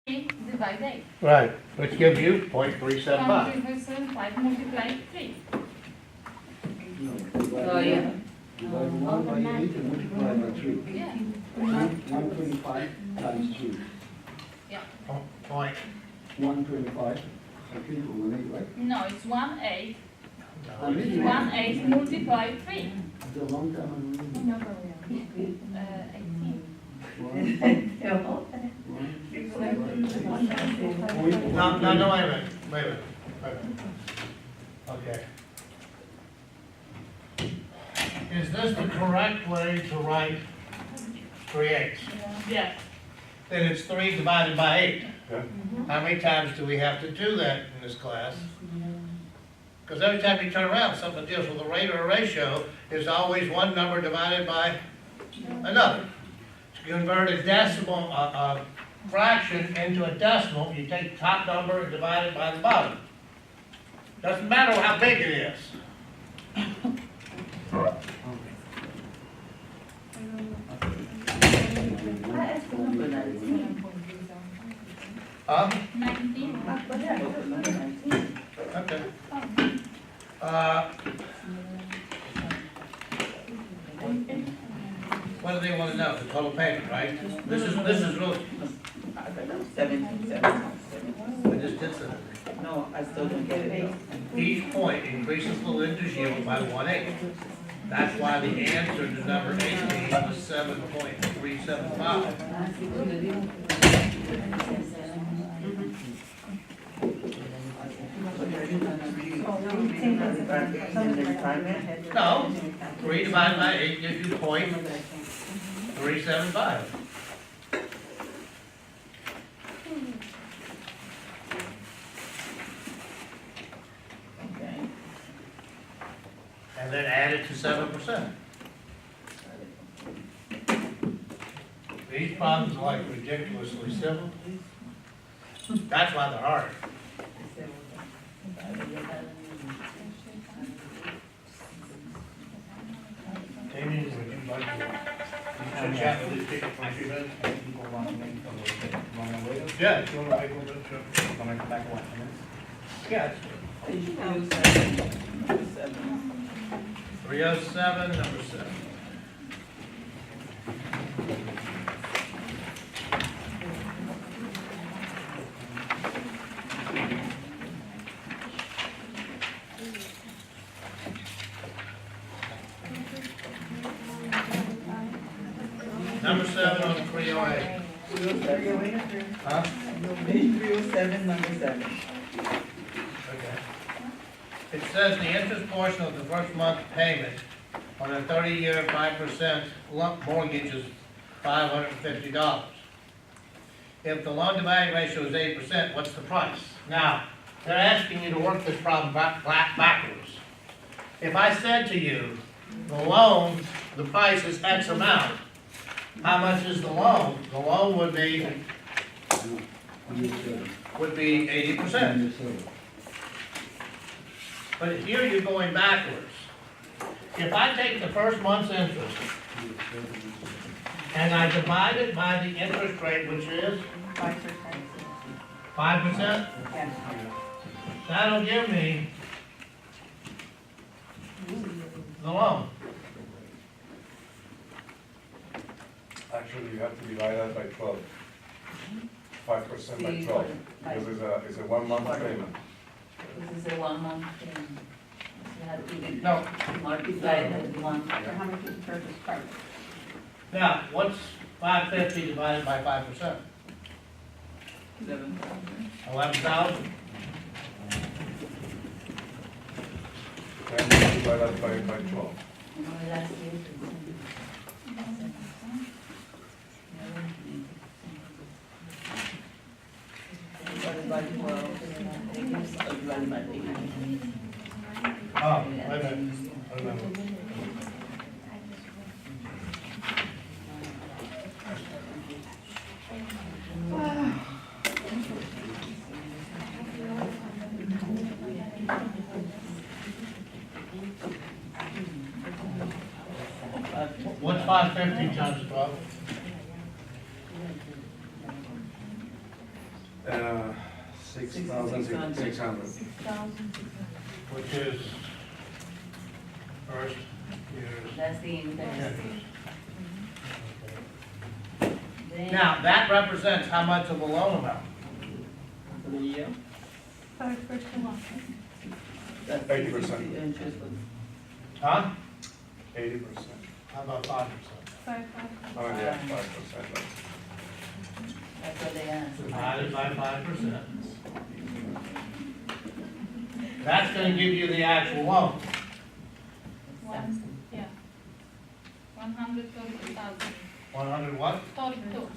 divide 8. Right, which gives you 0.375. 0.375 multiplied 3. Oh, yeah. Divide 1 by 8 and multiply by 3. Yeah. 125 times 3. Point. 125. Okay, over 8, right? No, it's 1 8. I mean, 1 8 multiplied 3. it's a long time ago. 18. No, wait a minute. Okay. Is this the correct way to write 3/8? Yeah. Then it's 3 divided by 8. Yeah. How many times do we have to do that in this class? Because every time you turn around, something that deals with a rate or a ratio is always one number divided by another. To convert a decimal, a fraction into a decimal, you take the top number and divide it by the bottom. Doesn't matter how big it is. Huh? 19. Okay. What do they want to know? The total payment, right? This is really, I just did something. No, I still don't get it. Each point increases the lender's yield by 1/8. That's why the answer to number 18 was 7.375. No, 3 divided by 8 gives you 0.375. And then add it to 7%. These problems are like ridiculously simple. That's why they're hard. Amy, would you like to chat with these people for a few minutes? Yeah, if you want to make a little bit, sure. Yeah, it's 307, number 7. Number 7 on 308. 308. Huh? Page 307, number 7. Okay. It says the interest portion of the first month payment on a 30-year 5% lump mortgage is $550. If the loan to value ratio is 8%, what's the price? Now, they're asking you to work this problem backwards. If I said to you, the loan, the price is X amount, how much is the loan? The loan would be 80%. But here you're going backwards. If I take the first month's interest and I divide it by the interest rate, which is 5%, that'll give me the loan. Actually, you have to divide that by 12. 5% by 12, because it's a 1 month payment. This is a 1 month thing. You have to No. multiply it by 1. How much is the purchase price? Now, what's 550 divided by 5%? 11,000. 11,000. Then you divide that by 12. No, last year. Divided by 12. Divided by 8. Oh, wait a minute. What's 550 times 12? 6,600. 6,600. which is first year's That's the interest. interest. Then Now, that represents how much of the loan amount? for the year, For first one. that's 80%. the interest was Huh? 80%. How about 5%? 5. Oh, yeah, 5%. that's what they asked. Divided by 5%. That's gonna give you the actual loan. Yeah. 132,000. 100 what? 32.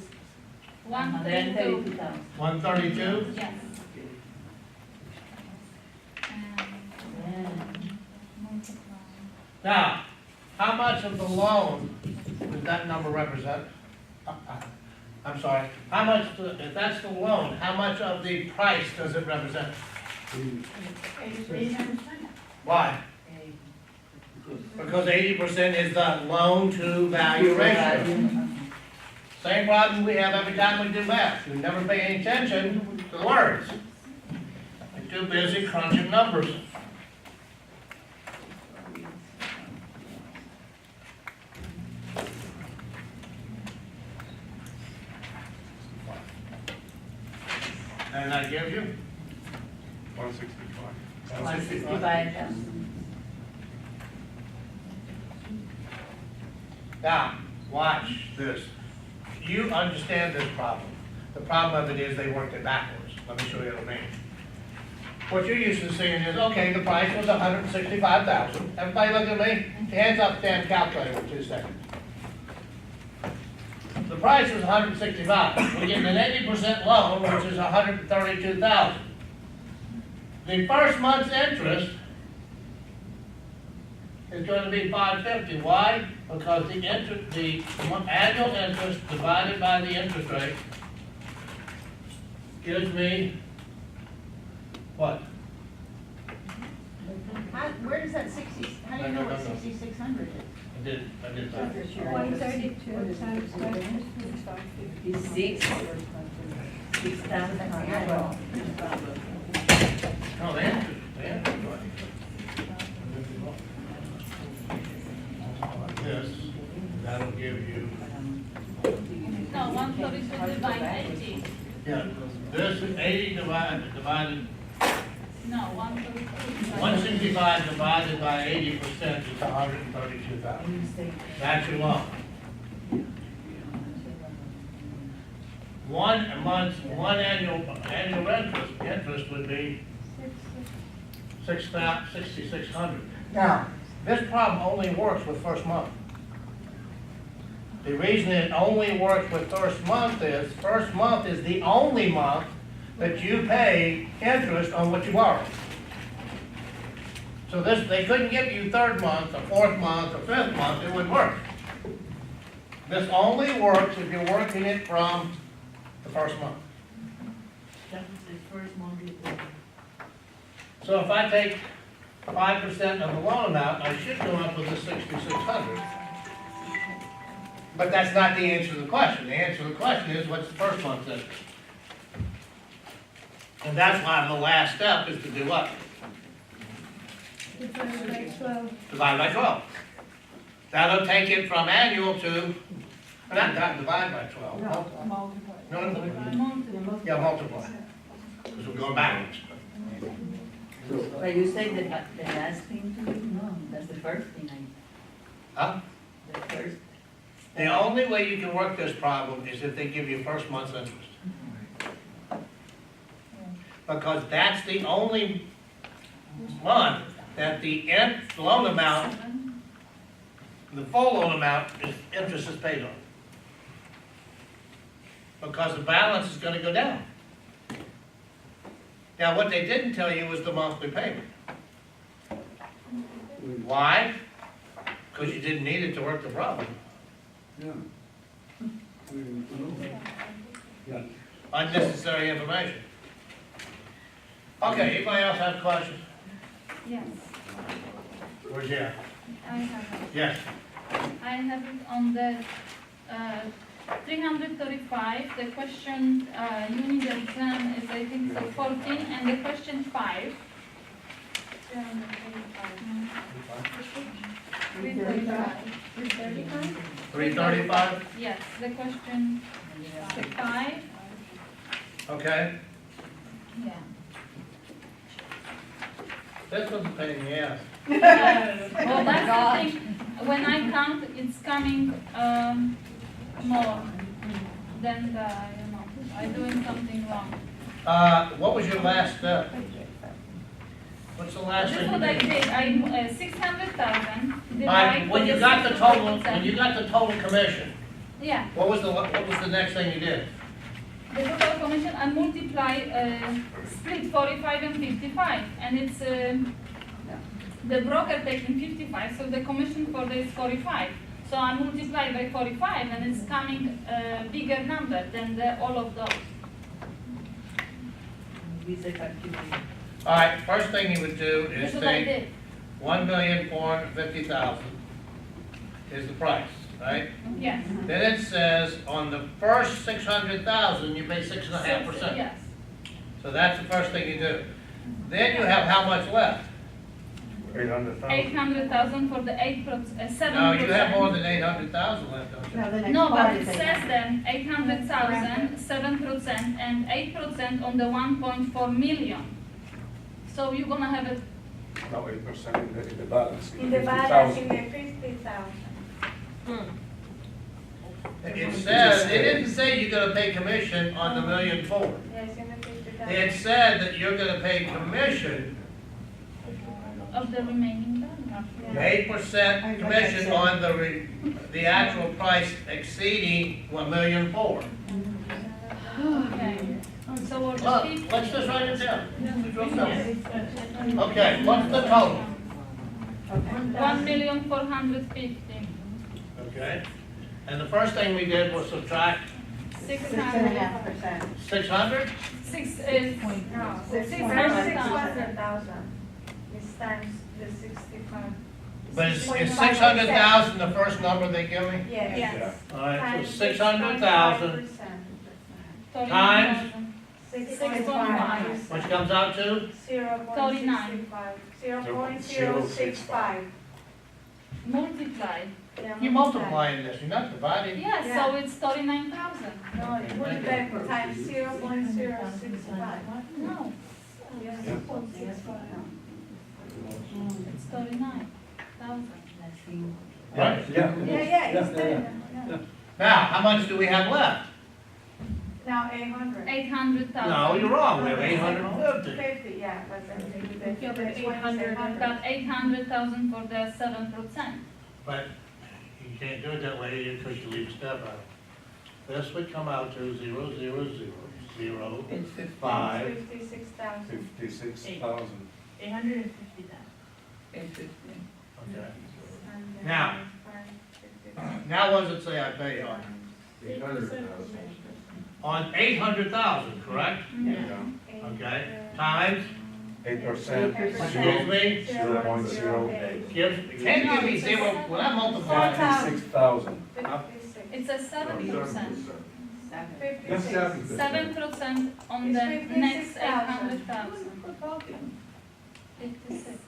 132. 132,000. 132? Yes. Then Multiply. Now, how much of the loan does that number represent? I'm sorry, how much, if that's the loan, how much of the price does it represent? 83%. Why? Because 80% is the loan to value ratio. Same problem we have every time we do math. We never pay any attention to the words. We're too busy crunching numbers. And that gives you 165. 165,000. Now, watch this. You understand this problem. The problem of it is they worked it backwards. Let me show you what I mean. What you're used to seeing is, okay, the price was 165,000. Everybody look at me. Hands up, damn calculator for 2 seconds. The price is 165. We're getting an 80% loan, which is 132,000. The first month's interest is going to be 550. Why? Because the annual interest divided by the interest rate gives me what? Where does that 60, how do you know what 6,600 is? I did that. 132 times 5. 56, 6,000. No, the interest right. Like this, that'll give you, No, 132 divided 80. yeah, this is 80 divided, No, 132. 165 divided by 80% is 132,000. That's your loan. 1 month, one annual interest would be 6,600. Now, this problem only works with first month. The reason it only works with first month is the only month that you pay interest on what you borrow. So this, they couldn't give you third month, or fourth month, or fifth month, it wouldn't work. This only works if you're working it from the first month. That was the first month. So if I take 5% of the loan amount, I should come up with the 6,600. But that's not the answer to the question. The answer to the question is, what's the first month's interest? And that's why the last step is to do what? Divided by 12. Divide by 12. That'll take it from annual to, not divide by 12. No, yeah, multiply. Because we're going backwards. But you say that the last thing to do? No, that's the first thing Huh? the first. The only way you can work this problem is if they give you first month's interest. Because that's the only month that the loan amount, the full loan amount, interest is paid on. Because the balance is gonna go down. Now, what they didn't tell you was the monthly payment. Why? Because you didn't need it to work the problem. Yeah. Yeah. Unnecessary information. Okay, anybody else have questions? Yes, Where's Jeff? I have it. Yes. I have it on the 300 335, the question, unit exam is, I think, so 14, and the question 5. 335. 335, Yes, the question 5, okay? yeah. This was a pain in the ass. Well, that's the thing, when I count, it's coming, more than the, I'm doing something wrong. What was your last step? What's the last This thing is you what I did? did, I, 600,000 Alright, divided when by you the got the total, 6%. when you got the total commission, Yeah, what was the next thing you did? the total commission, I multiply, split 45 and 55, and it's, the broker taking 55, so the commission for this 45. So I multiply by 45, and it's coming a bigger number than all of those. These are calculated. Alright, first thing you would do This is is what I take did. 1,450,000 is the price, right? Yes. Then it says on the first 600,000, you pay 6.5%. Yes. So that's the first thing you do. Then you have how much left? 800,000. 800,000 for the 7%. No, you have more than 800,000 left, don't you? No, but it says then 800,000, 7%, and 8% on the 1.4 million. So you're gonna have it, No, 8% in the balance. In the balance, in 50,000. the 50,000. It says, it didn't say you're gonna pay commission on the 1,400,000. Yes, in the 50,000. It said that you're gonna pay commission, of the remaining balance. 8% commission on the actual price exceeding 1,400,000. Okay. So we'll Look, repeat. let's just write it down. It's real simple. Okay, what's the total? 1,450,000. Okay, and the first thing we did was subtract 600. 600? 6 is. No, Six 600,000. This times the 65. But is 600,000 the first number they give me? Yes. Yes. All right, Times so 600,000 5%. times, 6.5. which comes out to? 0.65. 0.065. Multiply. Yeah, You're multiplying this, you're not dividing. Yeah, Yeah. so it's 39,000. No, it would be times 0.065. No, Yes. it's 39,000. Right. Yeah. Yeah, it's there. Yeah. Now, how much do we have left? Now 800. 800,000. No, you're wrong, we have 850. 50, yeah, but then the Yeah, but that's one is 800. Got 800,000 for the 7%. But you can't do it that way because you leave a step out. This would come out to 0.00005. 56,000. 56,000. 850,000. Okay. And then Now. 550,000. Now what does it say I pay on? 800,000. On 800,000, correct? Yeah. Okay, times, 8%. excuse me, 0.08. can't give me zero, when I multiply. 56,000. 56. It's a 7%. 56. 7% on the It's next 56,000. 800,000. 56.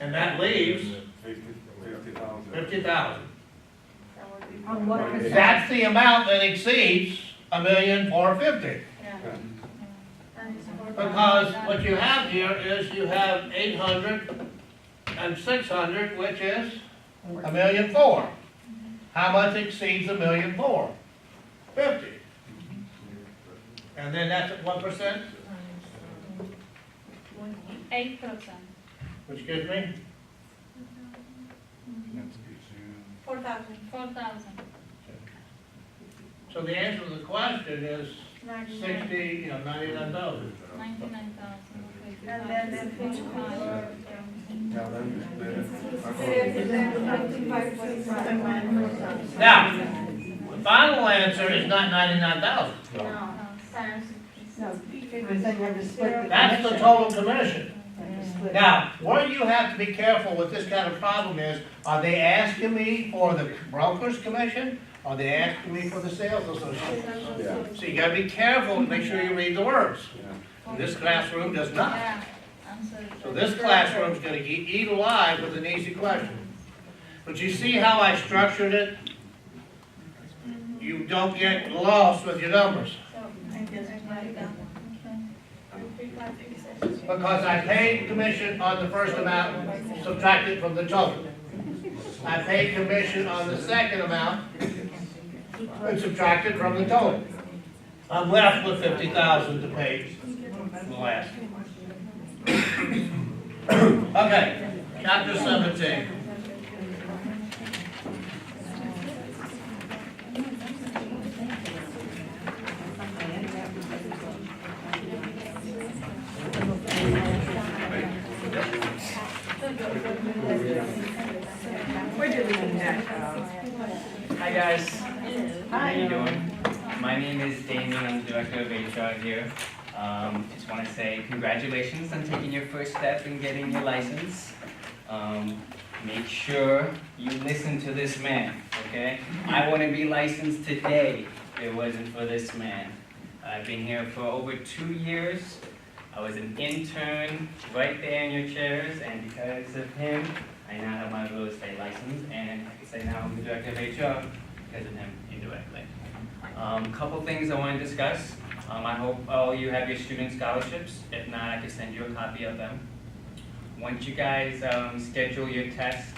And that leaves 50,000. 50,000. That would be- On what percent? That's the amount that exceeds 1,450,000. Yeah. And it's 4,000. Because what you have here is you have 800 and 600, which is 1,400,000. How much exceeds 1,400,000? 50. And then that's at what percent? 8%. Which gives me? 4,000. 4,000. So the answer to the question is 99. 60, 99,000. 99,000. Okay. And then the 55. Yeah, then. Now, the final answer is not 99,000. No, times. No, because then you have to split the That's the commission. total commission. Split. Now, where you have to be careful with this kind of problem is, are they asking me for the broker's commission? Are they asking me for the sales association? Yeah. So you gotta be careful and make sure you read the words. Yeah. And this classroom does not. Yeah, I'm sorry. So this classroom's gonna eat alive with an easy question. But you see how I structured it? You don't get lost with your numbers. Because I paid commission on the first amount, subtracted from the total. I paid commission on the second amount, and subtracted from the total. I'm left with 50,000 to pay the last. Okay, chapter 17. Hi guys. How you doing? My name is Damien. I'm the director of HR here. Just want to say congratulations on taking your first step in getting your license. Make sure you listen to this man, okay? I want to be licensed today if it wasn't for this man. I've been here for over 2 years. I was an intern right there in your chairs, and because of him, I now have my real estate license, and I can say now I'm the director of HR because of him indirectly. Couple things I want to discuss. I hope all you have your student scholarships. If not, I can send you a copy of them. Once you guys schedule your test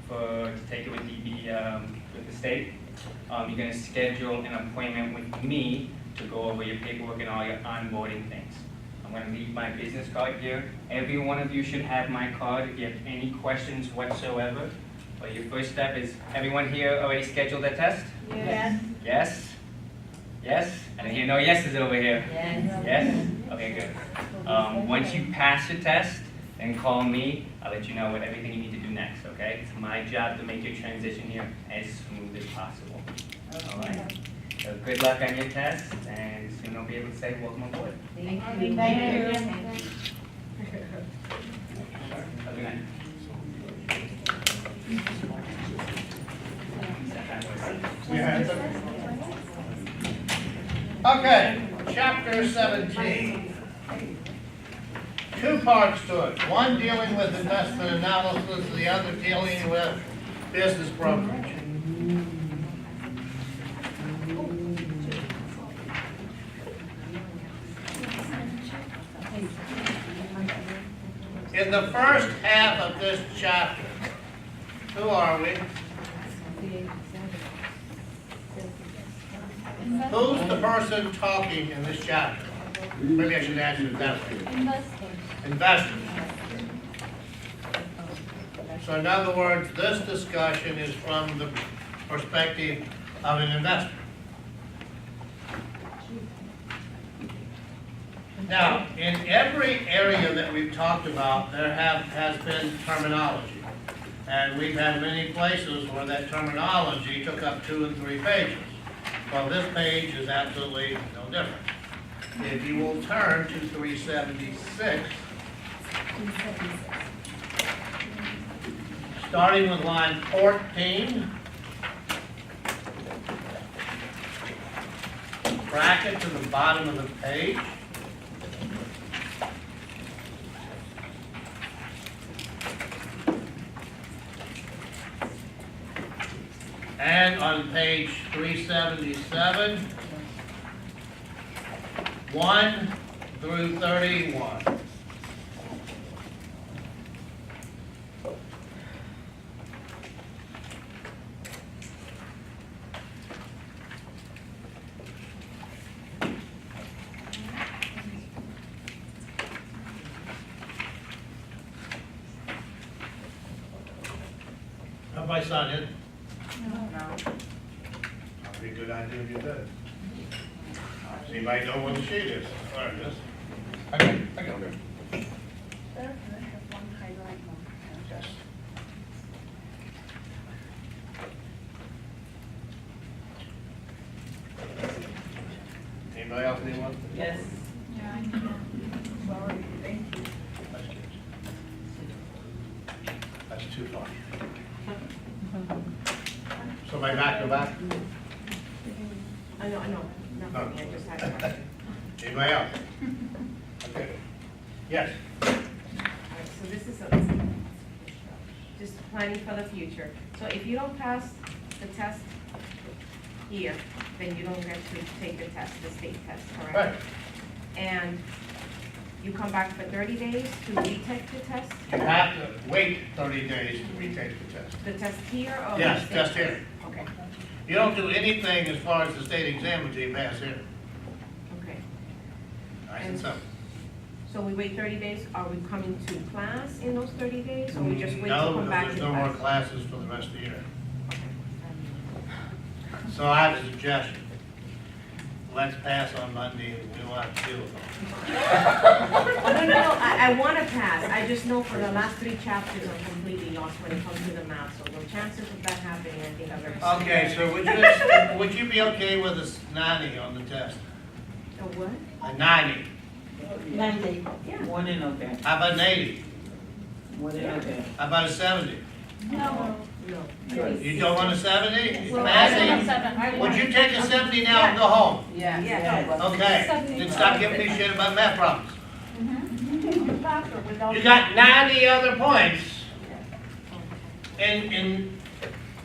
to take it with the state, you're going to schedule an appointment with me to go over your paperwork and all your onboarding things. I'm going to leave my business card here. Every one of you should have my card if you have any questions whatsoever. But your first step is, everyone here already scheduled their test? Yes. Yes? Yes? I didn't hear no yeses over here. Yes. Yes? Okay, good. Once you pass your test, then call me. I'll let you know what everything you need to do next, okay? It's my job to make your transition here as smooth as possible. All right? So good luck on your test, and soon I'll be able to say welcome aboard. Thank Thank you. you. Have a good night. Okay, chapter 17. Two parts to it. One dealing with investment analysis, the other dealing with business brokerage. In the first half of this chapter, who are we? Who's the person talking in this chapter? Maybe I should ask you that way. Investors. So in other words, this discussion is from the perspective of an investor. Now, in every area that we've talked about, there has been terminology. And we've had many places where that terminology took up 2 and 3 pages. Well, this page is absolutely no different. If you will turn to 376, starting with line 14, bracket to the bottom of the page. And on page 377, 1 through 31. Everybody sign in? That'd be a good idea if you did. Does anybody know what the sheet is? There it is. Okay, okay. Yes. Anybody else need one? Yes. That's too far. Somebody back, go back. I know, nothing, I just had a question. Anybody else? Okay. Yes. Alright, so this is just planning for the future. So if you don't pass the test here, then you don't get to take the test, the state test, correct? Right. And you come back for 30 days to retake the test? You have to wait 30 days to retake the test. The test here or? the Yes, state test test? here. Okay, You don't do anything as far as the state exam until you pass here. okay. Nice and simple. So we wait 30 days, are we coming to class in those 30 days, or we just wait to No, come back because to there's no more class? classes for the rest of the year. So I have a suggestion. Let's pass on Monday and we will have to deal with it. No, I want to pass, I just know for the last 3 chapters, I'm completely lost when it comes to the math, so the chances of that happening, I think are very slim. Okay, so would you be okay with a 90 on the test? A what? A 90? 90. Yeah. One in okay. How about an 80? One in okay. How about a 70? No. No. You don't want a 70? It's Well, I don't have passing? 7. Would you take a 70 now and go home? Yeah. Yeah. Okay, then stop giving me shit about math problems. Doctor, without- You got 90 other points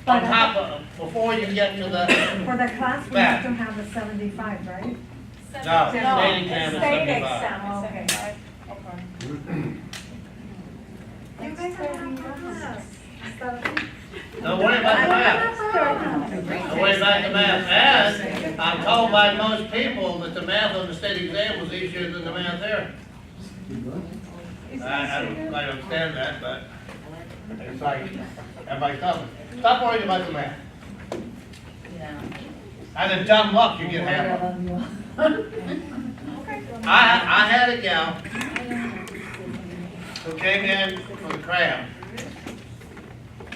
on top of, before you get to the, For the class, we Bad. have to have a 75, right? no, state exam is 75. Okay. You guys are not class. Don't worry about the math. Don't worry about the math. And I'm told by most people that the math on the state exam was easier than the math there. I don't understand that, but it's like, everybody's telling me. Stop worrying about the math. Yeah. And a dumb luck, you get half of it. I had a gal who came in for the cram,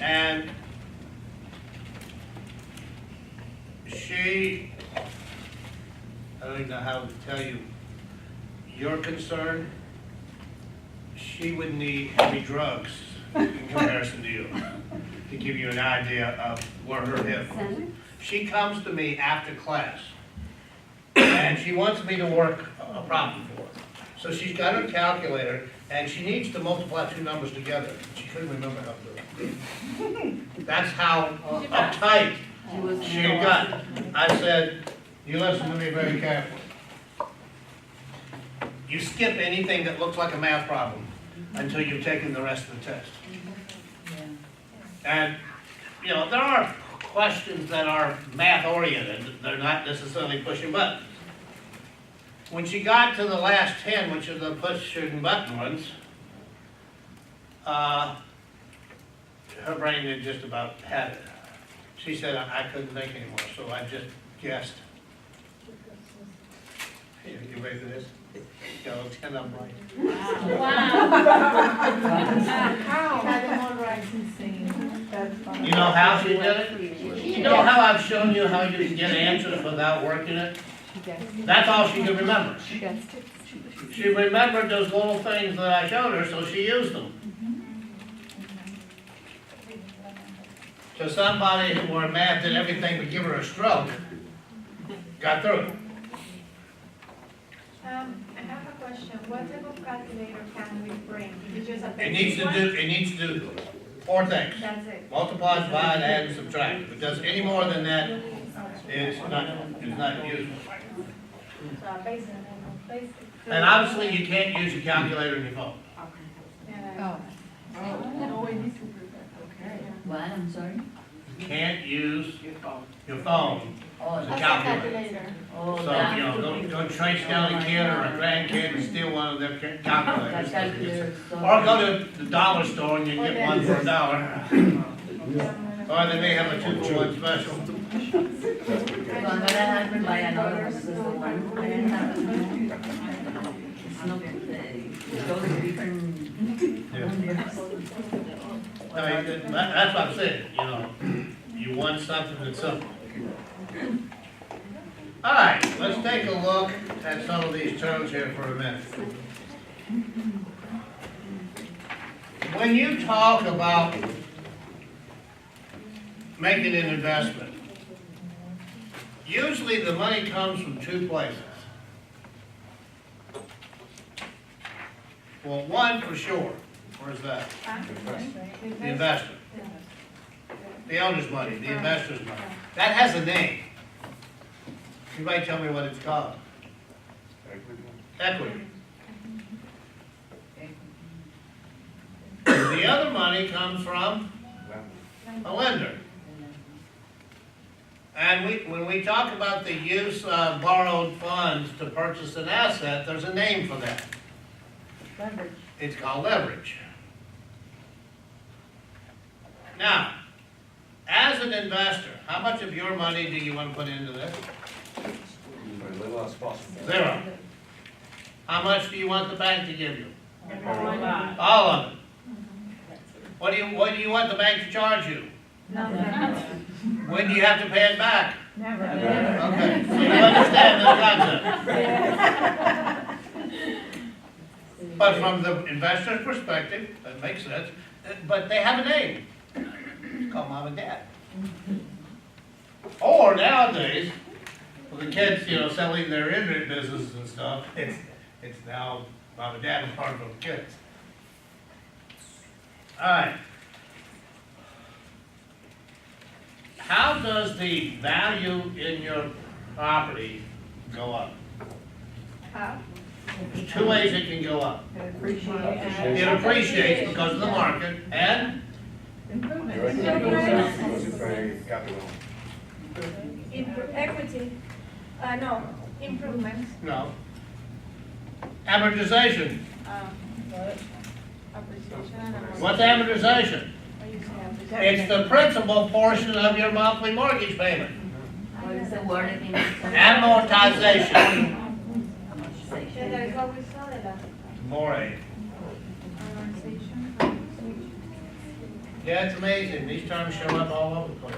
and she, I don't even know how to tell you your concern, she would need heavy drugs in comparison to you, to give you an idea of where her hip was. She comes to me after class, and she wants me to work a problem for her. So she's got her calculator, and she needs to multiply 2 numbers together. She couldn't remember how to do it. That's how uptight she got. I said, you listen to me very carefully. You skip anything that looks like a math problem until you've taken the rest of the test. And, you know, there are questions that are math-oriented. They're not necessarily pushing buttons. When she got to the last 10, which are the pushing button ones, her brain had just about had it. She said, I couldn't think anymore, so I just guessed. Here, you ready for this? Go, 10 of them right. You know how she did it? You know how I've shown you how you can get answers without working it? That's all she could remember. She remembered those little things that I showed her, so she used them. So somebody who were mad did everything but give her a stroke, got through it. I have a question. What type of calculator can we bring? Is it just a It basic needs to do 4 things. That's it. Multiply, divide, add, and subtract. If it does any more than that, it's not useful. So basic. And obviously, you can't use your calculator on your phone. What, I'm sorry? You can't use your phone Oh, as a calculator. oh, So, that. you know, go trace down a kid or a grandkid and steal one of their That calculators. calculator is so- Or go to the dollar store and you get one for $1. Or they may have a 2-for-1 special. So I'm gonna have to buy another system one. I didn't have it's not, it goes to different. I mean, that's what I'm saying, you know, you want something that's simple. All right, let's take a look at some of these terms here for a minute. When you talk about making an investment, Usually the money comes from two places. Well, one for sure. Where's that? The investor. The owner's money, the investor's money. That has a name. Anybody tell me what it's called? Equity. The other money comes from a lender. And when we talk about the use of borrowed funds to purchase an asset, there's a name for that. Leverage. It's called leverage. Now, as an investor, how much of your money do you want to put into this? As little as possible. Zero. How much do you want the bank to give you? Everyone. All of it. What do you want the bank to charge you? When do you have to pay it back? Never. Okay, so you understand the concept. But from the investor's perspective, that makes sense, but they have a name. It's called mom and dad. Or nowadays, with the kids, selling their internet businesses and stuff, it's now mom and dad and part of the kids. All right. How does the value in your property go up? How? There's two ways it can go up. It appreciates because of the market, and Equity, no, improvements. no. Amortization. Appreciation. What's amortization? It's the principal portion of your monthly mortgage payment. What is the word again? Amortization. More A. Yeah, it's amazing. These terms show up all over the place.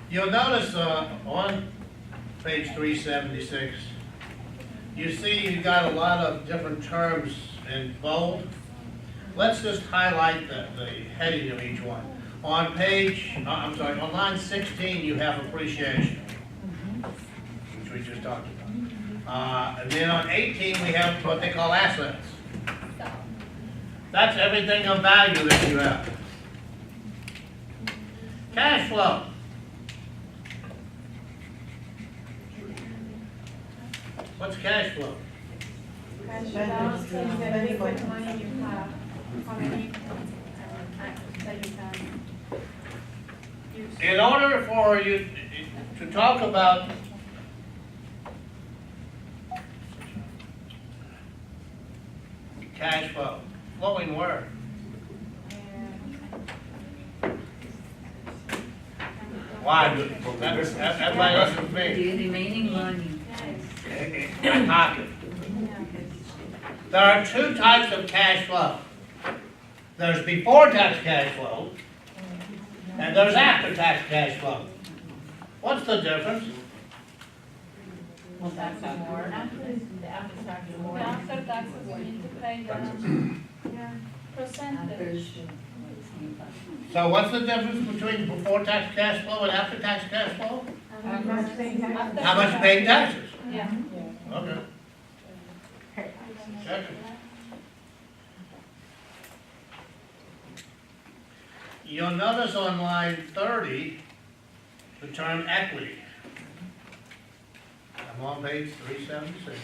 You'll notice on page 376, you see you've got a lot of different terms in bold. Let's just highlight the heading of each one. On on line 16, you have appreciation, which we just talked about. And then on 18, we have what they call assets. That's everything of value that you have. Cash flow. What's cash flow? Cash flow is the liquid money you have, how many that you can use. In order for you to talk about cash flow, flowing where? Why? Everybody listen to me. The remaining money. In my pocket. There are two types of cash flow. There's before tax cash flow, and there's after tax cash flow. What's the difference? After taxes, we need to pay the percentage. So what's the difference between before tax cash flow and after tax cash flow? How much paying taxes? Yeah. Okay. Check it. You'll notice on line 30, the term equity. I'm on page 376.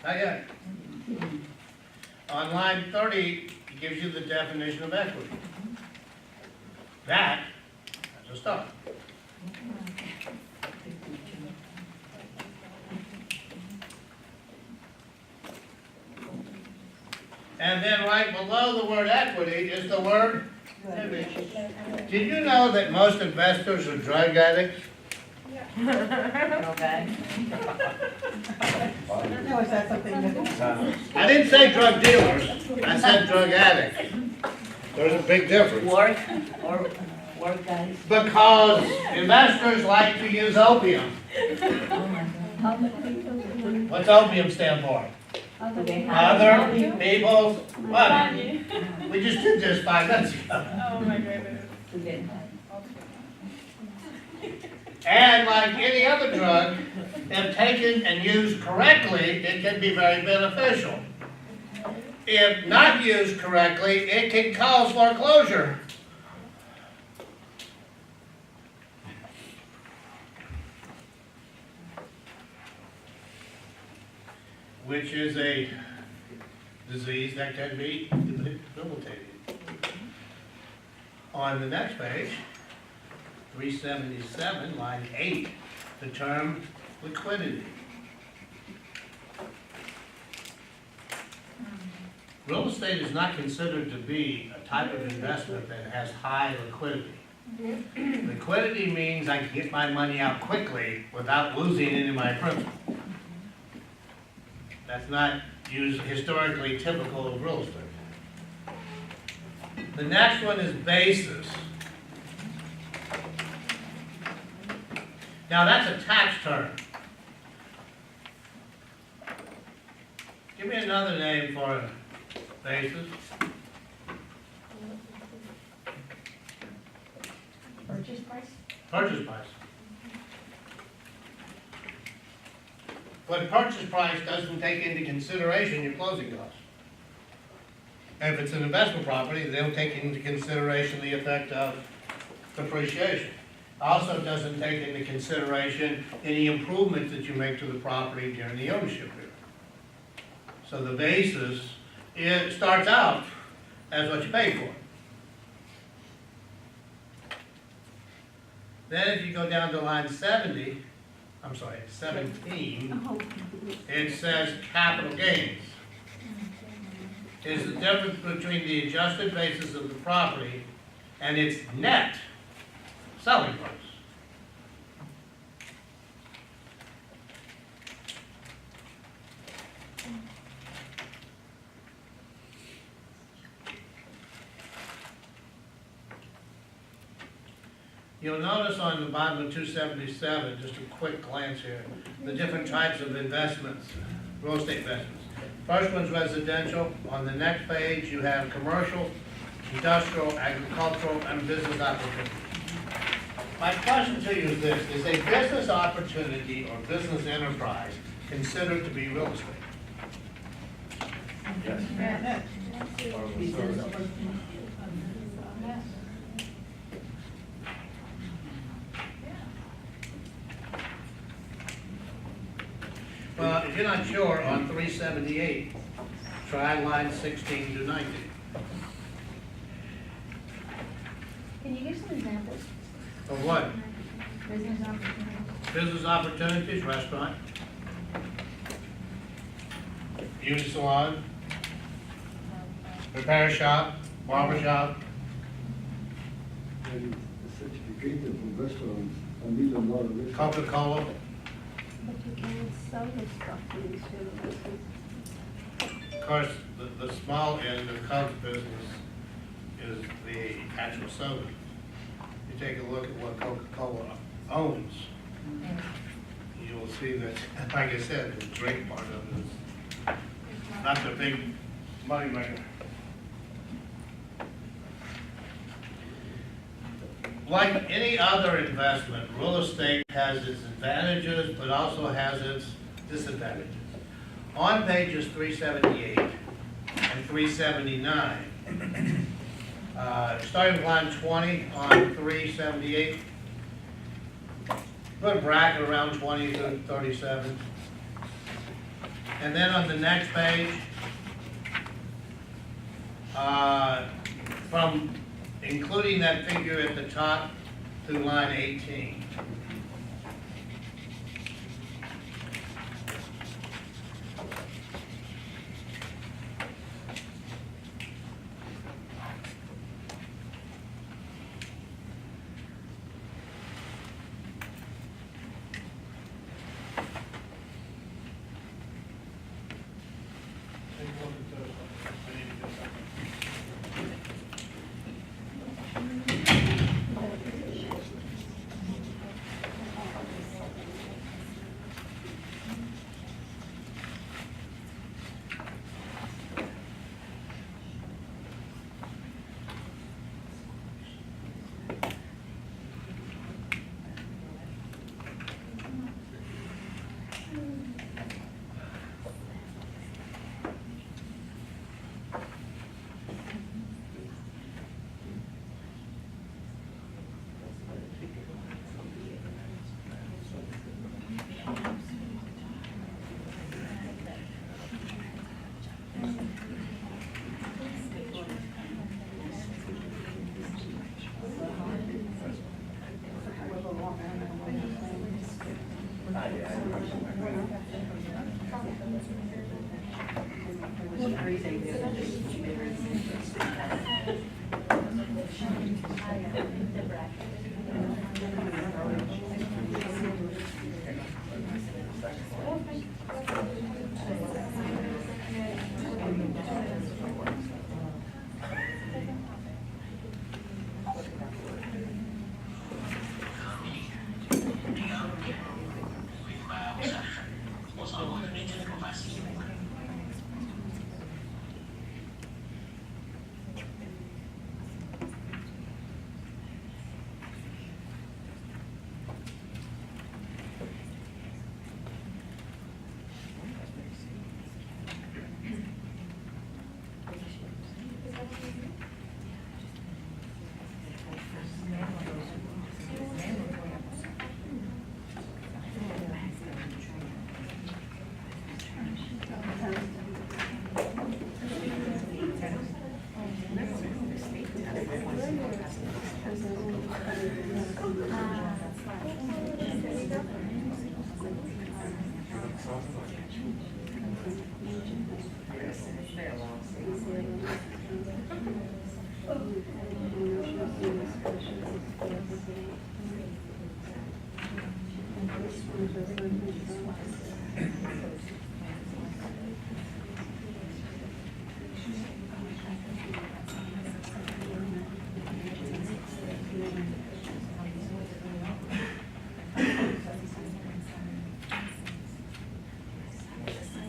Not yet. On line 30, it gives you the definition of equity. That's a start. And then right below the word equity is the word image. Did you know that most investors are drug addicts? Okay. I didn't say drug dealers, I said drug addicts. There's a big difference. Work or work guys. Because investors like to use opium. Oh my God. What's opium stand for? Okay. Other people's money. Money. We just did this 5 minutes ago. Oh my goodness. Okay. And like any other drug, if taken and used correctly, it can be very beneficial. If not used correctly, it can cause foreclosure. Which is a disease that can be debilitating. On the next page, 377, line 8, the term liquidity. Real estate is not considered to be a type of investment that has high liquidity. Liquidity means I can get my money out quickly without losing any of my principal. That's not historically typical of real estate. The next one is basis. Now that's a tax term. Give me another name for a basis. Purchase price? Purchase price. But purchase price doesn't take into consideration your closing costs. And if it's an investment property, they don't take into consideration the effect of depreciation. Also doesn't take into consideration any improvements that you make to the property during the ownership period. So the basis, it starts out as what you pay for. Then if you go down to line 17, it says capital gains. Is the difference between the adjusted basis of the property and its net selling price. You'll notice on the bottom of 277, just a quick glance here, the different types of investments, real estate investments. First one's residential. On the next page, you have commercial, industrial, agricultural, and business opportunities. My question to you is this: is a business opportunity or business enterprise considered to be real estate? Yes. Or a service. Well, if you're not sure, on 378, try lines 16 to 19. Can you give some examples? Of what? Business opportunities. Business opportunities, restaurant, beauty salon, repair shop, barber shop. And the certificate of restaurants, $1 million restaurant. Coca-Cola. But you can't sell this stuff to these businesses. Of course, the small end of Coke's business is the actual soda. You take a look at what Coca-Cola owns, you'll see that, like I said, the drink part of it is not the big money maker. Like any other investment, real estate has its advantages, but also has its disadvantages. On pages 378 and 379, starting with line 20 on 378, put a bracket around 20 to 37. And then on the next page, from including that figure at the top to line 18. Take a look at those. I need to get something.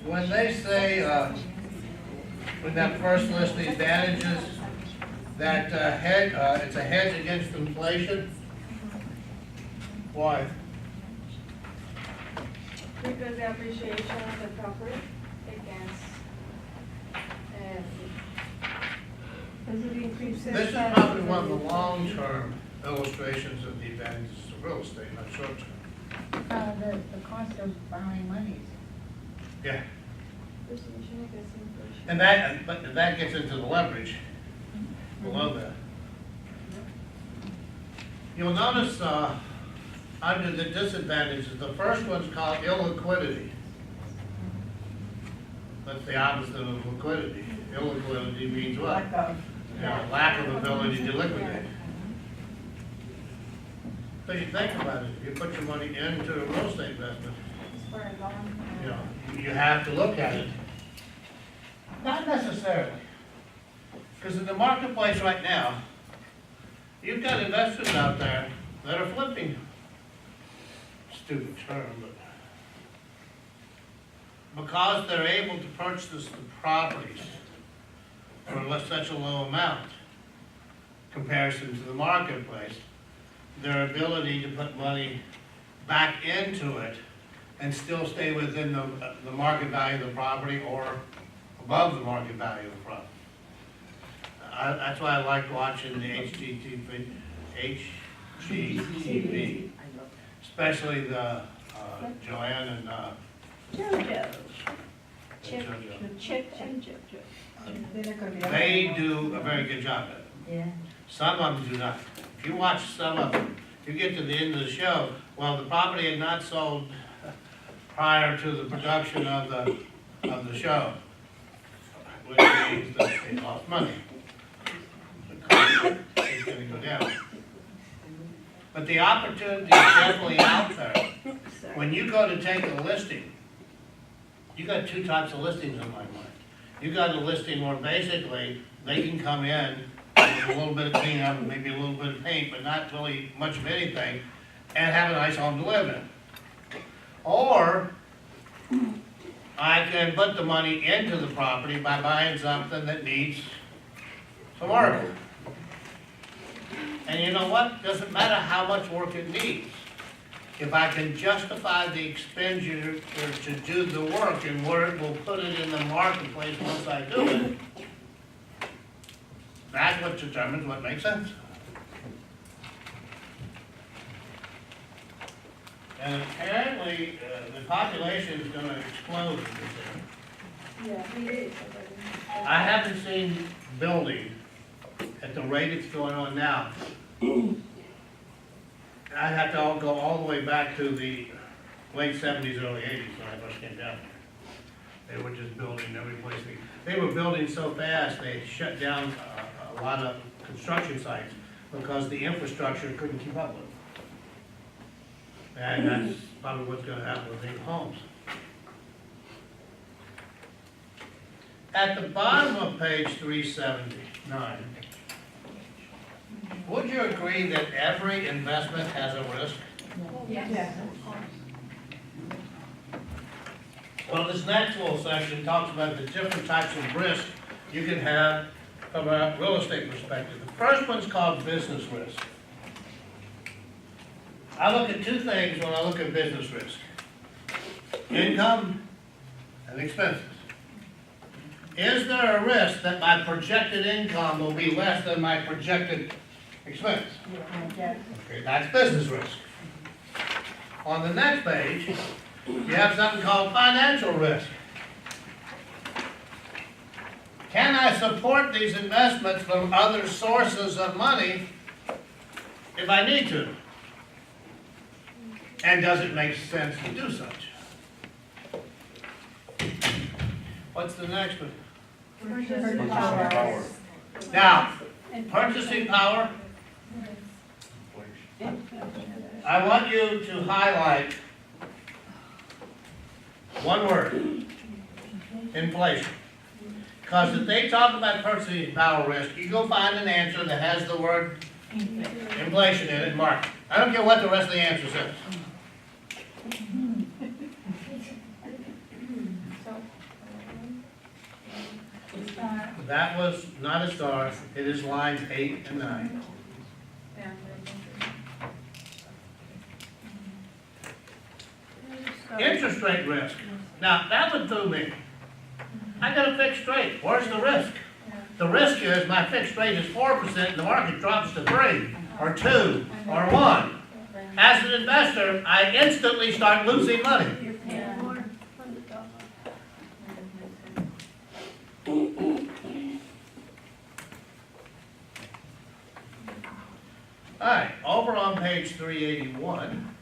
When they say, with that first list, the advantages, that it's a hedge against inflation, why? Because the appreciation of the property against, does it increase? This is probably one of the long-term illustrations of the advantages of real estate, not short-term. The cost of borrowing monies. Yeah, Appreciation against inflation. and that gets into the leverage below that. You'll notice, under the disadvantages, the first one's called illiquidity. That's the opposite of liquidity. Illiquidity means what? Lack of ability to liquidate. So you think about it, if you put your money into a real estate investment, For a long. you have to look at it. Not necessarily. Because in the marketplace right now, you've got investors out there that are flipping. Stupid term, but because they're able to purchase the properties for such a low amount, comparison to the marketplace, their ability to put money back into it and still stay within the market value of the property or above the market value of the property. That's why I like watching the HGTV, especially the Joanne and JoJo. JoJo. Chip and JoJo. They do a very good job at it. Yeah. Some of them do not. If you watch some of them, you get to the end of the show, well, the property had not sold prior to the production of the show, which means that they lost money. The cost is gonna go down. But the opportunity is definitely out there. When you go to take a listing, you got two types of listings in my mind. You got a listing where basically they can come in with a little bit of cleanup, maybe a little bit of paint, but not really much of anything, and have a nice home to live in. Or I can put the money into the property by buying something that needs some work. And you know what? Doesn't matter how much work it needs. If I can justify the expenditure to do the work and where it will put it in the marketplace once I do it, that's what determines what makes sense. And apparently, the population is gonna explode in this area. Yeah, it is. I haven't seen building at the rate it's going on now. I'd have to go all the way back to the late 70s, early 80s when I first came down here. They were just building every place. They were building so fast, they shut down a lot of construction sites because the infrastructure couldn't keep up with them. And that's probably what's gonna happen with these homes. At the bottom of page 379, would you agree that every investment has a risk? Yeah. Well, this next little section talks about the different types of risk you can have from a real estate perspective. The first one's called business risk. I look at two things when I look at business risk: income and expenses. Is there a risk that my projected income will be less than my projected expense? Okay, that's business risk. On the next page, you have something called financial risk. Can I support these investments from other sources of money if I need to? And does it make sense to do such? What's the next one? Purchasing power. Now, purchasing power, I want you to highlight one word: inflation. Because if they talk about purchasing power risk, you go find an answer that has the word inflation in it, mark it. I don't care what the rest of the answer says. That was not a star, it is lines 8 and 9. Interest rate risk. Now, that one threw me. I got a fixed rate. Where's the risk? The risk is my fixed rate is 4% and the market drops to 3 or 2 or 1. As an investor, I instantly start losing money. All right, over on page 381.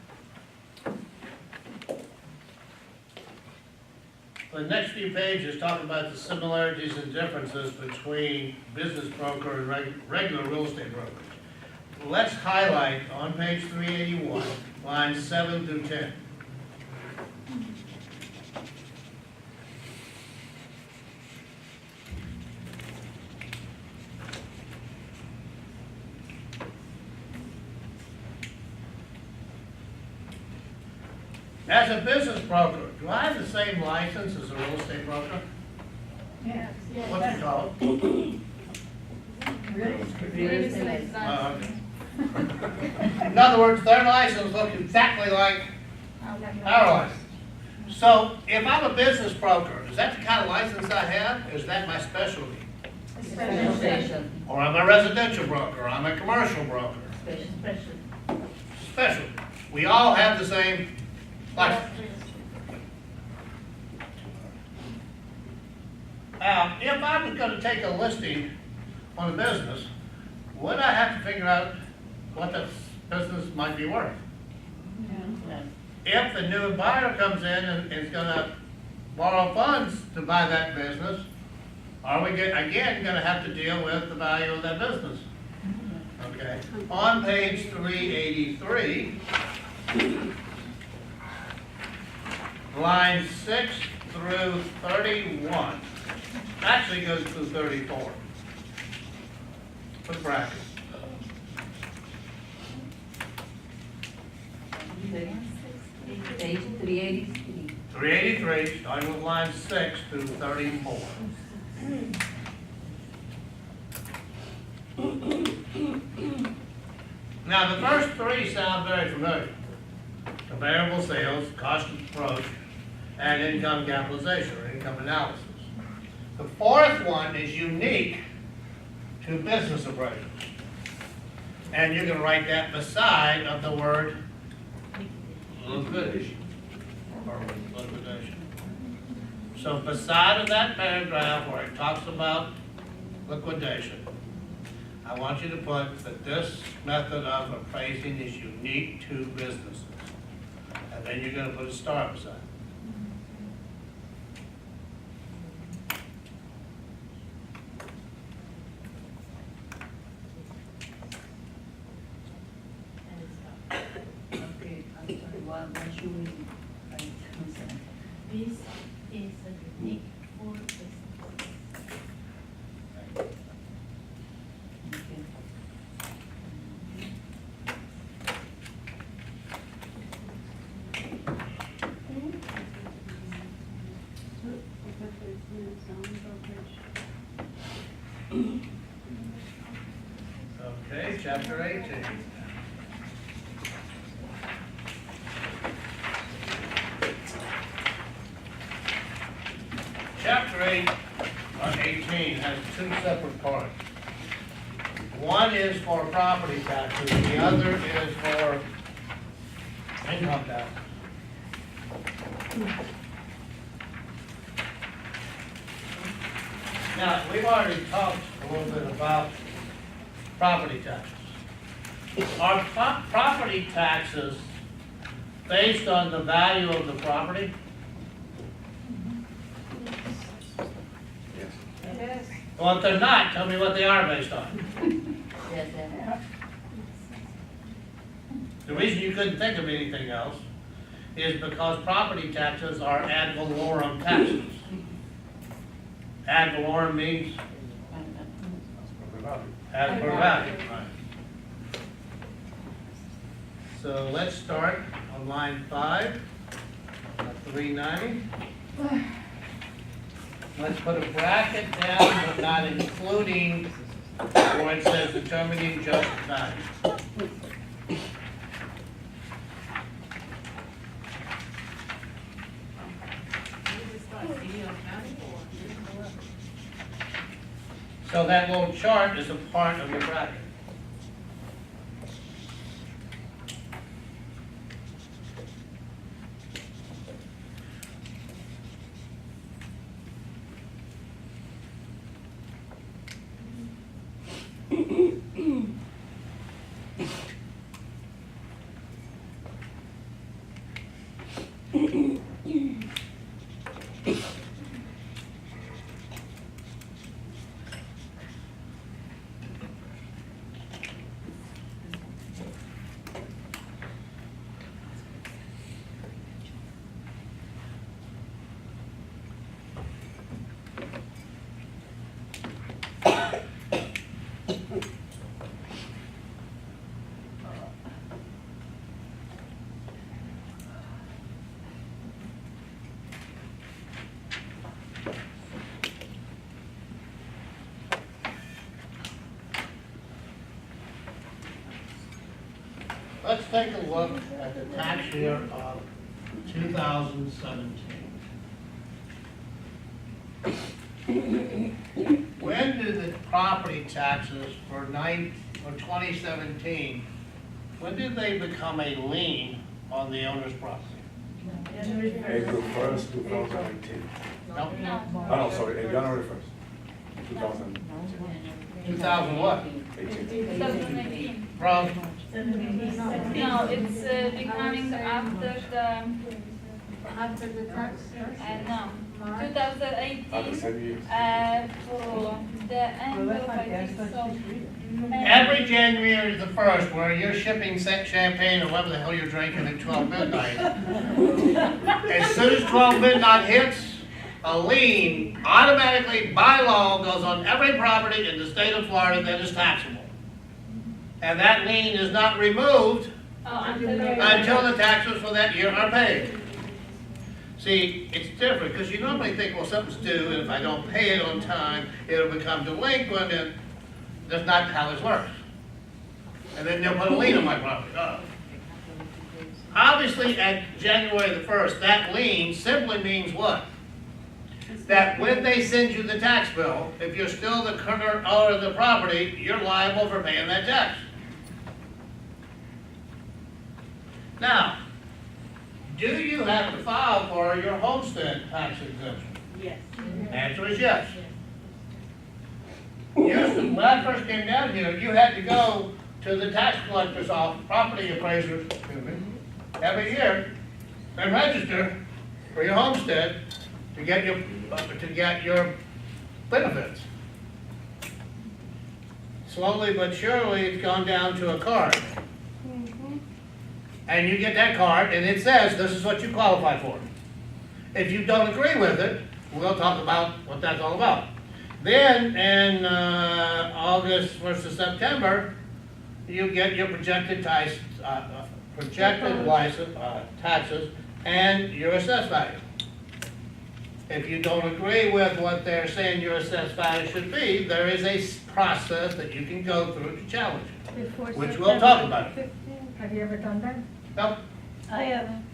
The next few pages talk about the similarities and differences between business broker and regular real estate brokerage. Let's highlight on page 381, lines 7 through 10. As a business broker, do I have the same license as a real estate broker? Yes. What's it called? Real estate. Okay. In other words, their license looks exactly like our license. So if I'm a business broker, is that the kind of license I have? Is that my specialty? Special station. Or I'm a residential broker, or I'm a commercial broker? Special. Special. We all have the same license. Now, if I was going to take a listing on a business, would I have to figure out what the business might be worth? If the new buyer comes in and is going to borrow funds to buy that business, are we again going to have to deal with the value of that business? Okay. On page 383, lines 6 through 31, actually goes through 34. Put brackets. Page 383. 383, starting with line 6 through 34. Now, the first three sound very familiar. Comparable sales, cost of approach, and income capitalization, or income analysis. The fourth one is unique to business appraisals. And you're going to write that beside of the word liquidation. Or liquidation. So beside of that paragraph where it talks about liquidation, I want you to put that this method of appraising is unique to businesses. And then you're gonna put a star beside it. Okay, I'm sorry, what should we write? I'm sorry. This is a unique for business. Okay. Okay, chapter 18. Chapter 18 has two separate parts. One is for property taxes, the other is for income tax. Now, we've already talked a little bit about property taxes. Are property taxes based on the value of the property? Yes. Well, if they're not, tell me what they are based on. Yes, and The reason you couldn't think of anything else is because property taxes are ad valorem taxes. Ad valorem means as per value. So let's start on line 5, 390. Let's put a bracket down, but not including where it says determining just value. So that little chart is a part of the bracket. Let's take a look at the tax year of 2017. When did the property taxes for 2017, when did they become a lien on the owner's property? April 1st, 2018. No, Oh, no, sorry, January 1st, 2018. 2000 what? 2018. From, No, it's becoming after the, After the tax. no, At the 2018, same year. for the end of, I think so. May. every January the 1st, where you're shipping champagne or whatever the hell you're drinking at 12 midnight, as soon as 12 midnight hits, a lien automatically by law goes on every property in the state of Florida that is taxable. And that lien is not removed until the taxes for that year are paid. See, it's different, because you normally think, well, something's due, and if I don't pay it on time, it'll become delinquent, and that's not how this works. And then they'll put a lien on my property. Obviously, at January the 1st, that lien simply means what? That when they send you the tax bill, if you're still the current owner of the property, you're liable for paying that tax. Now, do you have to file for your homestead tax exemption? Yes. Answer is yes. When I first came down here, you had to go to the tax collector's office, property appraisers, excuse me, every year and register for your homestead to get your benefits. Slowly but surely, it's gone down to a card. And you get that card, and it says, this is what you qualify for. If you don't agree with it, we'll talk about what that's all about. Then, in August versus September, you get your projected taxes and your assessed value. If you don't agree with what they're saying your assessed value should be, there is a process that you can go through to challenge it, which we'll talk about. Have you ever done that? Nope. I haven't.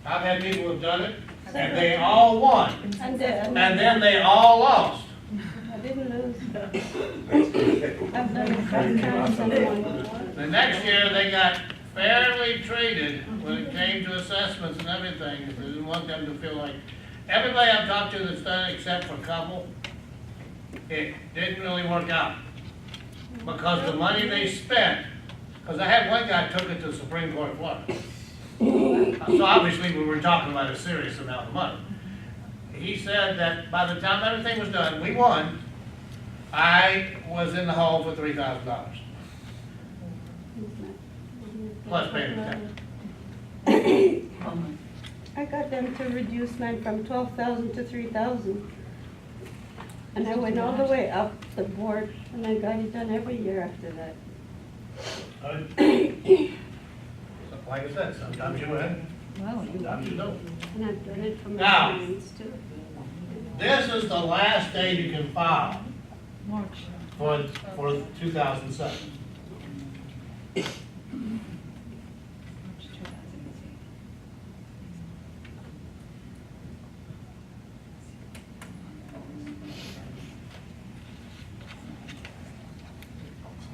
I've had people who've done it, and they all won, And and then they all lost. I didn't lose. I've done it 5 times and won. The next year, they got fairly treated when it came to assessments and everything. They didn't want them to feel like, everybody I've talked to that's done it, except for a couple, it didn't really work out. Because the money they spent, because I had one guy took it to the Supreme Court of Florida. So obviously, we were talking about a serious amount of money. He said that by the time everything was done, we won, I was in the hole for $3,000. Plus paying the tax. I got them to reduce mine from 12,000 to 3,000. And I went all the way up the board, and I got it done every year after that. So, like I said, sometimes you win, sometimes you don't. And I've done it for my Now. clients too. This is the last day you can file March. for 2007.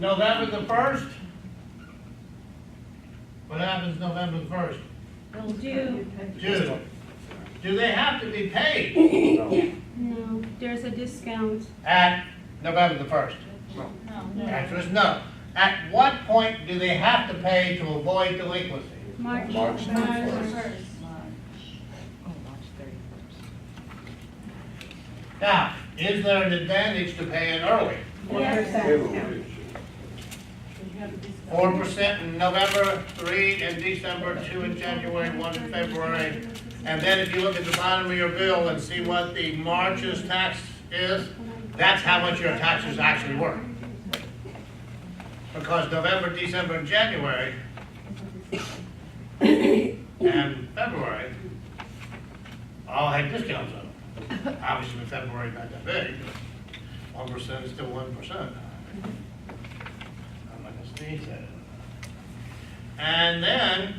November the 1st? What happens November the 1st? June. Do they have to be paid No, there's a discount. at November the 1st? No. Answer is no. At what point do they have to pay to avoid delinquency? March. March 31st. Now, is there an advantage to paying early? Yes. 4% in November, 3 in December, 2 in January, 1 in February. And then if you look at the bottom of your bill and see what the March's tax is, that's how much your taxes actually were. Because November, December, and January, and February, all had discounts on them. Obviously, February not that big, 1% is still 1%. I'm not gonna sneeze at it. And then,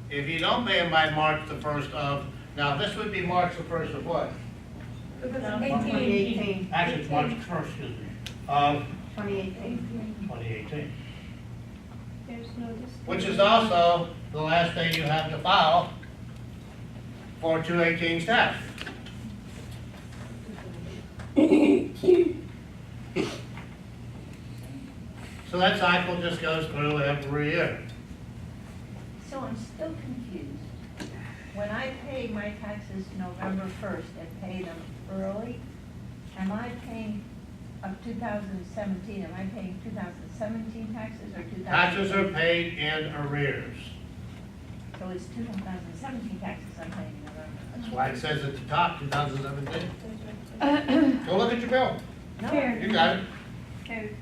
if you don't pay them by March the 1st of, now this would be March the 1st of what? 2018. Actually, it's March 1st, excuse me, of 2018. 2018. There's no discount. Which is also the last day you have to file for 218's tax. So that cycle just goes through every year. So I'm still confused. When I pay my taxes November 1st and pay them early, am I paying of 2017, am I paying 2017 taxes or 2018? Taxes are paid in arrears. So it's 2017 taxes I'm paying in November. That's why it says at the top, 2017. Go look at your bill. No, Here. You got it.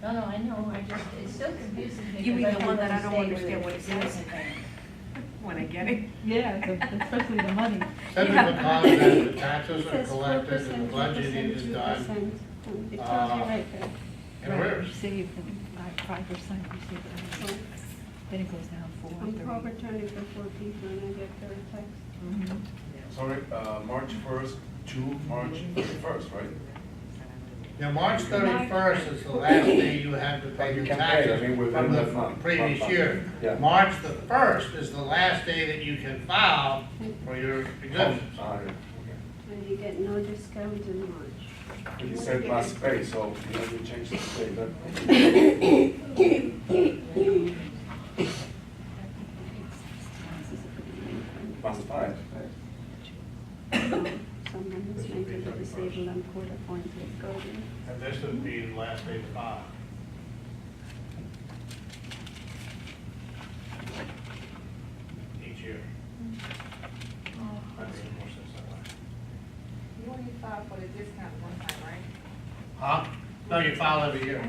no, I know, it still confuses me. You mean because the one that I can't don't understand understand what it where the says? tax is. When I get it. Yeah, especially the money. Simply because that the taxes are Says collected and the 4%, budgeting is 2%, done 2%. It tells you right there. in arrears. Receive like 5%, receive it. Then it goes down 4, I'm 3. overturning for 4 people and I get their text. Sorry, March 1st to March 31st, right? Now, March 31st is the last day you have to pay You your can pay, I taxes mean, within from that the month. previous year. Yeah. March the 1st is the last day that you can file for your exemptions. Yeah, okay. get no discount in March. You said must pay, so you have to change the pay, but must buy. Someone is mentally disabled and court appointed, go there. And this would be the last day to file. Each year. That makes more sense that way. You only file for the discount one time, right? Huh? No, you file every year.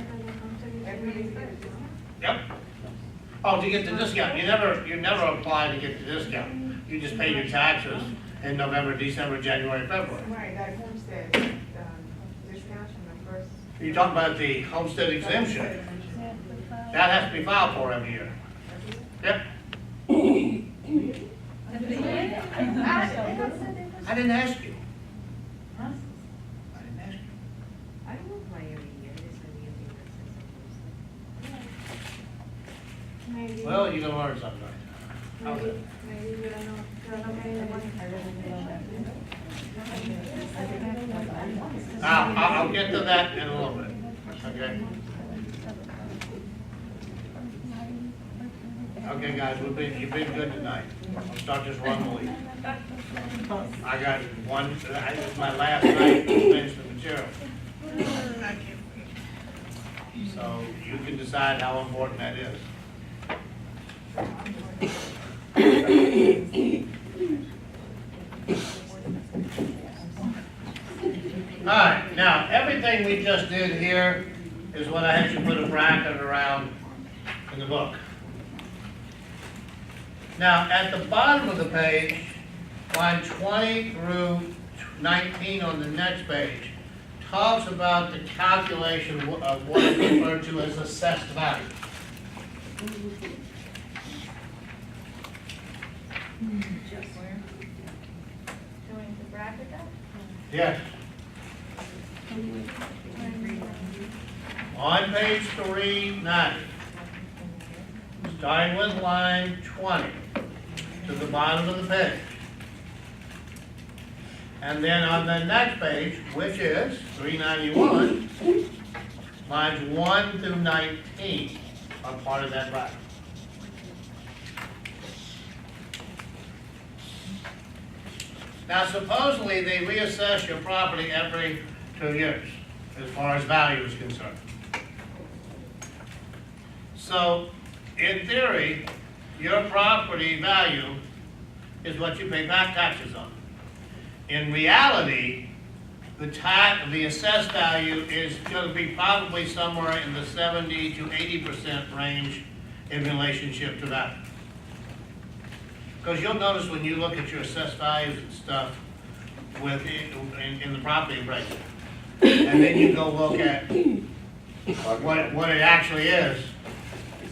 Every year you get a discount? Yep. Oh, to get the discount, you never apply to get the discount. You just pay your taxes in November, December, January, February. Right, that homestead, discount from the first. You're talking about the homestead exemption. That has to be filed for every year. Yep. I didn't ask you. I didn't ask you. I don't know why every year, there's gonna be a thing that says something. Well, you're gonna learn something. Right? How's that? Maybe we don't know, paying the money. I'll get to that in a little bit. Okay. Okay, guys, you've been good tonight. I'll start this run the week. I got one, it's my last night to finish the material. So you can decide how important that is. All right, now, everything we just did here is what I had you put a bracket around in the book. Now, at the bottom of the page, line 20 through 19 on the next page, talks about the calculation of what is referred to as assessed value. Doing the bracket up? Yes. On page 390, starting with line 20 to the bottom of the page. And then on the next page, which is 391, lines 1 through 19 are part of that bracket. Now supposedly they reassess your property every 2 years as far as value is concerned. So in theory, your property value is what you pay back taxes on. In reality, the assessed value is going to be probably somewhere in the 70 to 80% range in relationship to value. Because you'll notice when you look at your assessed values and stuff in the property appraisal, and then you go look at what it actually is,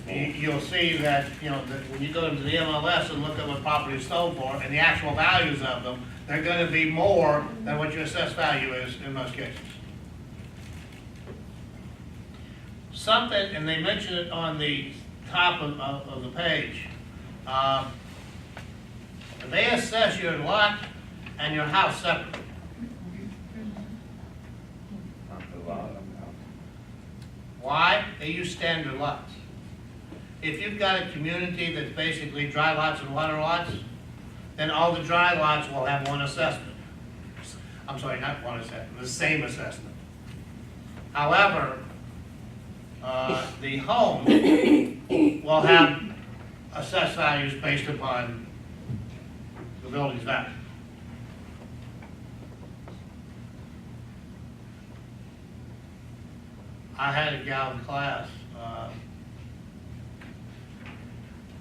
you'll see that, that when you go into the MLS and look at what property is sold for and the actual values of them, they're going to be more than what your assessed value is in most cases. Something, and they mention it on the top of the page, they assess your lot and your house separately. Why? They use standard lots. If you've got a community that's basically dry lots and water lots, then all the dry lots will have one assessment. I'm sorry, not one assessment, the same assessment. However, the home will have assessed values based upon the building's value. I had a gal in class,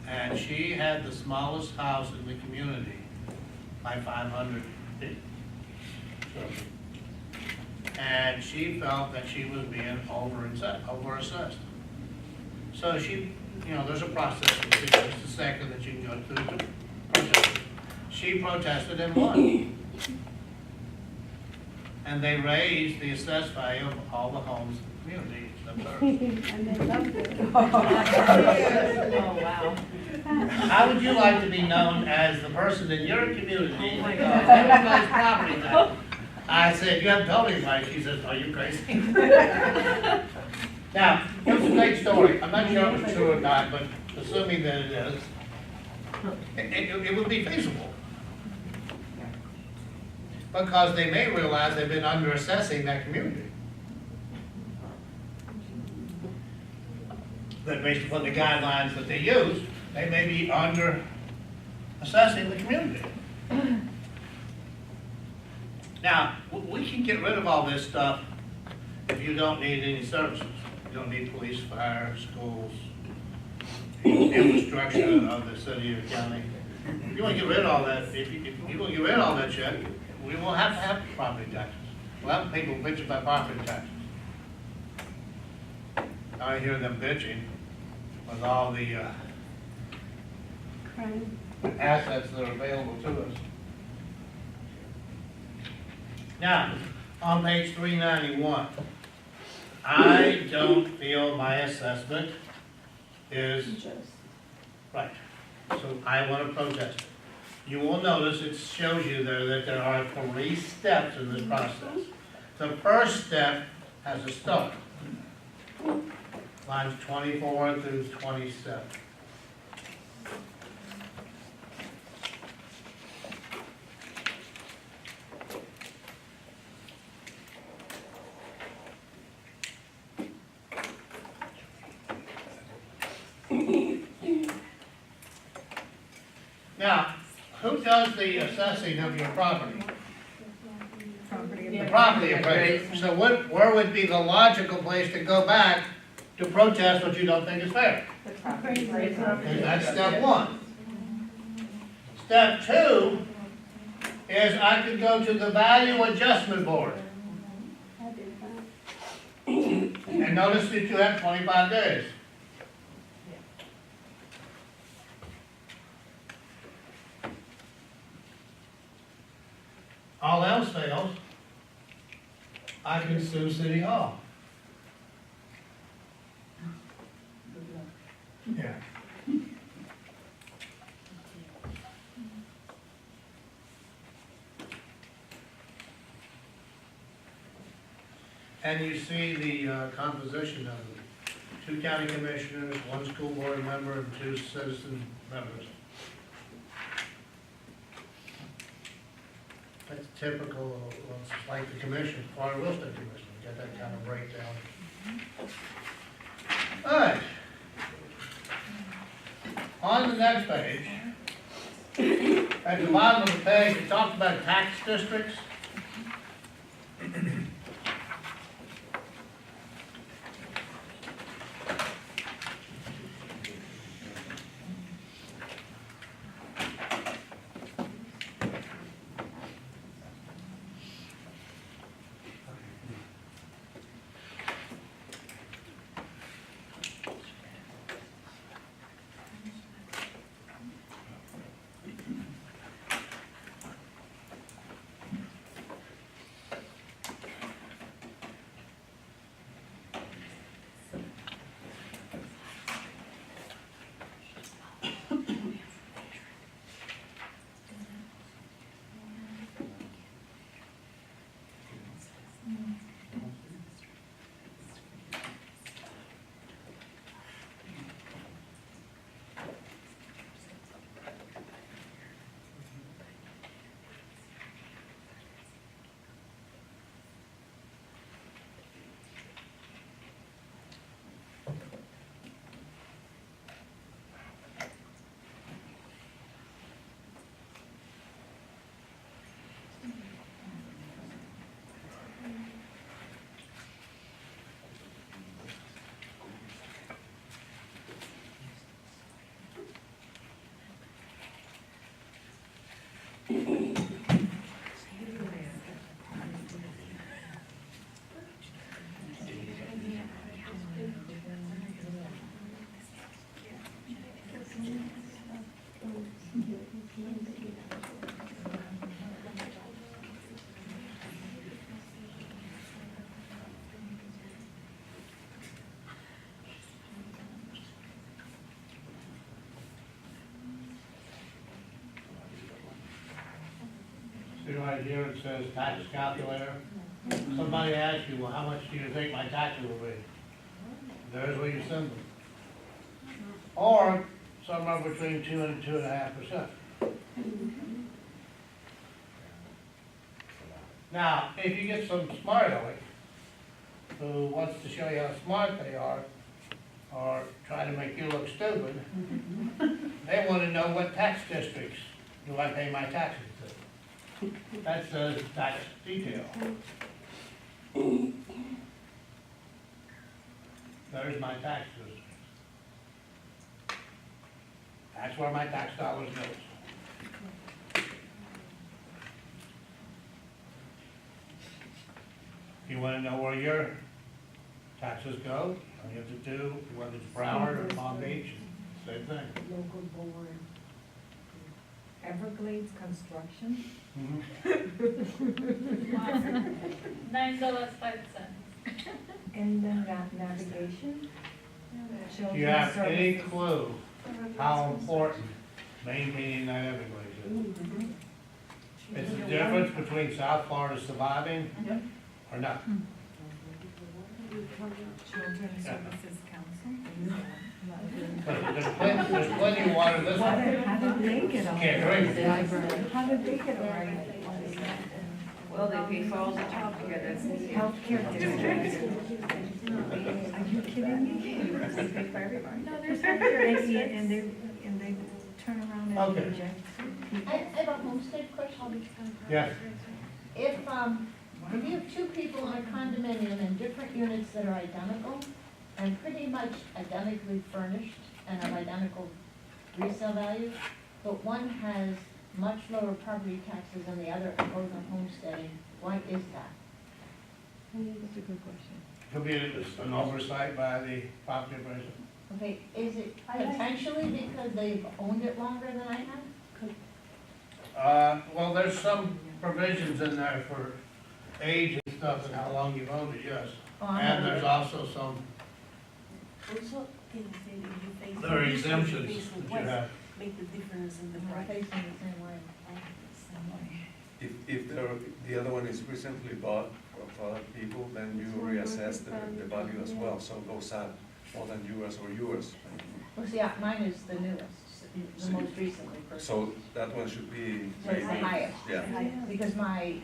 and she had the smallest house in the community by 500 feet. And she felt that she was being over-assessed. So she, there's a process, it's just a second that you can go through to protest. She protested and won. And they raised the assessed value of all the homes in the community. And they loved it. Oh, wow. How would you like to be known as the person in your community that got everybody's property tax? I said, you haven't told anybody. She says, are you crazy? Now, it was a great story. I'm not sure it was true or not, but assuming that it is, it would be feasible. Because they may realize they've been under-assessing that community. That based upon the guidelines that they use, they may be under-assessing the community. Now, we can get rid of all this stuff if you don't need any services. You don't need police, fire, schools, infrastructure of the city or county. If you want to get rid of all that, if you want to get rid of all that shit, we won't have to have property taxes. We'll have people bitching about property taxes. I hear them bitching with all the Crime. assets that are available to us. Now, on page 391, I don't feel my assessment is right. So I want to protest it. You will notice it shows you there that there are 3 steps in this process. The first step has a start. Lines 24 through 27. Now, who does the assessing of your property? The property appraiser. So where would be the logical place to go back to protest what you don't think is fair? Okay, that's step 1. Step 2 is I could go to the value adjustment board. And notice that you have 25 days. All else fails, I can sue City Hall. Yeah. And you see the composition of them. 2 county commissioners, 1 school board member, and 2 citizen members. That's typical, well, it's like the commission, Florida Real Estate Commission, you get that kind of breakdown. All right. On the next page, at the bottom of the page, it talks about tax districts. see right here, it says tax calculator. Somebody asks you, well, how much do you think my taxes will be? There's where you send them. Or somewhere between 2 and 2.5%. Now, if you get some smart aleck who wants to show you how smart they are, or try to make you look stupid, they want to know what tax districts do I pay my taxes to. That's the tax detail. There's my tax district. That's where my tax dollars goes. If you want to know where your taxes go, all you have to do, whether it's Broward or Palm Beach, same thing. Local board. Everglades Construction. $9.05. And then navigation. Do you have any clue how important maintaining that Everglades is? It's the difference between South Florida surviving or not. Children's Yeah. Services Council. There's plenty of water this way. How did they get on? Can't drink it. How did they get on? Well, they pay for all the childcare that's needed. Healthcare district. Are you kidding me? They pay for everybody. No, there's healthcare, and they turn around and Okay. reject. I have a homestead question. Yes. If you have two people in a condominium in different units that are identical and pretty much identically furnished and of identical resale value, but one has much lower property taxes than the other and both on homesteading, why is that? That's a good question. Could be an oversight by the property appraiser. Okay, is it potentially because they've owned it longer than I have? Well, there's some provisions in there for age and stuff and how long you've owned it, yes. Oh, I'm And not- there's also some, there are exemptions that you have. Make the difference in the I'm price. facing the same way. If the other one is recently bought for other people, then you reassess the value as well, so it goes up more than yours or yours. Well, see, mine is the newest, the most recently purchased. So that one should be So it's the maybe, highest. yeah, Because my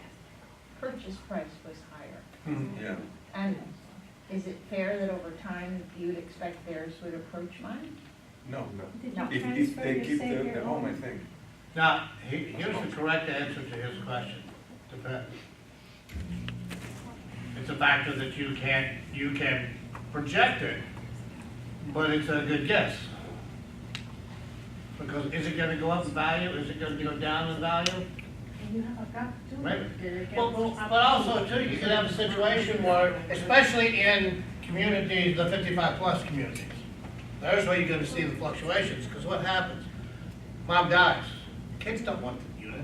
purchase price was higher. yeah. And is it fair that over time you would expect theirs would approach mine? No, Did No. you if transfer they your keep Savior the home, I think. Now, here's the correct answer to his question. Depends. It's a factor that you can project it, but it's a good guess. Because is it gonna go up in value? Is it gonna go down in value? Maybe. Well, but also too, you could have a situation where, especially in communities, the 55+ communities, there's where you're gonna see the fluctuations, because what happens? Mom dies, kids don't want the unit.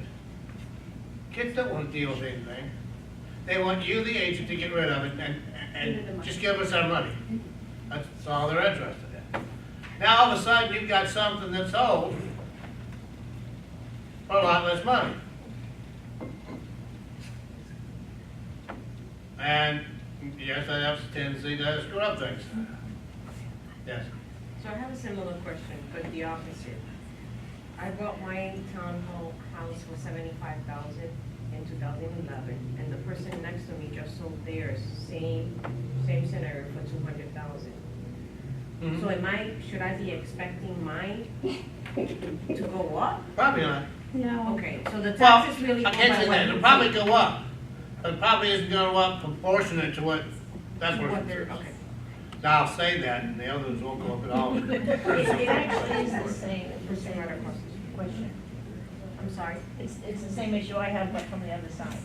Kids don't want to deal with anything. They want you, the agent, to get rid of it and just give us our money. That's all they're interested in. Now, all of a sudden, you've got something that's sold for a lot less money. And yes, that has a tendency to screw up things. Yes. So I have a similar question, but the opposite. I bought my house for $75,000 in 2011, and the person next to me just sold theirs, same scenario for $200,000. So should I be expecting mine to go up? Probably not. No. Okay, so the Well, taxes really. I can't say that, it'll probably go up. But it probably isn't gonna go up proportionate to what that What person they're, says. okay. Now, I'll say that, and the others won't go up at all. It actually is the same Right across the street. question. I'm sorry? It's the same issue I have, but from the other side.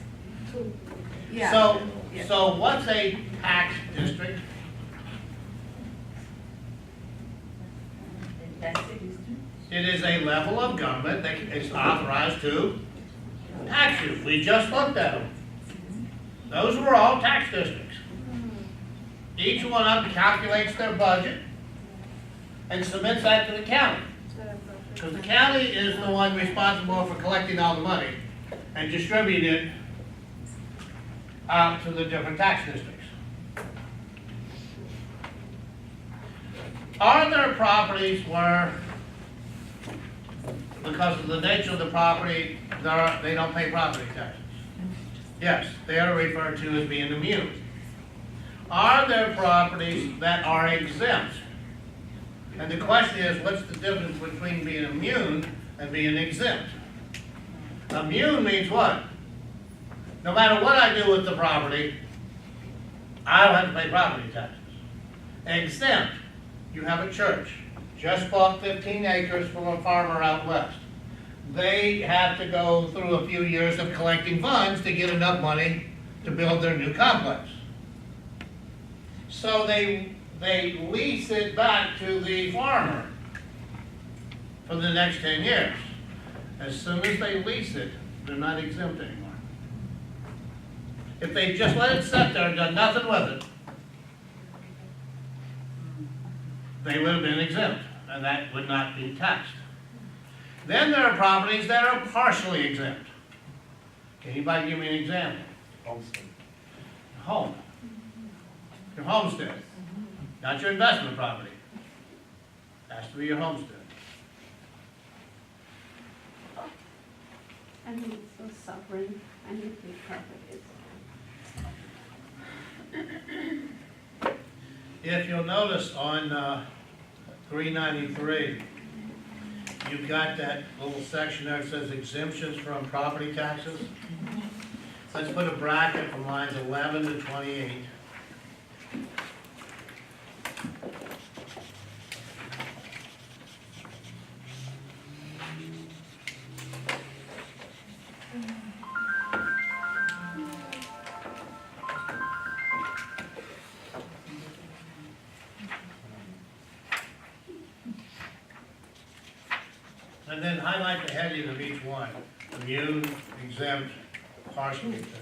Yeah. So what's a tax district? It is a level of government that is authorized to tax you. We just looked at them. Those were all tax districts. Each one of them calculates their budget and submits that to the county. Because the county is the one responsible for collecting all the money. and distribute it out to the different tax districts. Are there properties where, because of the nature of the property, they don't pay property taxes? Yes, they are referred to as being immune. Are there properties that are exempt? And the question is, what's the difference between being immune and being exempt? Immune means what? No matter what I do with the property, I don't have to pay property taxes. Exempt, you have a church, just bought 15 acres from a farmer out west. They have to go through a few years of collecting funds to get enough money to build their new complex. So they lease it back to the farmer for the next 10 years. As soon as they lease it, they're not exempt anymore. If they just let it sit there and done nothing with it, they would have been exempt, and that would not be taxed. Then there are properties that are partially exempt. Anybody give me an example? Homestead. Home. Your homestead. Not your investment property. Has to be your homestead. I mean, so sovereign, I need big properties. If you'll notice on 393, you've got that little section there that says exemptions from property taxes. Let's put a bracket from lines 11 to 28. And then highlight the heading of each one. Immune, exempt, partially exempt.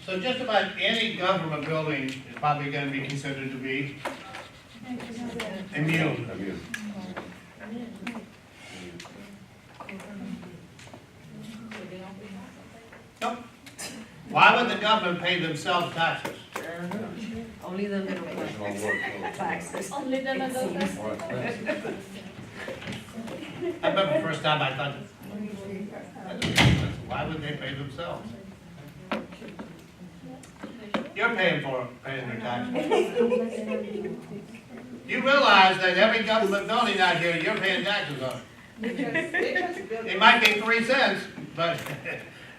So just about any government building is probably going to be considered to be immune. Immune. Nope. Why would the government pay themselves taxes? Only the middle It's class not work, no. taxes. Only the middle class. More expensive. I remember the first time I thought, why would they pay themselves? You're paying their taxes. You realize that every government building out here, you're paying taxes on. It might be 3 cents, but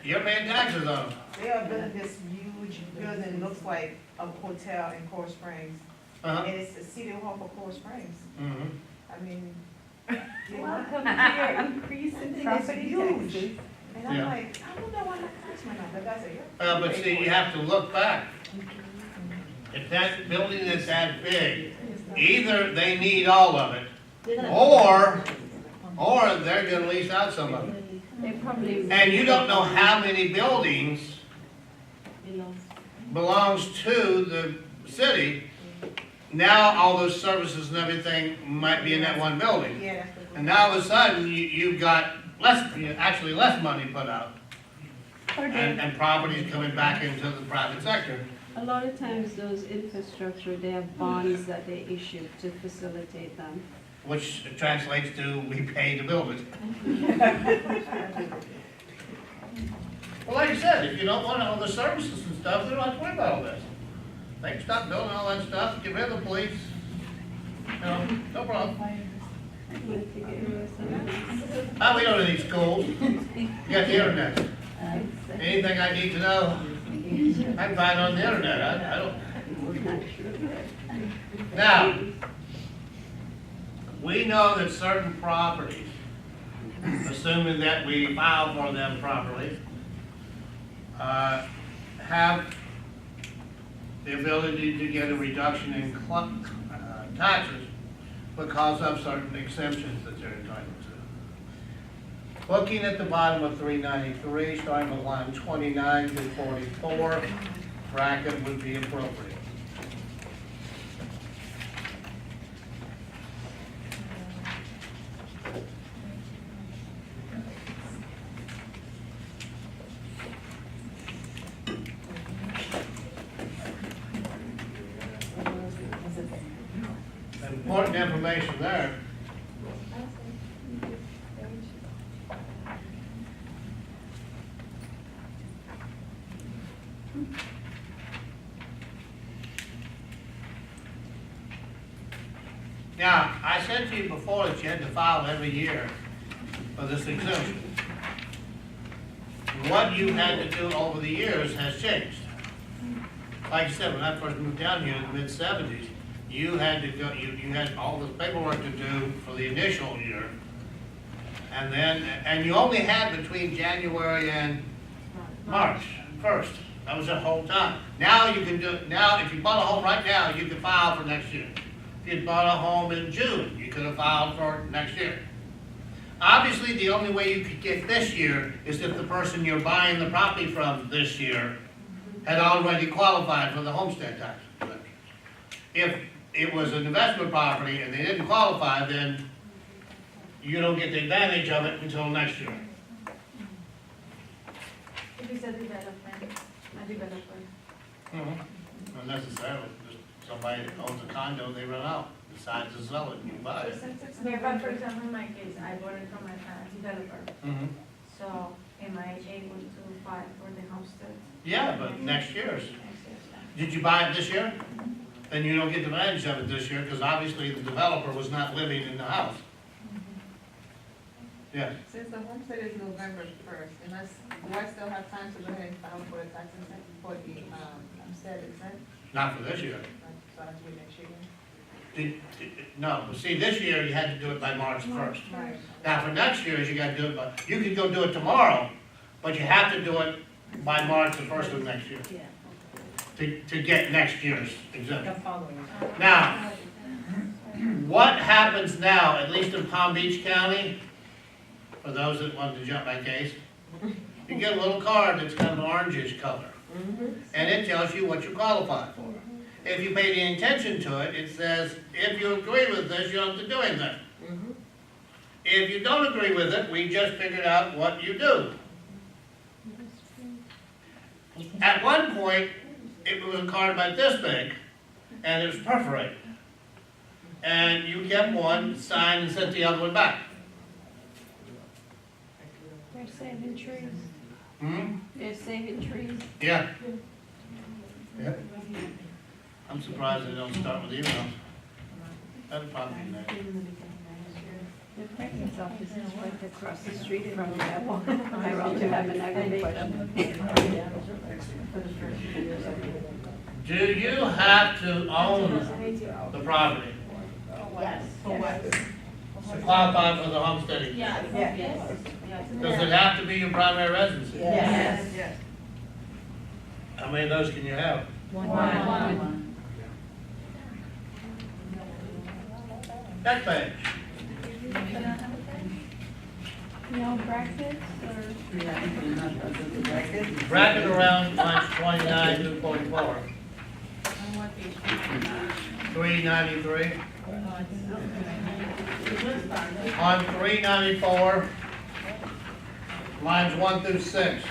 you're paying taxes on them. They are building this huge building, looks like a hotel in Coral Springs. Uh-huh. And it's the city hall for Coral Springs. Mhm. I mean, Welcome to your increase in it's property huge. taxes. And I'm Yeah. like, I don't know why the tax went up. The guy said, yeah. But see, you have to look back. If that building is that big, either they need all of it, or they're gonna lease out some of it. They probably. And you don't know how many buildings belongs to the city. Now, all those services and everything might be in that one building. Yeah, that's the. And now all of a sudden, you've got actually less money put out, Or they- and properties coming back into the private sector. A lot of times those infrastructure, they have bonds that they issue to facilitate them. Which translates to, we pay to build it. Well, like I said, if you don't want all the services and stuff, we don't have to worry about all this. They can stop building all that stuff, get rid of the police. You know, no problem. I'm gonna figure it out. Oh, we don't need schools. You got the internet. Anything I need to know, I can find on the internet. I don't. Now, we know that certain properties, assuming that we file for them properly, have the ability to get a reduction in taxes because of certain exemptions that they're entitled to. Looking at the bottom of 393, starting with line 29 to 44, bracket would be appropriate. important information there. Now, I said to you before that you had to file every year for this exemption. What you had to do over the years has changed. Like I said, when I first moved down here in the mid-70s, you had to go, you had all this paperwork to do for the initial year. And then, and you only had between January and March 1st. That was the whole time. Now you can do, now if you bought a home right now, you can file for next year. If you bought a home in June, you could have filed for next year. Obviously, the only way you could get this year is if the person you're buying the property from this year had already qualified for the homestead tax exemption. If it was an investment property and they didn't qualify, then you don't get the advantage of it until next year. If it's a development, a developer. Not necessarily, just somebody that owns a condo, they rent out, decides to sell it, and you buy it. Yeah, but for example, in my case, I bought it from a developer, Mhm. so am I able to file for the homestead? Yeah, but next year's. Next year's tax? Did you buy it this year? Then you don't get the advantage of it this year, because obviously the developer was not living in the house. Yes, Since the homestead is November first, unless, do I still have time to go ahead and file for the tax exempt, for the, homestead exempt? not for this year. So I have to wait next year? No, but see, this year you had to do it by March 1st. Right. Now, for next year, you gotta do it by, you can go do it tomorrow, but you have to do it by March the 1st of next year. To get next year's exemption. Now, what happens now, at least in Palm Beach County, for those that want to jump my case, you get a little card that's kind of orangish color. And it tells you what you qualify for. If you pay any attention to it, it says, if you agree with this, you don't have to do anything. If you don't agree with it, we just figured out what you do. At one point, it was a card about this big, and it was perforated. And you kept one, signed, and sent the other one back. They're saving trees. Hmm? They're saving trees. Yeah. Yeah. I'm surprised they don't start with emails. That'd probably be nice. The practice office is right across the street from that one. I wrote to have an aggravation. Do you have to own the property Yes. For what? to qualify for the homesteading? Yes. Does it have to be your primary residence? Yes. Yes. How many of those can you have? One. Next page. No brackets or? Bracket around lines 29 to 44. 393. On 394, lines 1 through 6,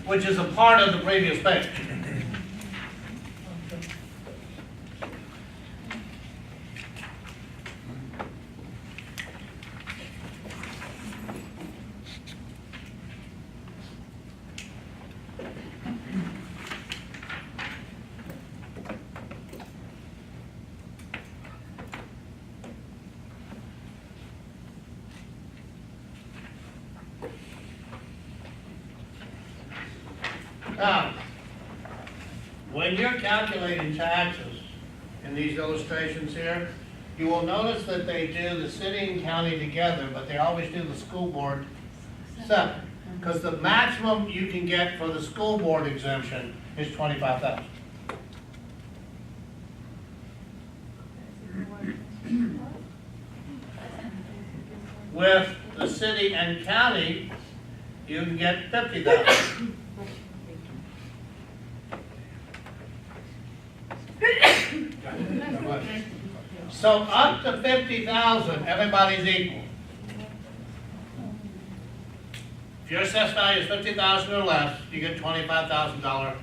which is a part of the previous page. Now, when you're calculating taxes in these illustrations here, you will notice that they do the city and county together, but they always do the school board separate. Because the maximum you can get for the school board exemption is $25,000. With the city and county, you can get $50,000. So up to 50,000, everybody's equal. If your assessed value is 50,000 or less, you get $25,000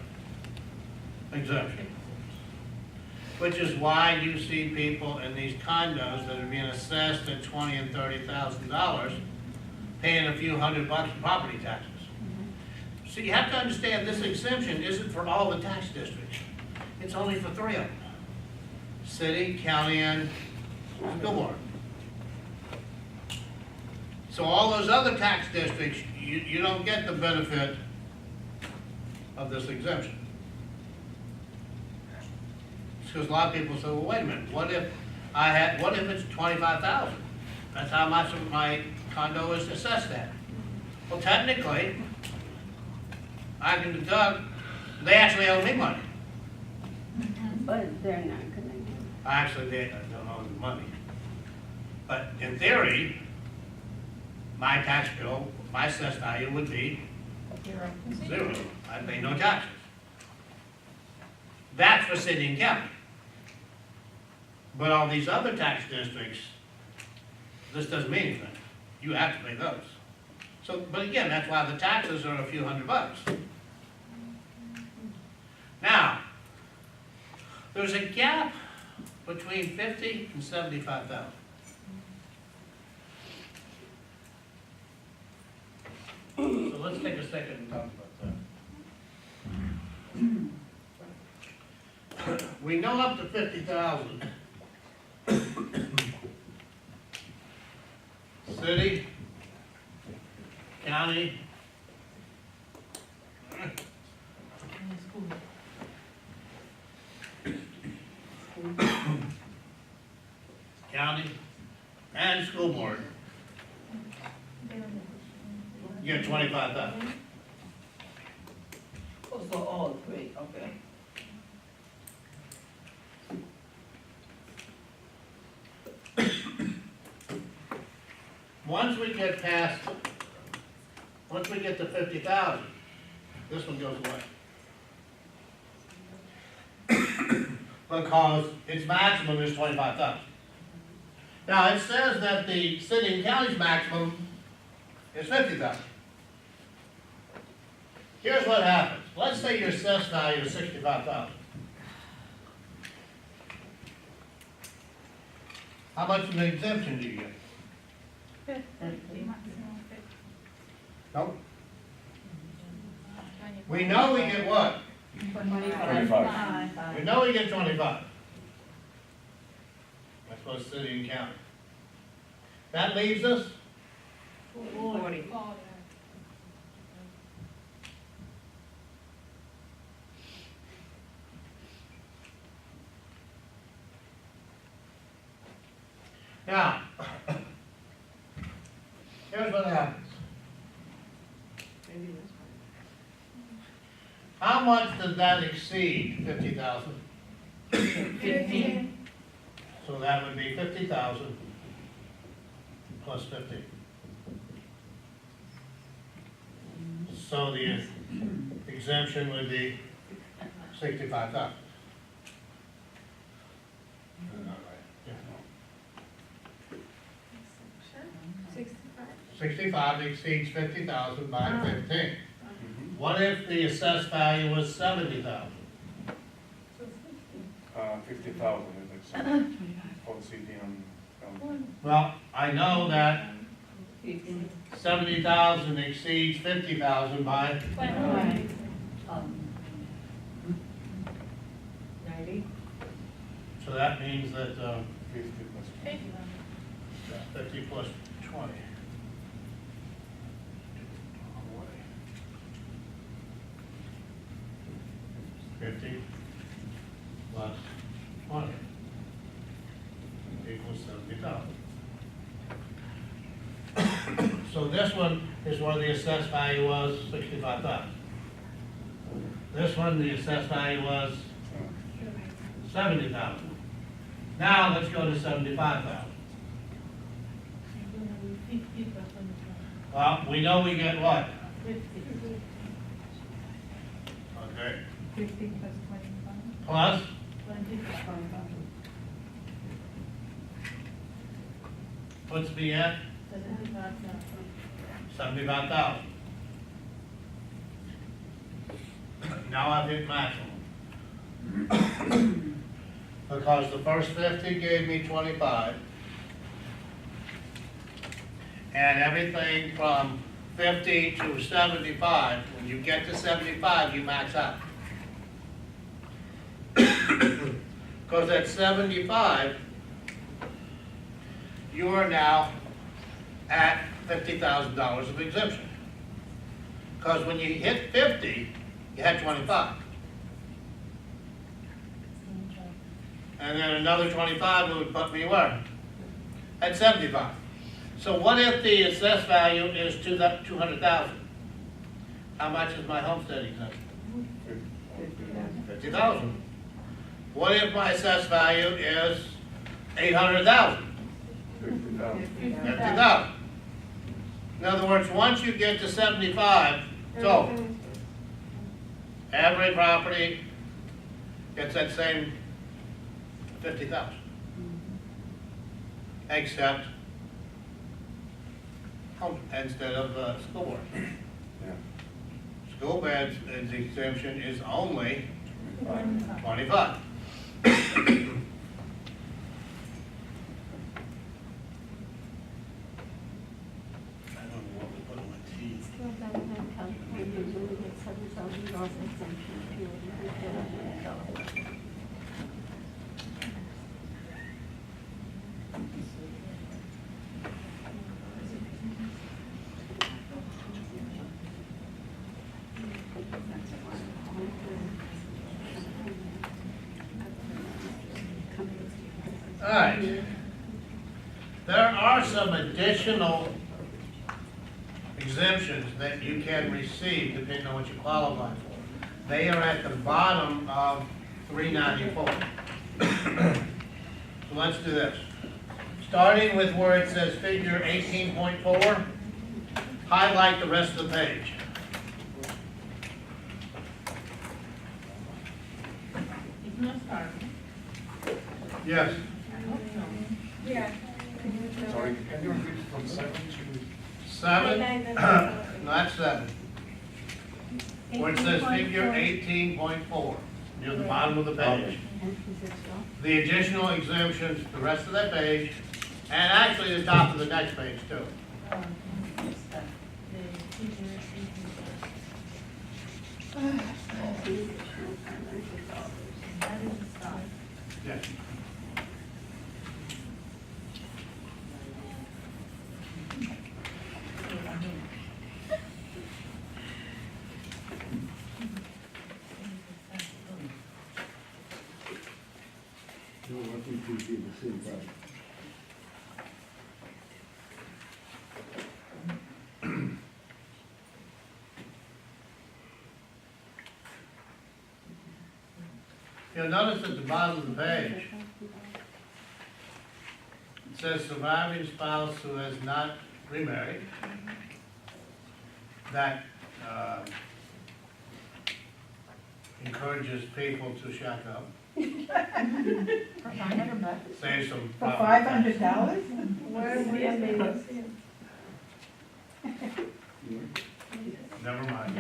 exemption. which is why you see people in these condos that are being assessed at $20,000 and $30,000 paying a few $100 in property taxes. So you have to understand this exemption isn't for all the tax districts. It's only for 3 of them. City, county, and school board. So all those other tax districts, you don't get the benefit of this exemption. Because a lot of people say, well, wait a minute, what if it's 25,000? That's how much of my condo is assessed at. Well, technically, I can deduct, they actually owe me money. But they're not gonna get Actually, they don't owe me money. But in theory, my tax bill, my assessed value would be 0. I pay no taxes. That's for city and county. But all these other tax districts, this doesn't mean anything. You have to pay those. So, but again, that's why the taxes are a few $100. Now, there's a gap between 50 and 75,000. So let's take a second and talk about that. We know up to 50,000. City, county, and school board, you get 25,000. Oh, so all 3, okay. Once we get to 50,000, this one goes away. Because its maximum is 25,000. Now, it says that the city and county's maximum is 50,000. Here's what happens. Let's say your assessed value is 65,000. How much of an exemption do you get? Nope. We know we get what? 25. We know we get 25. That's what city and county. That leaves us 40. now. Here's what happens. How much does that exceed 50,000? 15. So that would be 50,000 plus 50. So the exemption would be 65,000. 65 exceeds 50,000 by 15. What if the assessed value was 70,000? 50,000 is exempt for city and county. Well, I know that 70,000 exceeds 50,000 by, 90. so that means that 50 plus 50 plus 20. 50 plus 20 equals 70,000. So this one is where the assessed value was 65,000. This one, the assessed value was 70,000. Now let's go to 75,000. Well, we know we get what? Okay. 50 plus 25. Plus? 25. Puts me at 75,000. Now I've hit maximum. because the first 50 gave me 25. And everything from 50 to 75, when you get to 75, you max out. Because at 75, you are now at $50,000 of exemption. Because when you hit 50, you had 25. And then another 25 would put me where? At 75. So what if the assessed value is 200,000? How much is my homestead exemption? 50,000. What if my assessed value is 800,000? 50,000. In other words, once you get to 75, it's over. Every property gets that same 50,000. Except home instead of school board. Yeah. School bed's exemption is only 25. I don't know what to put on my teeth. All right. There are some additional exemptions that you can receive depending on what you qualify for. They are at the bottom of 394. So let's do this. Starting with where it says figure 18.4, highlight the rest of the page. Yes. Sorry, can you repeat from 7 to? 7, not 7. Where it says figure 18.4, near the bottom of the page. The additional exemptions, the rest of that page, and actually the top of the next page too. Yes. No, I think we should the same time. You'll notice at the bottom of the page, it says surviving spouse who has not remarried. That encourages people to shack up. Save some. For $500? Never mind.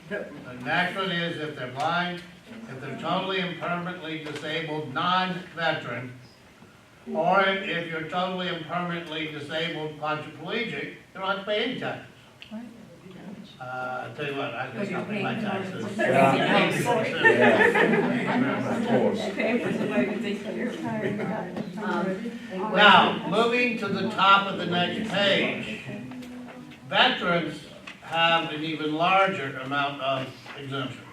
The next one is if they're blind, if they're totally and permanently disabled, non-veteran, or if you're totally and permanently disabled quadriplegic, you don't have to pay any taxes. I'll tell you what, I guess I'll pay my taxes. Of course. Now, moving to the top of the next page, veterans have an even larger amount of exemption.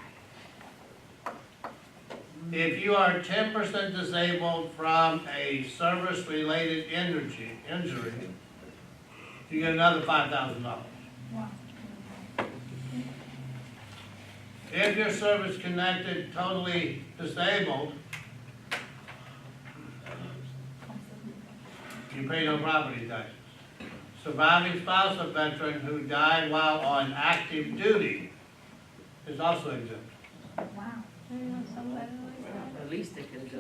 If you are 10% disabled from a service-related injury, you get another $5,000. Wow. If you're service-connected, totally disabled, you pay no property taxes. Surviving spouse of veteran who died while on active duty is also exempt. Wow. At least they can do.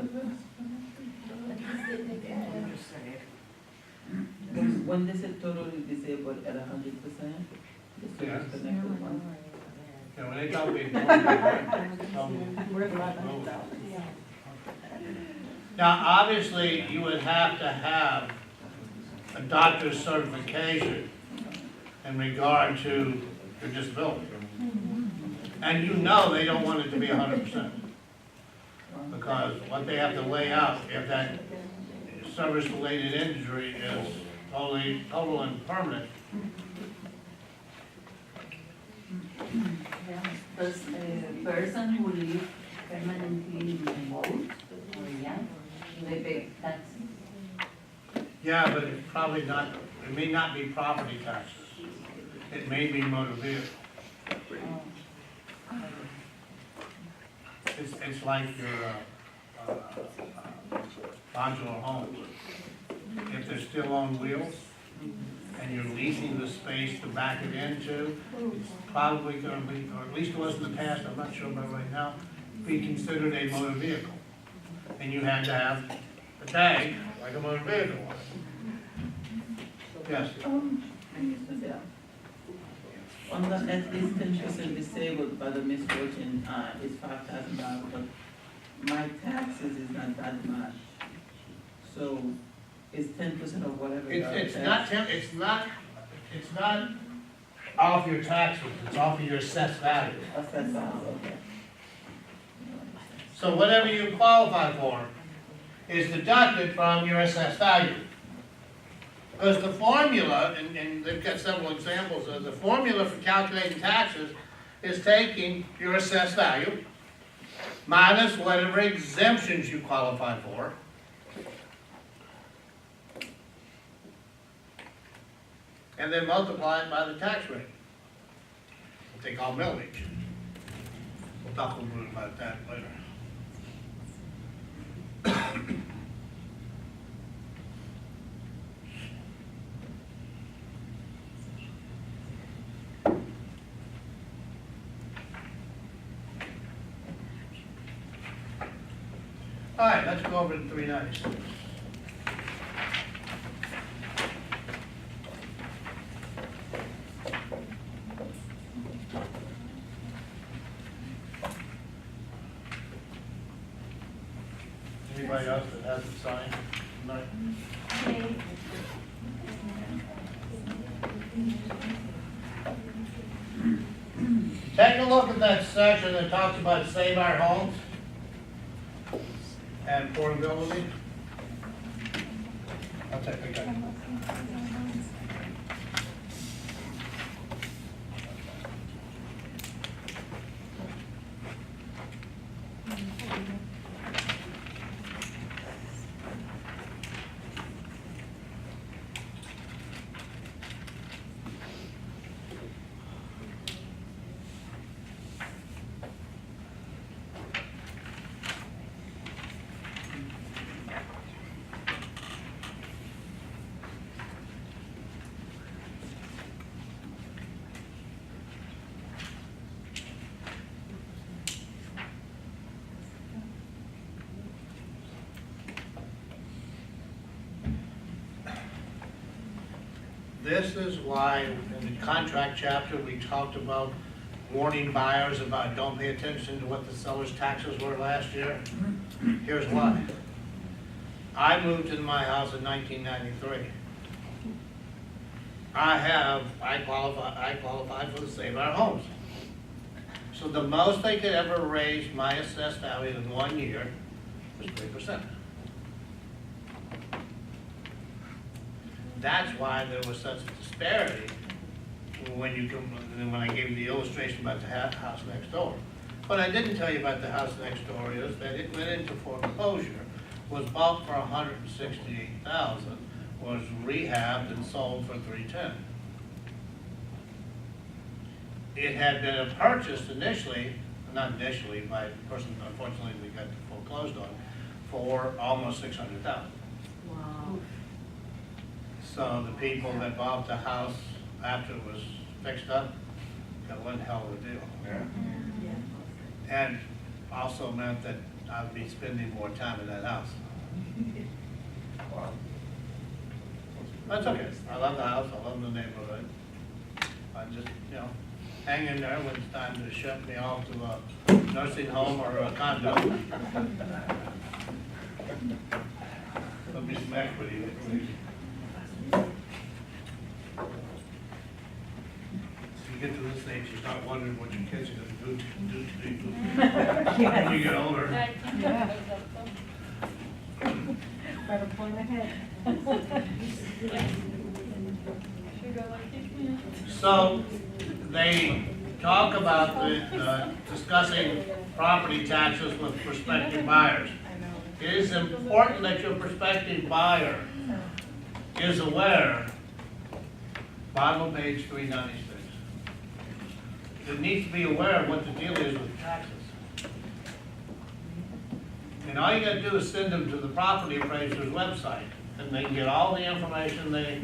When they say totally disabled at 100%, the Yeah. service connected one. Yeah, when they tell me. Now, obviously, you would have to have a doctor's certification in regard to your disability. And you know they don't want it to be 100%. Because what they have to lay out, if that service-related injury is total and permanent, Does a person who lives permanently remote or young, do they pay taxes? yeah, but it's probably not, it may not be property taxes. It may be motor vehicle. It's like your modular homes. If they're still on wheels and you're leasing the space to back it into, it's probably gonna be, or at least it was in the past, I'm not sure about right now, be considered a motor vehicle. And you had to have a tag like a motor vehicle was. Yes? Yeah. On the at least 10% disabled by the misfortune, is $5,000, but my taxes is not that much. So it's 10% of whatever. It's not off your taxes, it's off of your assessed value. Assessed value, okay. So whatever you qualify for is deducted from your assessed value. Because the formula, and they've got several examples of the formula for calculating taxes is taking your assessed value minus whatever exemptions you qualify for. And then multiply it by the tax rate. What they call millage. We'll talk a little bit about that later. All right, let's go over to 396. Anybody else that hasn't signed tonight? Take a look at that section that talks about save our homes and portability. I'll take a look. This is why in the contract chapter, we talked about warning buyers about don't pay attention to what the seller's taxes were last year. Here's why. I moved into my house in 1993. I qualify for the Save Our Homes. So the most they could ever raise my assessed value in 1 year was 3%. That's why there was such a disparity when I gave you the illustration about the house next door. What I didn't tell you about the house next door is that it went into foreclosure, was bought for $168,000, was rehabbed and sold for $310,000. It had been purchased initially, not initially, by a person unfortunately we got foreclosed on, for almost $600,000. Wow. So the people that bought the house after it was fixed up got one hell of a deal. Yeah. And also meant that I'd be spending more time in that house. Wow. That's okay. I love the house, I love the neighborhood. I just, hang in there when it's time to ship me off to a nursing home or a condo. Let me some equity, please. So you get to this age, you start wondering what your kids are gonna do to you. When you get older. I think that was Better point ahead. Should go like 15. So, they talk about discussing property taxes with prospective buyers. It is important that your prospective buyer is aware, bottom of page 396. It needs to be aware of what the deal is with taxes. And all you gotta do is send them to the property appraiser's website, and they can get all the information they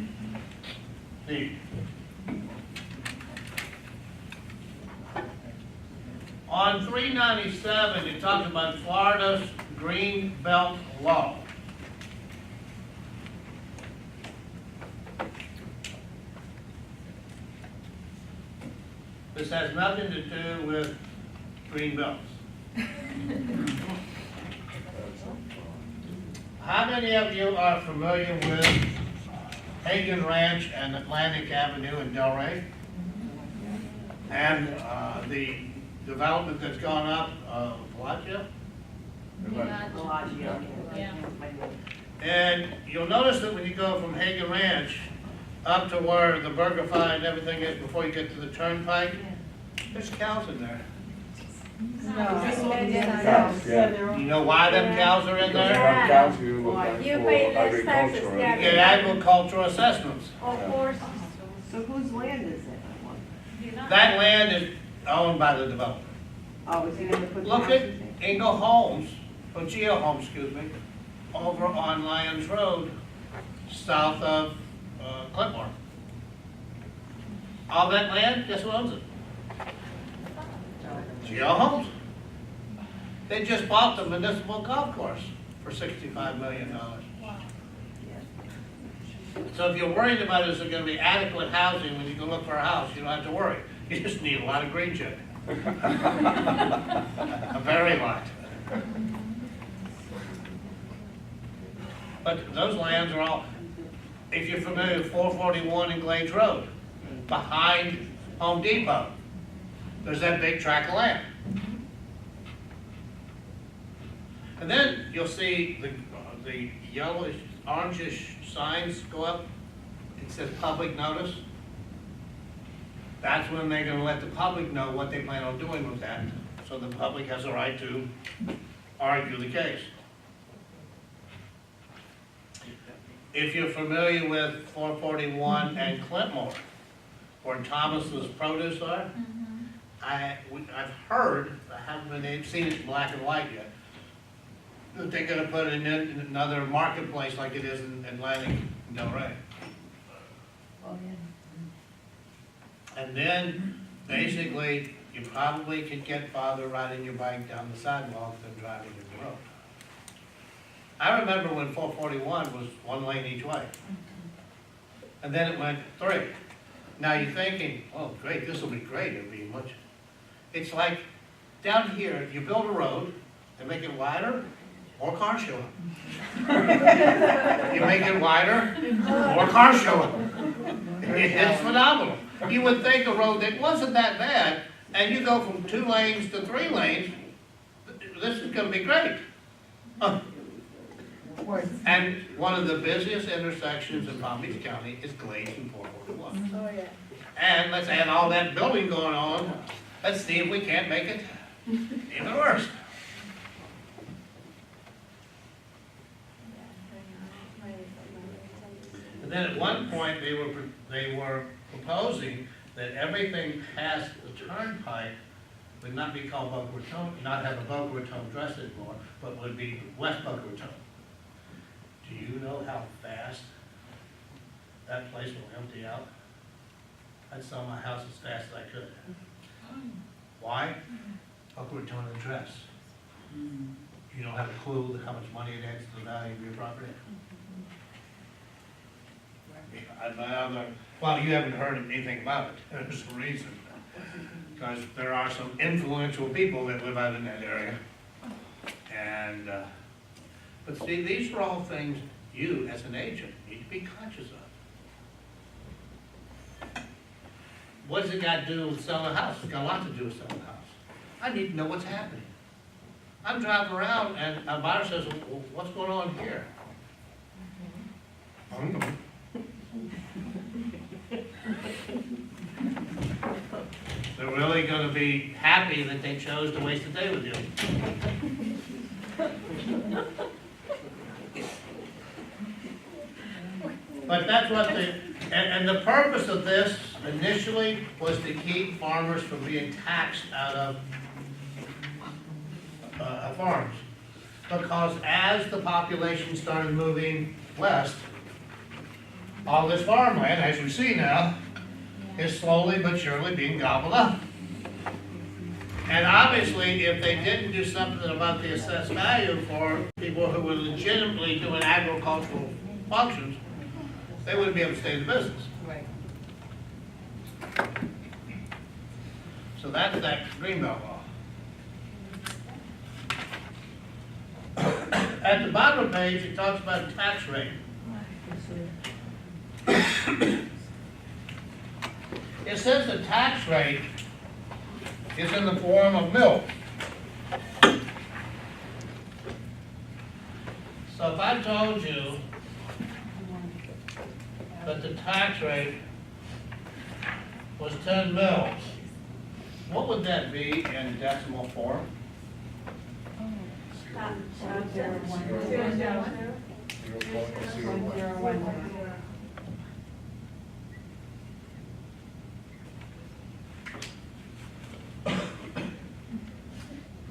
need. On 397, it talks about Florida's Green Belt Law. This has nothing to do with green belts. How many of you are familiar with Hagen Ranch and Atlantic Avenue in Delray? And the development that's gone up, Bellagio? Yeah. And you'll notice that when you go from Hagen Ranch up to where the BurgerFi and everything is before you get to the turnpike, there's cows in there. Yeah. You know why them cows are in there? Cows you look like You for pay less taxes, agricultural. yeah. You get agricultural assessments. Of course. So whose land is it? That land is owned by the developer. Oh, is he gonna put Look at houses in? Ingle Homes, or Geo Homes, excuse me, over on Lyons Road, south of Clintmore. All that land, guess who owns it? Geo Homes. They just bought the municipal golf course for $65 million. So if you're worried about is there going to be adequate housing when you go look for a house, you don't have to worry. You just need a lot of green chip. A very lot. But those lands are all, if you're familiar with 441 and Glades Road, behind Home Depot, there's that big tract of land. And then you'll see the yellowish, orangish signs go up. It says public notice. That's when they're gonna let the public know what they plan on doing with that, so the public has a right to argue the case. If you're familiar with 441 and Clintmore, where Thomas's produce are, I've heard, I haven't seen it in black and white yet, that they're gonna put it in another marketplace like it is in Atlantic and Delray. Oh, yeah. And then, basically, you probably could get farther riding your bike down the sidewalk than driving in the road. I remember when 441 was one lane each way. And then it went 3. Now you're thinking, oh great, this will be great, it'll be much. It's like, down here, you build a road, and make it wider, more cars show up. You make it wider, more cars show up. It's phenomenal. You would think a road that wasn't that bad, and you go from 2 lanes to 3 lanes, this is gonna be great. And one of the busiest intersections in Palm Beach County is Glades and 441. Oh, yeah. And let's add all that building going on, let's see if we can't make it even worse. And then at one point, they were proposing that everything past the turnpike would not be called Boca Raton, not have a Boca Raton address anymore, but would be West Boca Raton. Do you know how fast that place will empty out? I'd sell my house as fast as I could. Why? Boca Raton address. You don't have a clue how much money it adds to the value of your property? Well, you haven't heard anything about it. There's a reason. Because there are some influential people that live out in that area. And But see, these are all things you, as an agent, need to be conscious of. What does it got to do with selling a house? It's got a lot to do with selling a house. I need to know what's happening. I'm driving around and a buyer says, well, what's going on here? I don't know. They're really gonna be happy that they chose to waste a day with you. But that's what and the purpose of this initially was to keep farmers from being taxed out of farms. Because as the population started moving west, all this farmland, as we see now, is slowly but surely being gobbled up. And obviously, if they didn't do something about the assessed value for people who were legitimately doing agricultural functions, they wouldn't be able to stay in the business. Right. So that's that Greenbelt law. At the bottom of the page, it talks about tax rate. It says the tax rate is in the form of milk. So if I told you that the tax rate was 10 mils, what would that be in decimal form?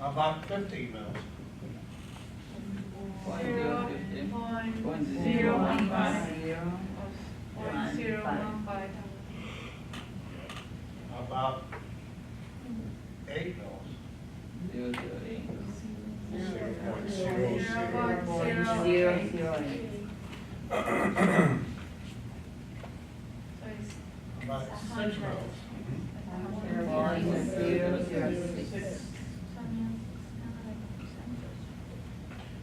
About 15 mils. About 8 mils. About 6 mils.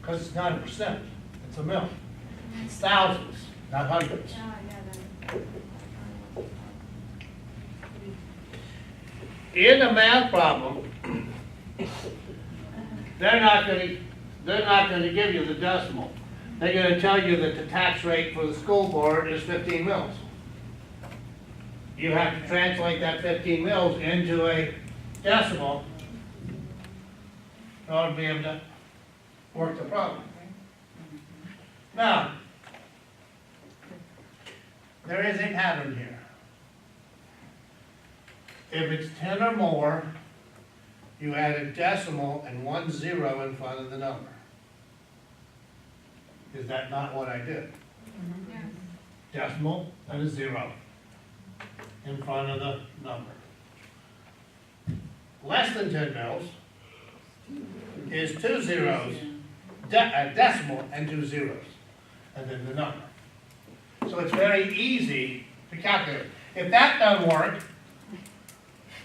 Because it's not a percent, it's a mil. It's thousands, not hundreds. In a math problem, they're not going to give you the decimal. They're going to tell you that the tax rate for the school board is 15 mils. You have to translate that 15 mils into a decimal in order to be able to work the problem. Now, there is a pattern here. If it's 10 or more, you add a decimal and 1 0 in front of the number. Is that not what I did? Yes. Decimal and a 0 in front of the number. Less than 10 mils is 2 zeros, a decimal and 2 zeros, and then the number. So it's very easy to calculate. If that doesn't work,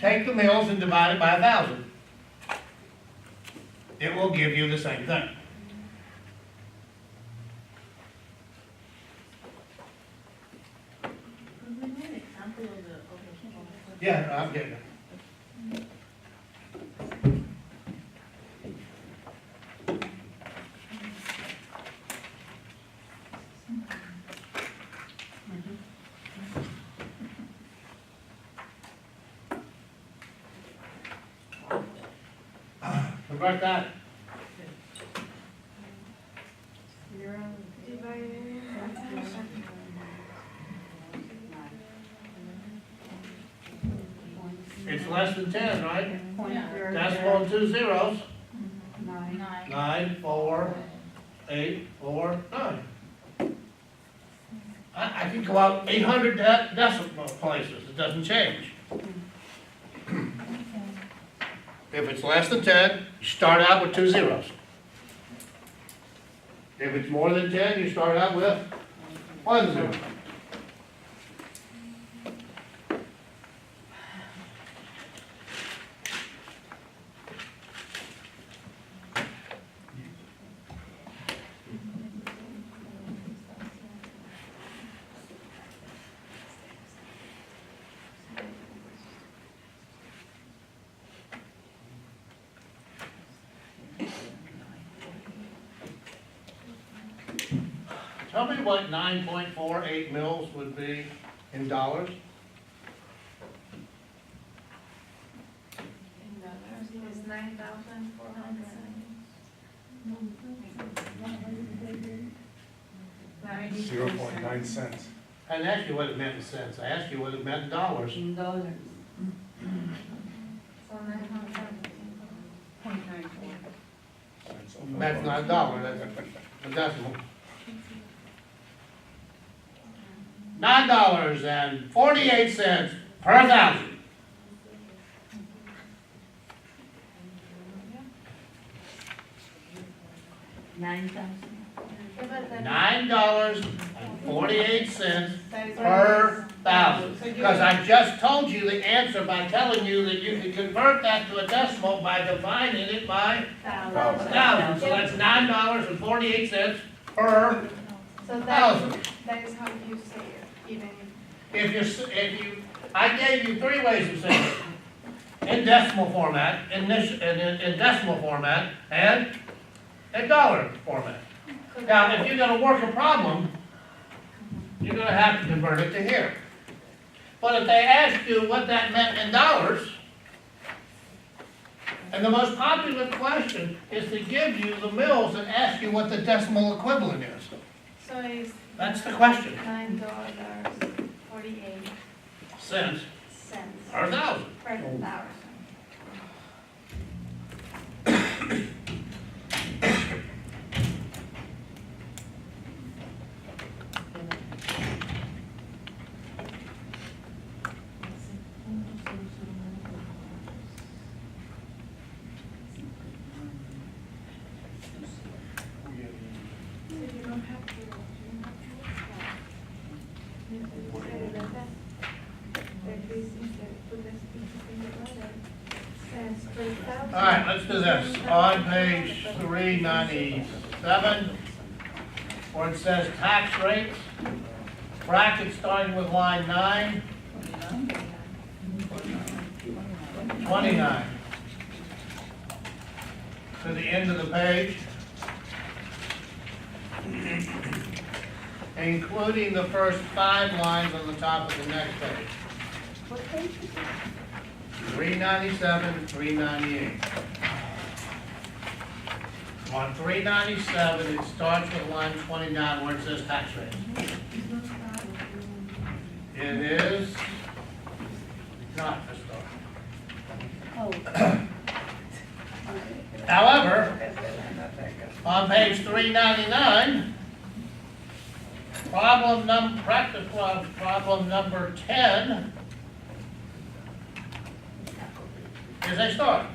take the mils and divide it by 1,000. It will give you the same thing. Yeah, I'm getting it. What about that? It's less than 10, right? Decimal and 2 zeros. 9, 4, 8, 4, 9. I can go out 800 decimal places. It doesn't change. If it's less than 10, you start out with 2 zeros. If it's more than 10, you start out with 1 0. Tell me what 9.48 mils would be in dollars? It's 9,400. 0.9 cents. I didn't ask you what it meant in cents, I asked you what it meant in dollars. In dollars. So 900. That's not a dollar, that's a decimal. $9.48 per thousand. $9.48 per thousand. Because I just told you the answer by telling you that you can convert that to a decimal by dividing it by thousand. So that's $9.48 per So thousand. that is how you say it, even If you, I gave you three ways of saying it. In decimal format, in decimal format, and in dollar format. Now, if you're gonna work a problem, you're gonna have to convert it to here. But if they ask you what that meant in dollars, and the most popular question is to give you the mills and ask you what the decimal equivalent is. so it's That's the question. $9.48 Cents per thousand. per thousand. So you don't have to, that this is the, put this in the letter, says per thousand. All right, let's do this. On page 397, where it says tax rates, bracket starting with line 9, 29. To the end of the page, including the first 5 lines on the top of the next page. What page is it? 397, 398. On 397, it starts with line 29 where it says tax rate. It is not the start. However, on page 399, problem number 10 is a start.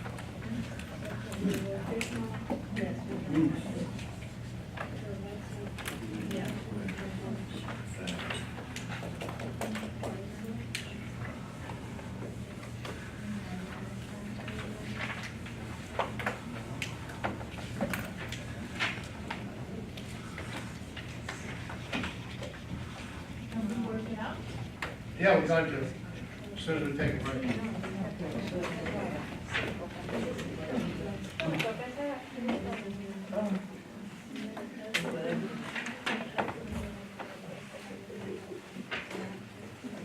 Yeah, we're going to, as soon as we take a break.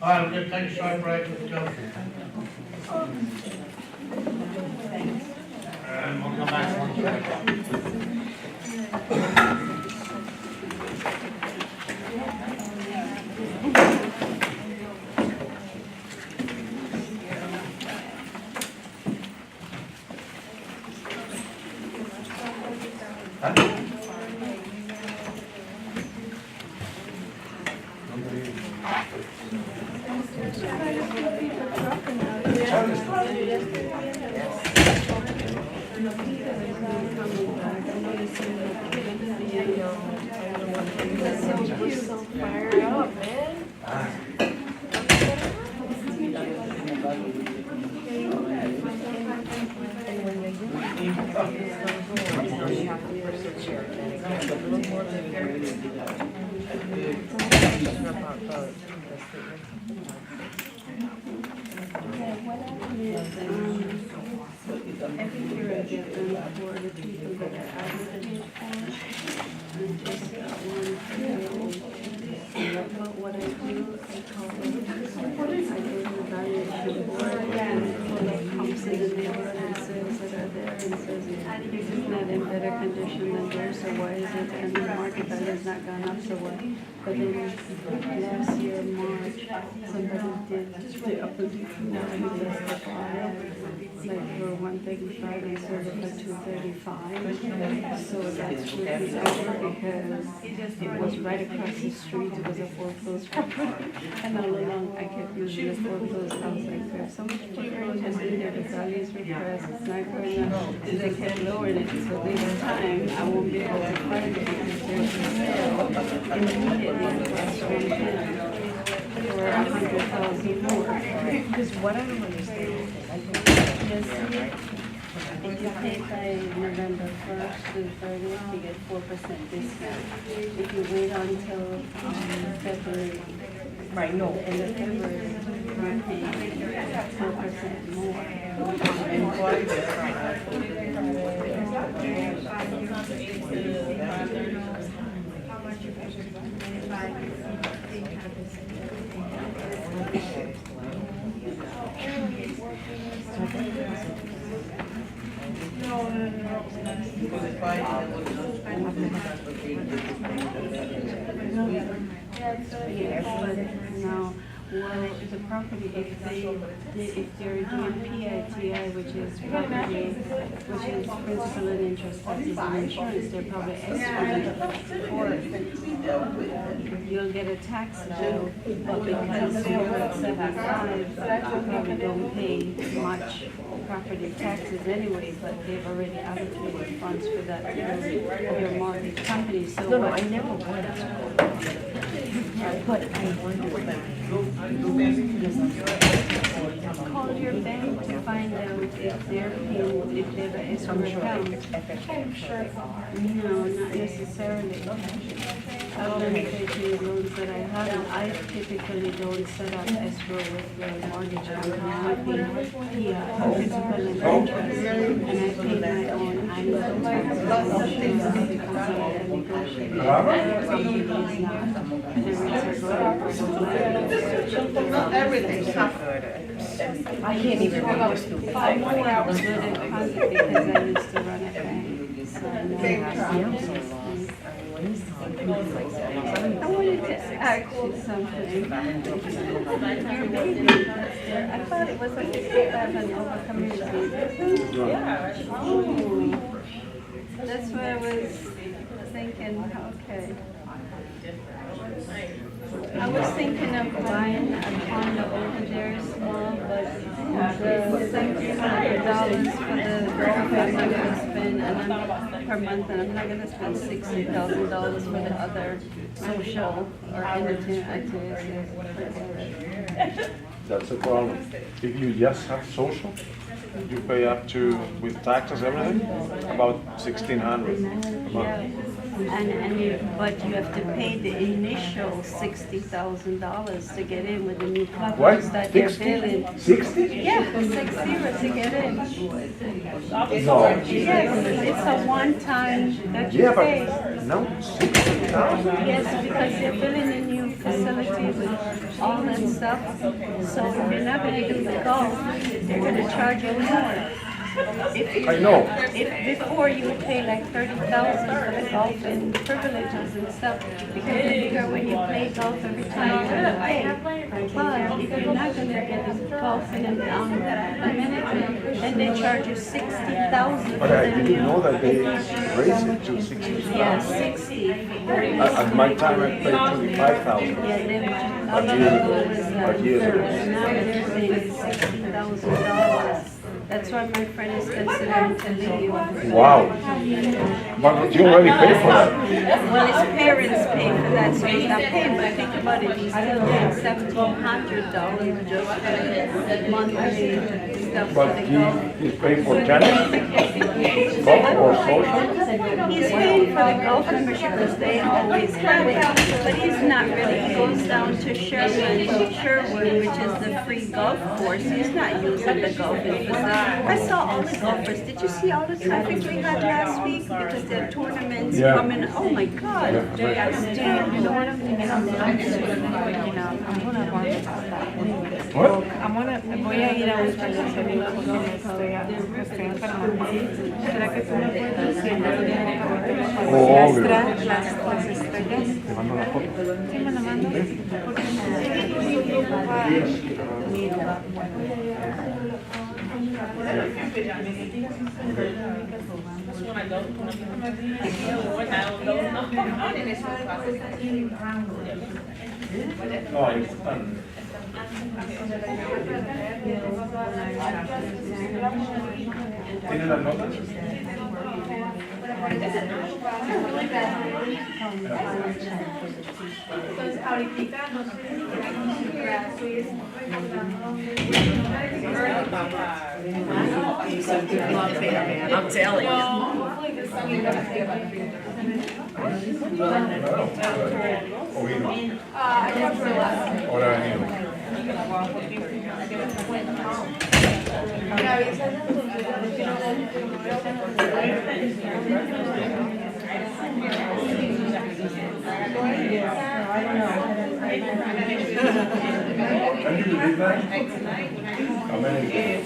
All right, we're going to take a short break. Let's go. And we'll come back one second. Every year I get them for the people that are out of the district. And just one better condition than theirs, so why is it, and the market value has not gone up, so what? But then last year, March, somebody did the opposition, now he justified, like for 135, and sold it for 235. So that's what we over because it was right across the street, it was a foreclosed property. And all along, I kept using the foreclosed house, like there's so much cheaper interest in there, the values repressed, it's not going up. And they kept lowering it, so this time, I won't be able to find it because there's a sale immediately across from him for 100,000 more. Because what I don't understand is, I think, If you pay by November 1st to 30th, you get 4% discount. If you wait until February, right, no, end of February, you're paying 4% more. Now, well, the property, if they're doing PITI, which is property, which is principal and interest taxes and insurance, they're probably escrow. You'll get a tax bill, but because you're at 75, you probably don't pay much property taxes anyway, but they've already allocated funds for that through your mortgage company, so. no, I never would. But I wonder, Call your bank to find out if they're paying, if they have an escrow account. No, not necessarily. I've done taking loans that I haven't. I typically don't set up escrow with the mortgage company. I pay principal and interest, and I pay my own annual taxes. Because I negotiate. Probably is not. The rates are going Not everything's not good. I can't even remember stupid. I'm more good at deposit because I used to run a bank. So I know. I wanted to ask you something. Your baby, I thought it was a 65 community. Right. Oh, that's what I was thinking, okay. I was thinking of buying a condo over there small, but the $1,700 for the golf I'm not gonna spend, and I'm per month, and I'm not gonna spend $60,000 for the other social or entertainment activities. That's the problem. If you just have social, you pay up to, with taxes, everything, about 1,600 a month. Yeah. But you have to pay the initial $60,000 to get in with the new What? platforms that they're 60? building. 60? Yeah, 60 to get in. No. Yes, it's a one-time that you Yeah, pay. but, no, 60,000? Yes, because they're building a new facility with all that stuff. So if you're not gonna do the golf, they're gonna charge you more. I know. If before you would pay like 30,000 for the golf and privileges and stuff, because the bigger when you play golf every time you're gonna pay. But if you're not gonna get the golf and amenity, then they charge you 60,000. But I didn't know that they raised it to 60,000. Yeah, 60. At my time, I paid 25,000. Yeah, then all of it was 30. Now they're saying $60,000. That's why my friend is considering to leave. Wow. But you already paid for that. Well, his parents pay for that, so he's not paying, but think about it, he's still paying $1,700 just for monthly stuff for But the golf. he's paying for tennis, golf or social? He's paying for the golf membership because they always have it, but he's not really, he goes down to Sherwood, which is the free golf course, he's not using the golfing facility. I saw all the golfers, did you see all the traffic we had last week? because there are tournaments Yeah. coming, oh my God. Yeah. That's terrible. You know what I'm thinking of doing? You know, I'm gonna learn about that anyway. What? Voy a ir a buscar la serie porque estoy enferma. ¿Será que tú me puedes decir Oh, las estrellas? Te mando la foto. Sí, me la mando. Porque necesito un libro para... No, están. ¿Tiene las notas? Entonces, ahorita no sé si I'm telling you. Ahora venimos. Can you believe that? How many?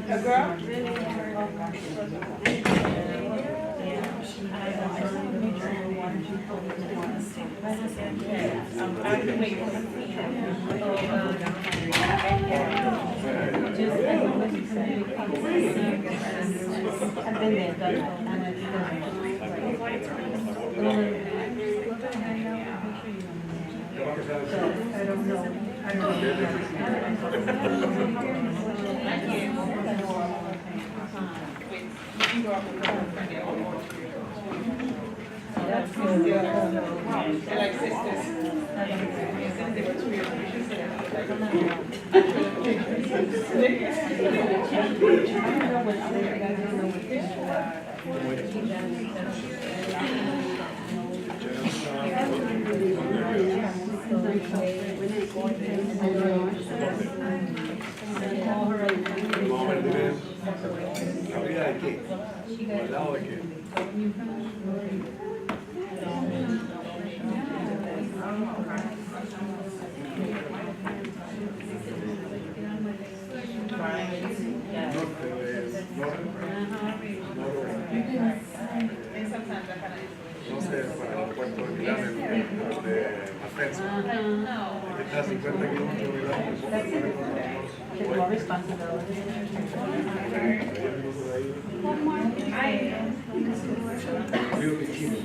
a girl? ¿Arriba de qué? ¿Al lado de qué? No sé, para el puerto de Milán, el de Atenza. Está a 50 kilómetros de Milán. Río Ticino.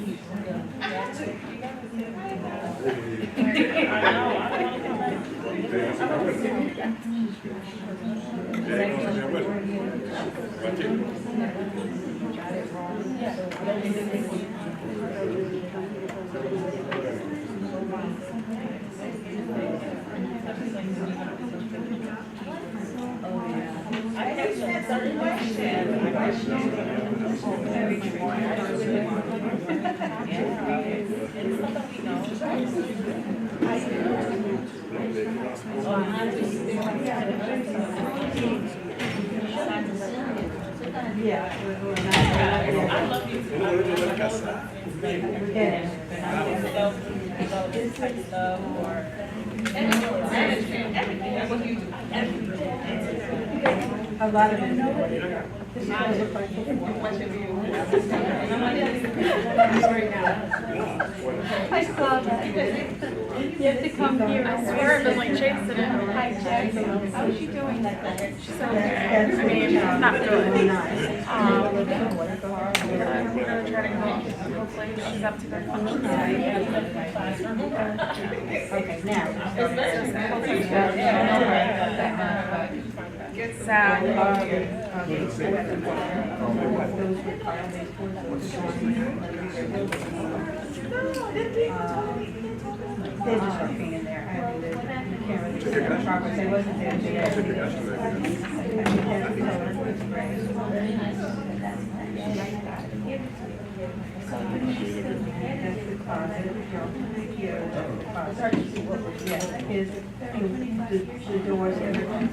A lot of it. I saw that. You have to come here. I swear I've been like chasing it. Hi, Jackson. How's she doing? She's okay. I mean, not good. We're gonna try to go, hopefully she's up to their function. Okay, now. It's sad. They're just working in there. I mean, you can't really see the progress. I wasn't there today. That's the closet, here, it's hard to see what was, yeah, his, the doors, everything.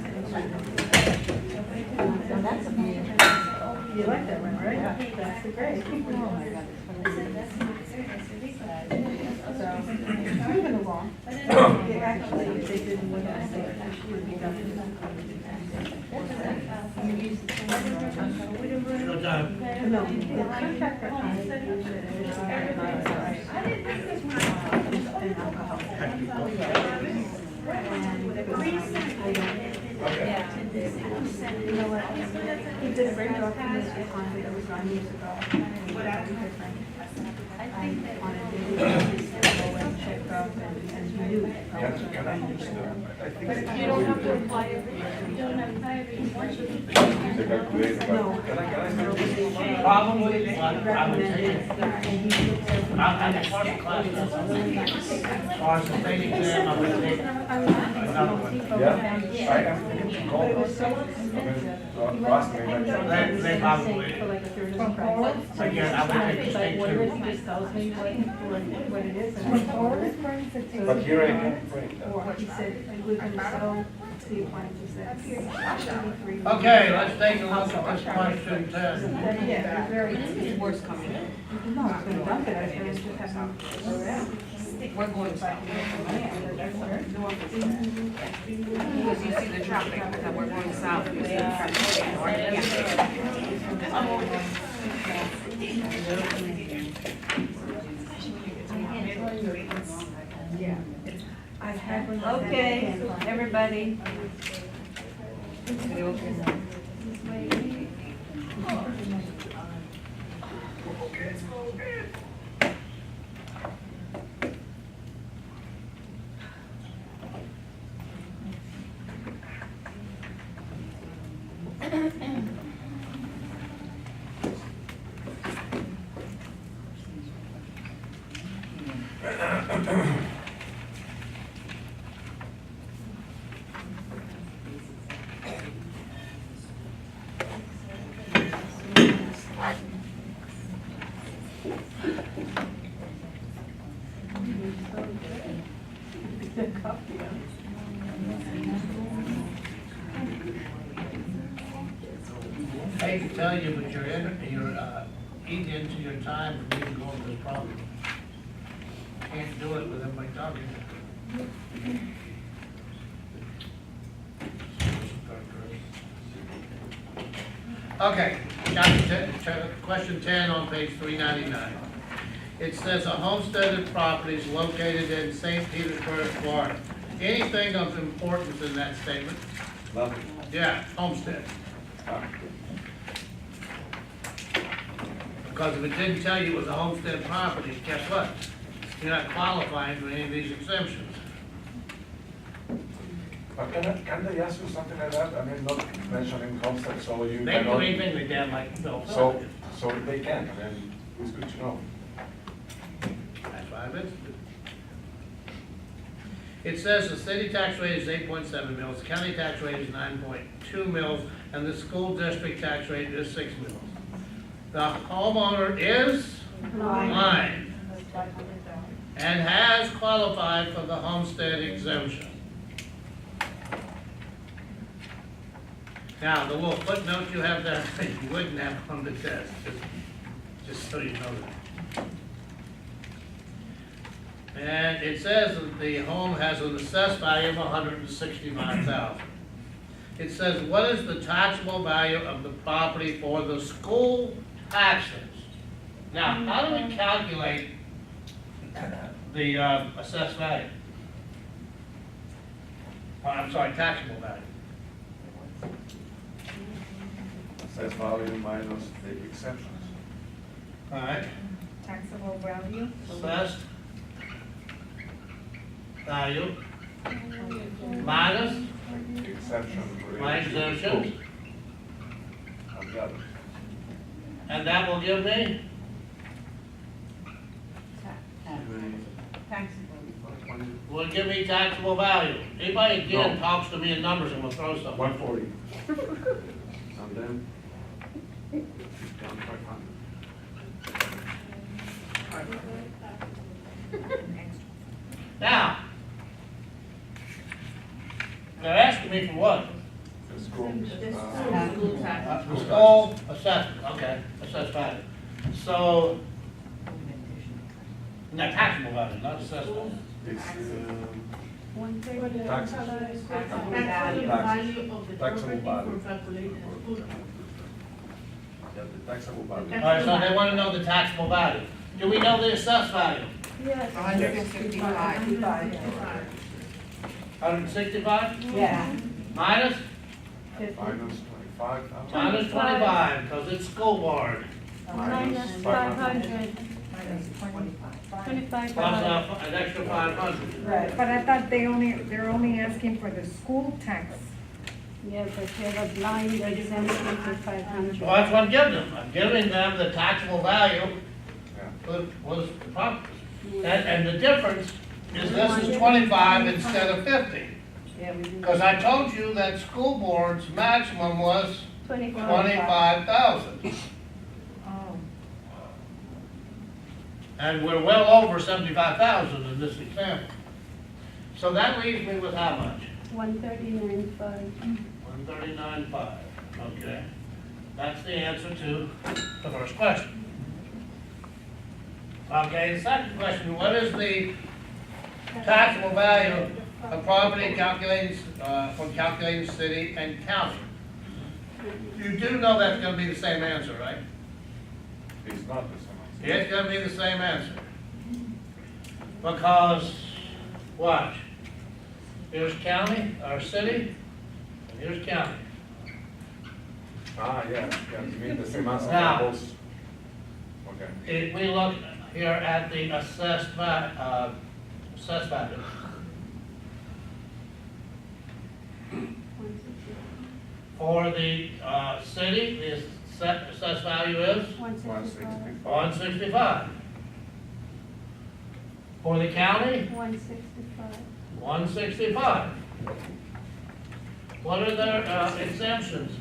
So that's amazing. You like that one, right? That's the great. Oh my God. So, moving along. They actually, they didn't look at it, actually would be done. No time. No, the contractor. You know what? He did a great job on this behind it, it was 9 years ago. I on a daily basis, go and check up and renew. But if you don't have to apply every year, you don't have to apply every year. No. Probably, I would take, I'm the first class, as far as the state exam, I would take another one. Yeah, I am But it was so expensive. They probably, For like a third of the price. again, I would take the state Like, what it is, too. he just tells me what it is. And I order it. But here I can bring that. Or he said, like, we're gonna sell the appliances at 33. Okay, let's take a look at this question 10. Yeah, it's very. It's worse coming in. No, it's gonna dump it, I said, it's just have them go around. We're going back. Because you see the traffic, that we're going south, you see the traffic Yeah. Okay, everybody. I hate to tell you, but you're eating into your time for me to go over this problem. Can't do it with everybody talking. Okay, question 10 on page 399. It says a homesteaded property is located in St. Petersburg, Florida. Anything of importance in that statement? Nothing. Yeah, homestead. Because if it didn't tell you it was a homestead property, guess what? You're not qualifying for any of these exemptions. But can they ask you something like that? I mean, not mentioning homestead, so you They can do cannot. anything they damn like Bill. So they can, I mean, it's good to know. That's why I mentioned it. It says the city tax rate is 8.7 mils, the county tax rate is 9.2 mils, and the school district tax rate is 6 mils. The homeowner is blind and has qualified for the homestead exemption. Now, the little footnote you have there, you wouldn't have on the test, just so you know that. And it says that the home has an assessed value of $165,000. It says, what is the taxable value of the property for the school taxes? Now, how do we calculate the assessed value. I'm sorry, taxable value. Assessed value minus the exemptions. All right, Taxable value. assessed value minus Exemption. my exemptions, I've got it. and that will give me, will give me taxable value. Anybody again No. talks to me in numbers, I'm gonna throw something. 140. And then, down 500. Now, they're asking me for what? The school. School tax. School assessment, okay, assessed value. So, not taxable value, not assessed value. It's, One thirty. taxes. Taxable value. Taxable value. Yeah, the taxable value. All right, so they want to know the taxable value. Do we know the assessed value? Yes. 165. 165 Yeah. minus? Minus 25. Minus 25, because it's school board. Minus 500. Twenty-five. Plus an extra 500. Right. But I thought they're only asking for the school tax. Yeah, but you have a blind exemption for 500. Well, that's what I'm giving them. I'm giving them the taxable value Yeah. was the property. And the difference is this is 25 instead of 50. Yeah, we do. Because I told you that school board's maximum was 25. 25,000. Oh. And we're well over 75,000 in this example. So that leaves me with how much? 139.5. 139.5, okay. That's the answer to the first question. Okay, the second question, what is the taxable value of property calculated, for calculating city and county? You do know that's gonna be the same answer, right? It's not the same. It's gonna be the same answer. Because, watch, here's county, or city, and here's county. Ah, yeah, yeah, you mean the same answer Now- for both? Okay. If we look here at the assessed value, for the, city, the assessed value is 165. 165. For the county, 165. 165. What are their exemptions?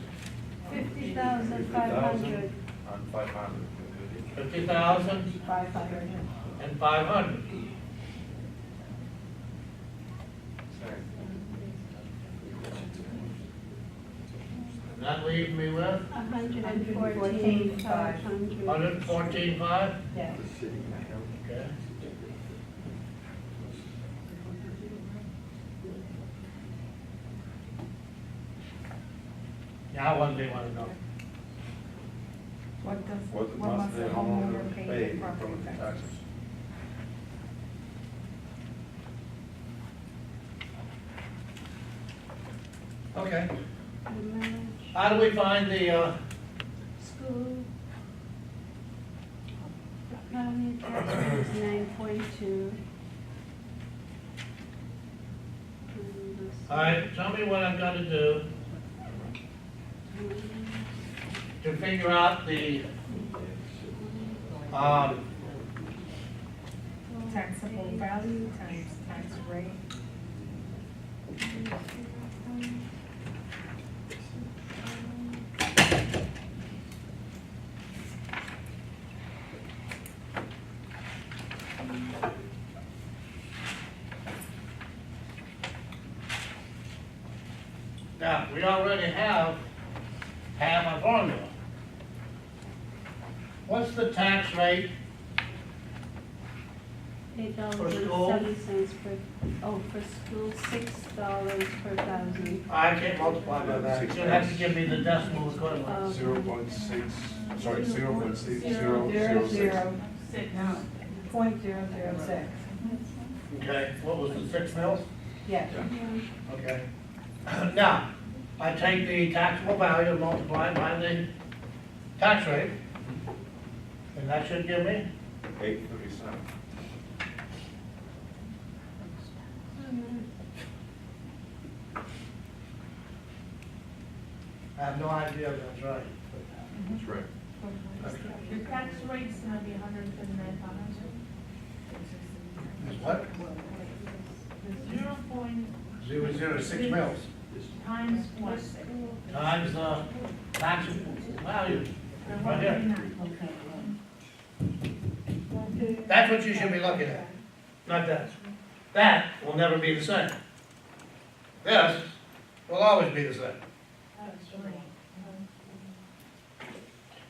50,500. And 500. 50,000 500. and 500. Same. And that leaves me with 114,500. 114.5. Yeah. Okay. Now what do they want to know? What What must the homeowner pay pay in property property tax? taxes? Okay. The millage. How do we find the, School. County tax rate is 9.2. all right, tell me what I've got to do to figure out the, Taxable value times tax rate. now, we already have a formula. What's the tax rate? $8.07 for school, $6 per thousand. I can't multiply by that. You'll have to give me the decimal equivalent. 0.6, sorry, 0.6006. .006. Okay, what was the 6 mils? Yes. Okay. Now, I take the taxable value and multiply it by the tax rate, and that should give me 837. I have no idea if that's right. That's right. Your tax rate's gonna be $179. Is what? The 0.006 mils times what? times the taxable value, right here. That's what you should be looking at, not that. That will never be the same. This will always be the same.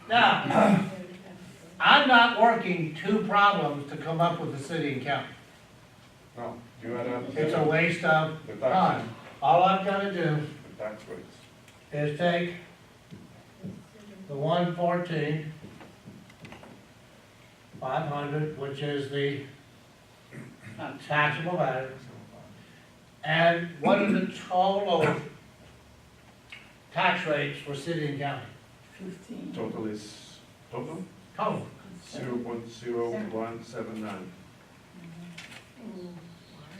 Now, I'm not working two problems to come up with the city and county. No, you add up It's a waste of the tax, time. All I've got to do the tax rates. is take the 114, 500, which is the taxable value, and what are the total tax rates for city and county? 15. Total is, total? Total. 0.0179.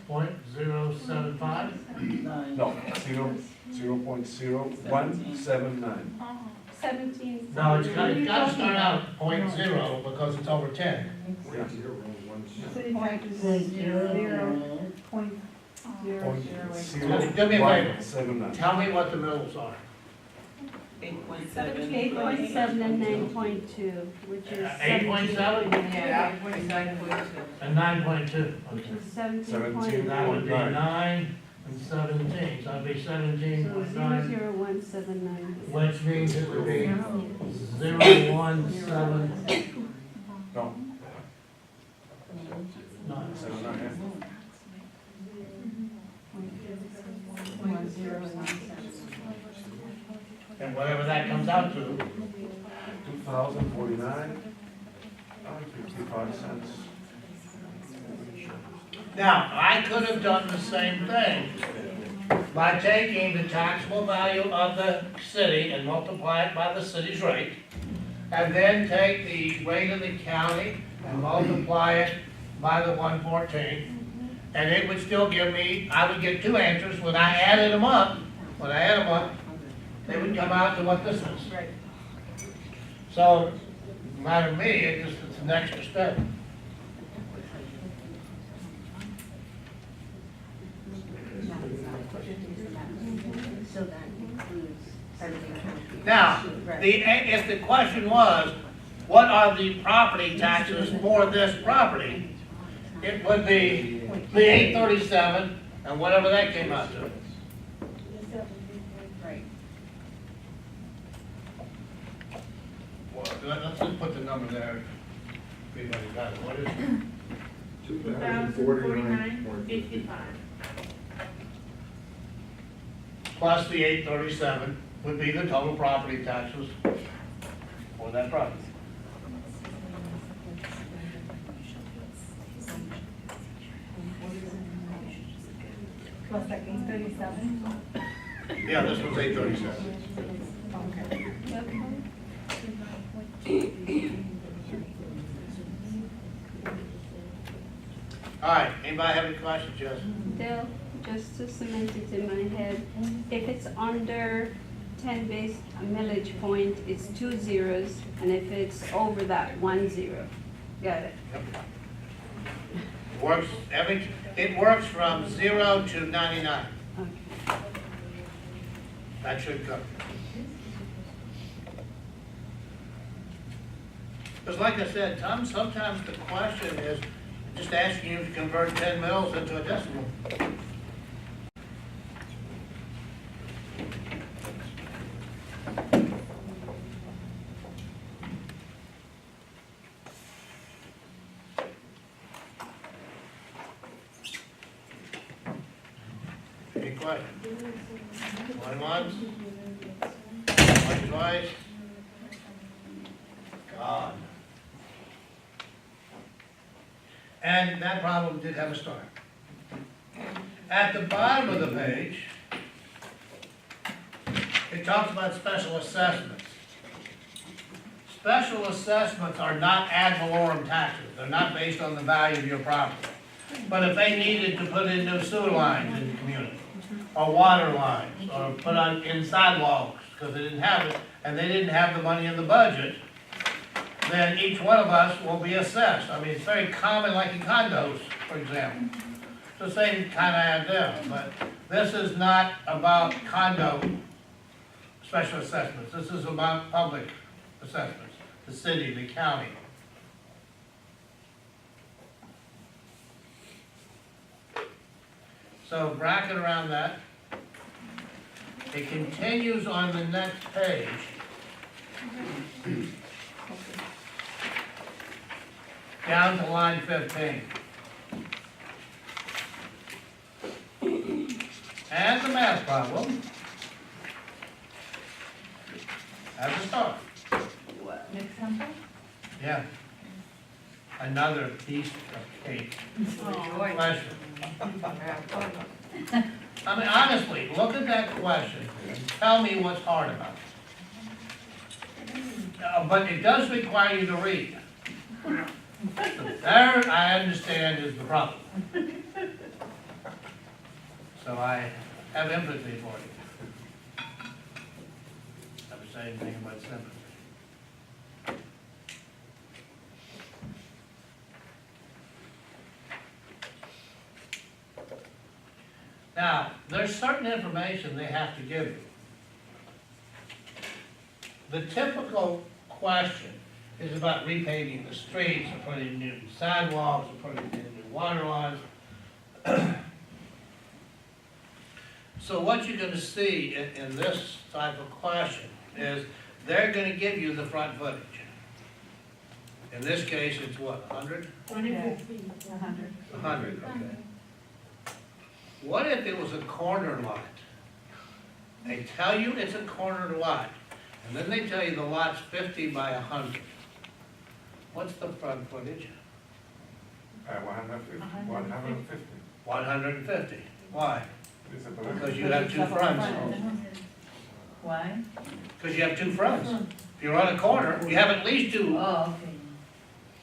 .075? No, 0.0179. 17. No, it's got to start out at .0 because it's over 10. City tax is 0.008. Do me a favor. 0.0179. Tell me what the middles are. 8.7. 8.7 and 9.2, which is 8.7 Yeah, 9.2. and 9.2. which Okay. is 17 17. point. That would be 9 and 17, so that'd be So 17.9, 00179. which means it would be 0.179. No, 79. And whatever that comes out to, 2,049 and 55 cents. now, I could have done the same thing by taking the taxable value of the city and multiply it by the city's rate, and then take the rate of the county and multiply it by the 114, and it would still give me, I would get two answers. When I added them up, they would come out to what this is. Right. So, no matter me, it's an extra step. So that includes everything. Now, if the question was, what are the property taxes for this property? It would be the 837 and whatever that came out to. Right. Well, let's just put the number there. Everybody got it. What is it? 2,049.55. Plus the 837 would be the total property taxes for that property. Plus that 837? Yeah, this one's 837. All right, anybody have any questions, Jess? Dale, just to cement it in my head, if it's under 10 base millage point, it's 2 zeros, and if it's over that, 1 0. Got it. It works from 0 to 99. Okay. That should cover. Because like I said, Tom, sometimes the question is just asking you to convert 10 mils into a decimal. Any questions? Going once? Going twice? God. And that problem did have a start. At the bottom of the page, it talks about special assessments. Special assessments are not ad valorem taxes. They're not based on the value of your property. But if they needed to put in new sewer lines in the community, or water lines, or put in sidewalks, because they didn't have it, and they didn't have the money in the budget, then each one of us will be assessed. I mean, it's very common, like in condos, for example. It's the same kind of idea, but this is not about condo special assessments. This is about public assessments, the city, the county. So bracket around that. It continues on the next page. Down to line 15. And the math problem. As a start. Example? Yeah. Another piece of cake. Question. I mean, honestly, look at that question and tell me what's hard about it. But it does require you to read. There, I understand, is the problem. So I have empathy for you. Never say anything about sympathy. Now, there's certain information they have to give you. The typical question is about repaving the streets, or putting in new sidewalks, or putting in new water lines. So what you're gonna see in this type of question is they're gonna give you the front footage. In this case, it's what, 100? 100 feet. 100. 100, okay. What if it was a corner lot? They tell you it's a corner lot, and then they tell you the lot's 50 by 100. What's the front footage? 150. 150. 150. Why? It's a Because you have two fronts. Why? Because you have two fronts. If you're on a corner, you have at least two. Oh, okay.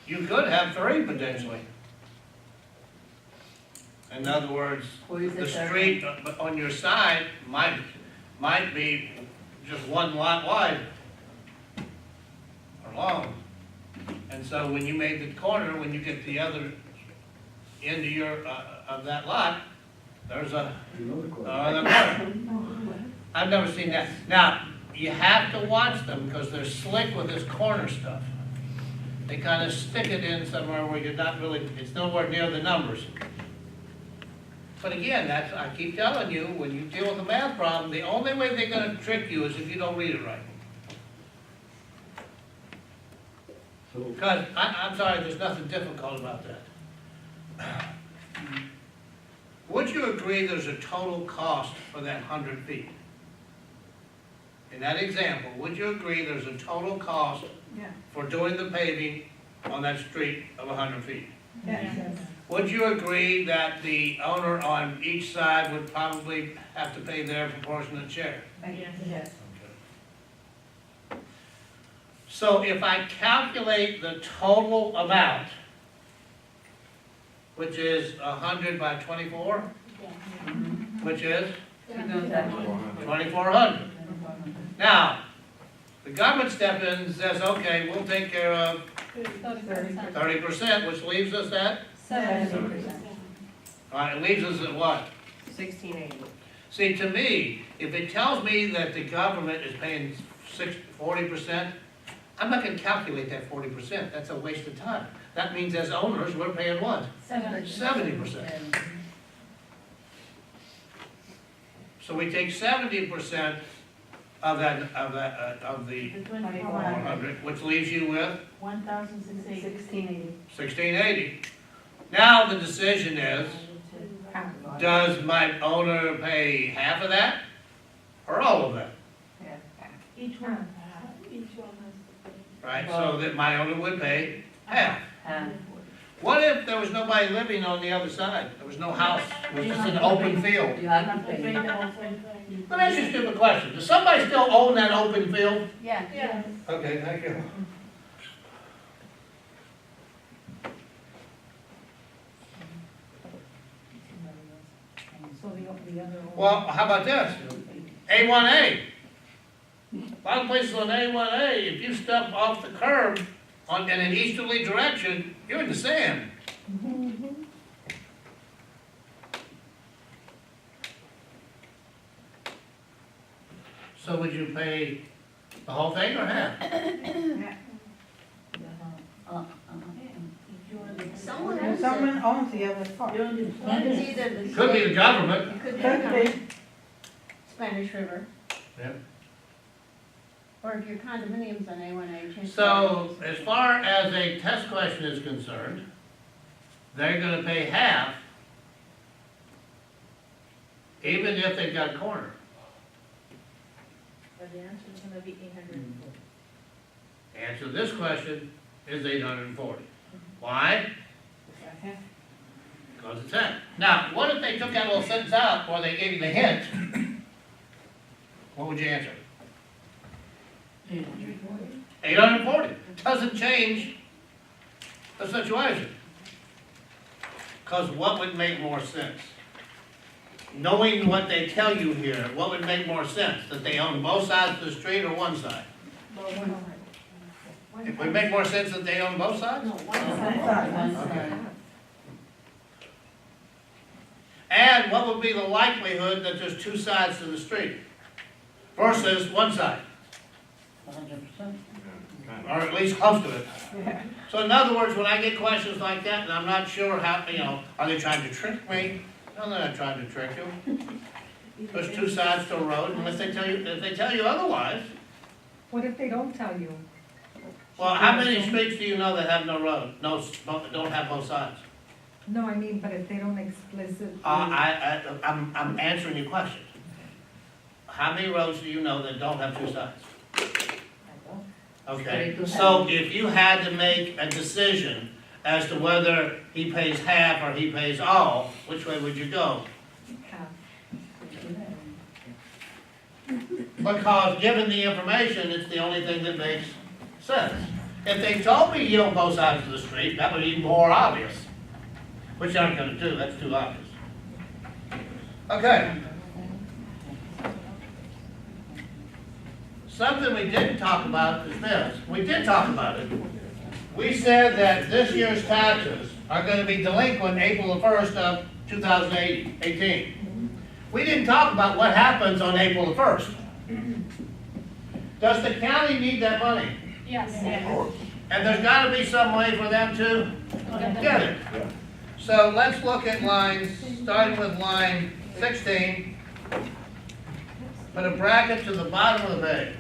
You could have three potentially. In other words, Where's the third street on your side might be just one lot wide or long. And so when you made the corner, when you get the other end of your, of that lot, there's another corner. I've never seen that. Now, you have to watch them because they're slick with this corner stuff. They kind of stick it in somewhere where you're not really, it's nowhere near the numbers. But again, that's, I keep telling you, when you deal with a math problem, the only way they're gonna trick you is if you don't read it right. Because, I'm sorry, there's nothing difficult about that. Would you agree there's a total cost for that 100 feet? In that example, would you agree there's a total cost for doing the paving on that street of 100 feet? Yes. Would you agree that the owner on each side would probably have to pay their proportionate share? Yes. So if I calculate the total amount, which is 100 by 24, which is 2,400. Now, the government steps in and says, okay, we'll take care of 30%, which leaves us at? 70%. All right, it leaves us at what? 1680. See, to me, if it tells me that the government is paying 40%, I'm not gonna calculate that 40%. That's a waste of time. That means as owners, we're paying what? 70%. So we take 70% of the 400, which leaves you with 1,680. 1680. Now the decision is, does my owner pay half of that or all of that? Each one. Right, so that my owner would pay half. What if there was nobody living on the other side? There was no house, it was just an open field? You have to pay. Let me ask you a stupid question. Does somebody still own that open field? Yeah. Okay, thank you. So the other. Well, how about this? A1A. A lot of places on A1A, if you step off the curb in an easterly direction, you're in the sand. So would you pay the whole thing or half? Someone owns the other part. It's either the. Could be the government. It could be Spanish River. Yeah. Or if your condominium's on A1A, change. So, as far as a test question is concerned, they're gonna pay half, even if they've got a corner. But the answer is gonna be 840. Answer to this question is 840. Why? Because it's half. Now, what if they took that little sentence out, or they gave you the hint? What would you answer? 840. Doesn't change the situation. Because what would make more sense? Knowing what they tell you here, what would make more sense? That they own both sides of the street or one side? It would make more sense that they own both sides? Okay. And what would be the likelihood that there's two sides to the street versus one side? 100%. Or at least close to it. So in other words, when I get questions like that, and I'm not sure how, are they trying to trick me? No, they're not trying to trick you. There's two sides to a road, unless if they tell you otherwise. What if they don't tell you? Well, how many streets do you know that have no road, don't have both sides? No, I mean, but if they don't explicitly. I'm answering your question. How many roads do you know that don't have two sides? Okay, so if you had to make a decision as to whether he pays half or he pays all, which way would you go? Because given the information, it's the only thing that makes sense. If they told me you own both sides of the street, that would be more obvious. Which I'm gonna do, that's too obvious. Okay. Something we didn't talk about is this. We did talk about it. We said that this year's taxes are gonna be delinquent April the 1st of 2018. We didn't talk about what happens on April the 1st. Does the county need that money? Yes. And there's gotta be some way for them to get it. So let's look at lines, starting with line 16. Put a bracket to the bottom of the page.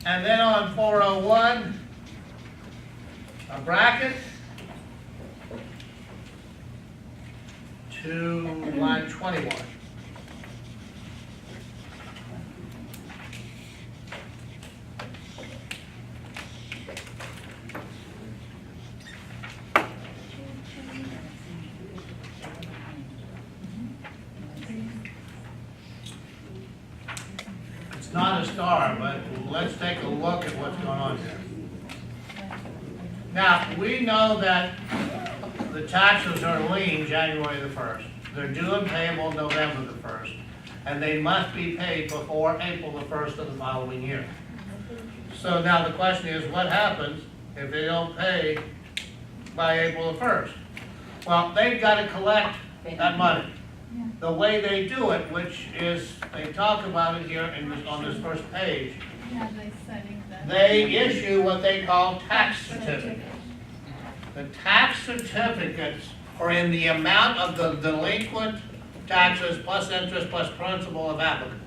And then on 401, a bracket to line 21. It's not a star, but let's take a look at what's going on here. Now, we know that the taxes are lien January the 1st. They're due and payable November the 1st. And they must be paid before April the 1st of the following year. So now the question is, what happens if they don't pay by April the 1st? Well, they've got to collect that money. The way they do it, which is, they talk about it here on this first page, they issue what they call tax certificates. The tax certificates are in the amount of the delinquent taxes plus interest plus principal of applicant.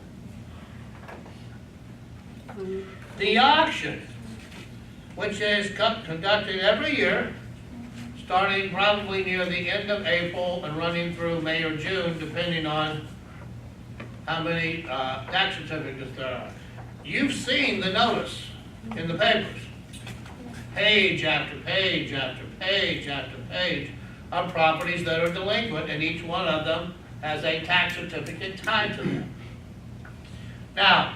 The auction, which is conducted every year, starting probably near the end of April and running through May or June, depending on how many tax certificates there are. You've seen the notice in the papers. page after page after page after page of properties that are delinquent, and each one of them has a tax certificate tied to them. Now,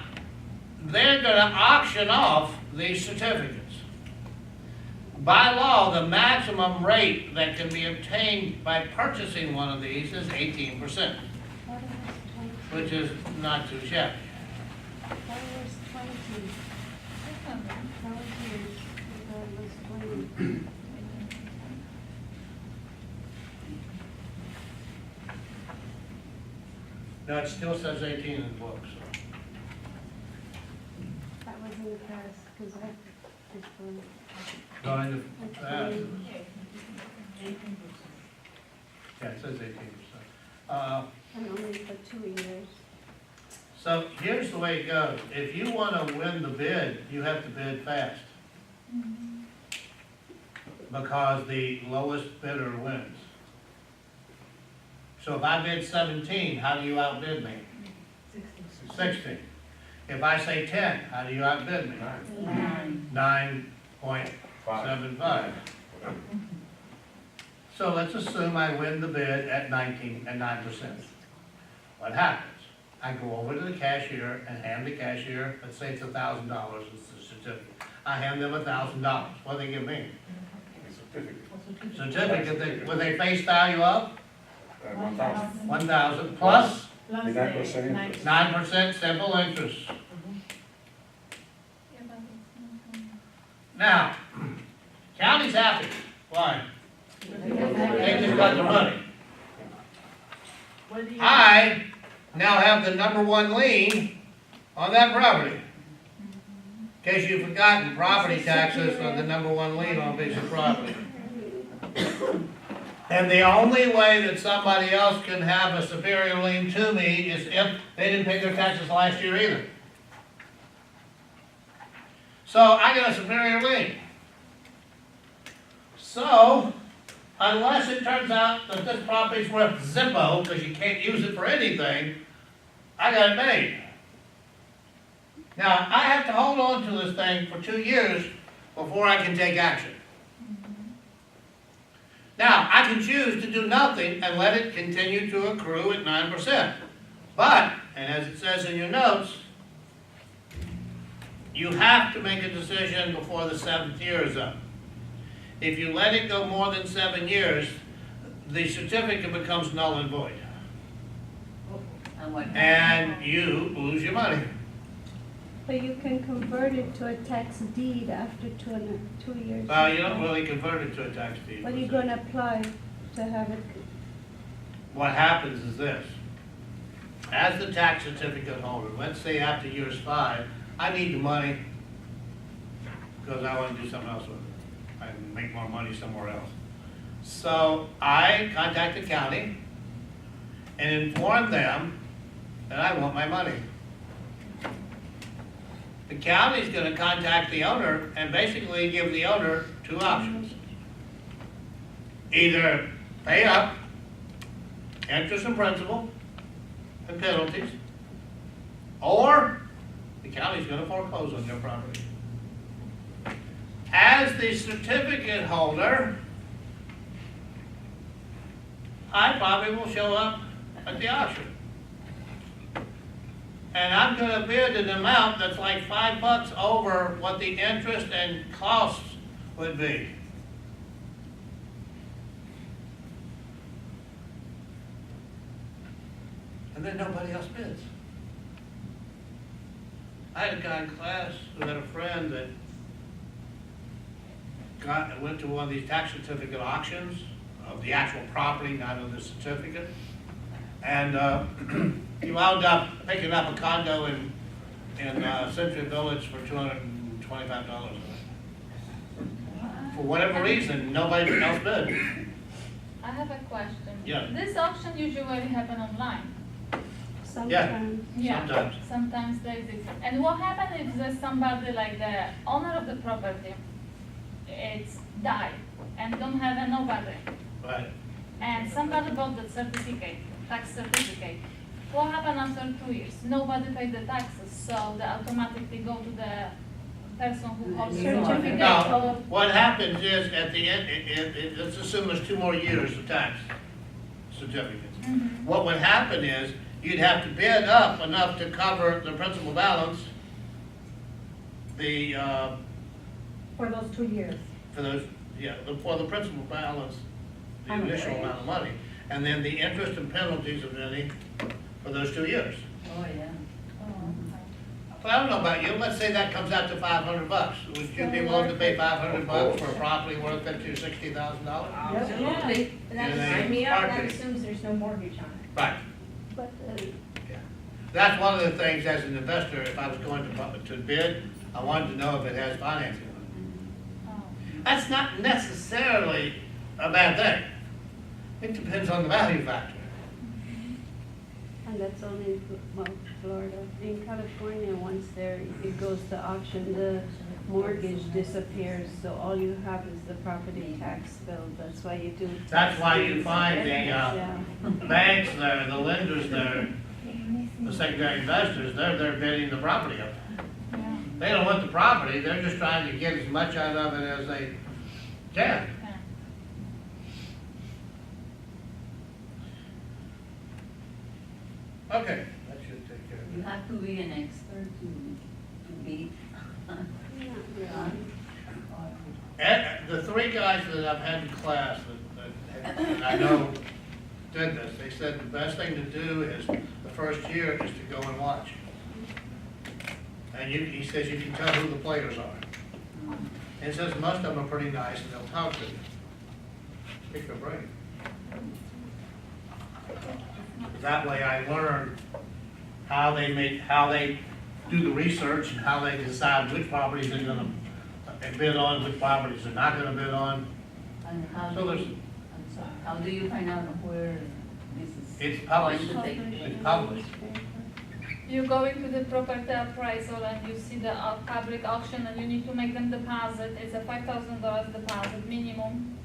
they're gonna auction off these certificates. By law, the maximum rate that can be obtained by purchasing one of these is 18%, which is not too shabby. No, it still says 18 in the book, so. That was in the past, because I just went. Going to, yeah, it says 18%. And only for 2 years. So here's the way it goes. If you want to win the bid, you have to bid fast. Because the lowest bidder wins. So if I bid 17, how do you outbid me? 16. If I say 10, how do you outbid me? 9.75. So let's assume I win the bid at 9%. What happens? I go over to the cashier and hand the cashier, let's say it's $1,000, it's the certificate. I hand them $1,000. What do they give me? Certificate. Will they face value of? 1,000. 1,000 plus The 9% interest. 9% simple interest. Now, county's happy. Why? They just got the money. I now have the #1 lien on that property. In case you've forgotten, property taxes are the #1 lien on a piece of property. And the only way that somebody else can have a superior lien to me is if they didn't pay their taxes last year either. So I got a superior lien. So, unless it turns out that this property's worth Zippo, because you can't use it for anything, I got it made. Now, I have to hold on to this thing for 2 years before I can take action. Now, I can choose to do nothing and let it continue to accrue at 9%. But, and as it says in your notes, you have to make a decision before the 7th year is up. If you let it go more than 7 years, the certificate becomes null and void. And you lose your money. But you can convert it to a tax deed after 2 years. Well, you don't really convert it to a tax deed. But you're gonna apply to have it. What happens is this. As the tax certificate holder, let's say after years 5, I need the money because I want to do something else with it. I can make more money somewhere else. So I contact the county and inform them that I want my money. The county's going to contact the owner and basically give the owner 2 options. Either pay up interest and principal and penalties, or the county's going to foreclose on your property. As the certificate holder, I probably will show up at the auction. And I'm going to bid an amount that's like $5 over what the interest and costs would be. And then nobody else bids. I had a guy in class who had a friend that went to one of these tax certificate auctions of the actual property, not of the certificate. And he wound up picking up a condo in Century Village for $225. For whatever reason, nobody else bid. I have a question. Yeah. This auction usually happen online. Sometimes. Yeah, sometimes they exist. And what happens if there's somebody like the owner of the property, it's died and don't have nobody, Right. and somebody bought the certificate, tax certificate. What happens after 2 years? Nobody pays the taxes, so they automatically go to the person who holds the Certificate. certificate Now, of. what happens is, at the end, let's assume there's 2 more years of tax certificates. Mhm. What would happen is, you'd have to bid up enough to cover the principal balance, the, For those 2 years. for those, for the principal balance, the initial amount of money, and then the interest and penalties of any for those 2 years. Oh, yeah. But I don't know about you, let's say that comes out to $500. Would you be willing to pay $500 for a property worth $50,000 or $60,000? Absolutely. Sign me up, that assumes there's no mortgage on it. Right. But, That's one of the things as an investor, if I was going to bid, I wanted to know if it has financing on it. That's not necessarily a bad thing. It depends on the value factor. and that's only, well, Florida. In California, once there, it goes to auction, the mortgage disappears, so all you have is the property tax bill. That's why you do. That's why you find the Yeah. banks there, the lenders there, the secondary investors, they're bidding the property up. Yeah. They don't want the property, they're just trying to get as much out of it as they can. Okay, that should take care of it. You have to be an expert to beat. And the 3 guys that I've had in class that I know did this, they said the best thing to do is, the first year, is to go and watch. And he says you can tell who the players are. And he says most of them are pretty nice and they'll talk to you. Pick their brain. That way I learn how they do the research and how they decide which properties they're gonna bid on, which properties they're not gonna bid on. And how So do there's- you, I'm sorry, how do you find out where this is It's going published. to take place? It's published. You go into the property appraisal and you see the public auction and you need to make them deposit. It's a $5,000 deposit minimum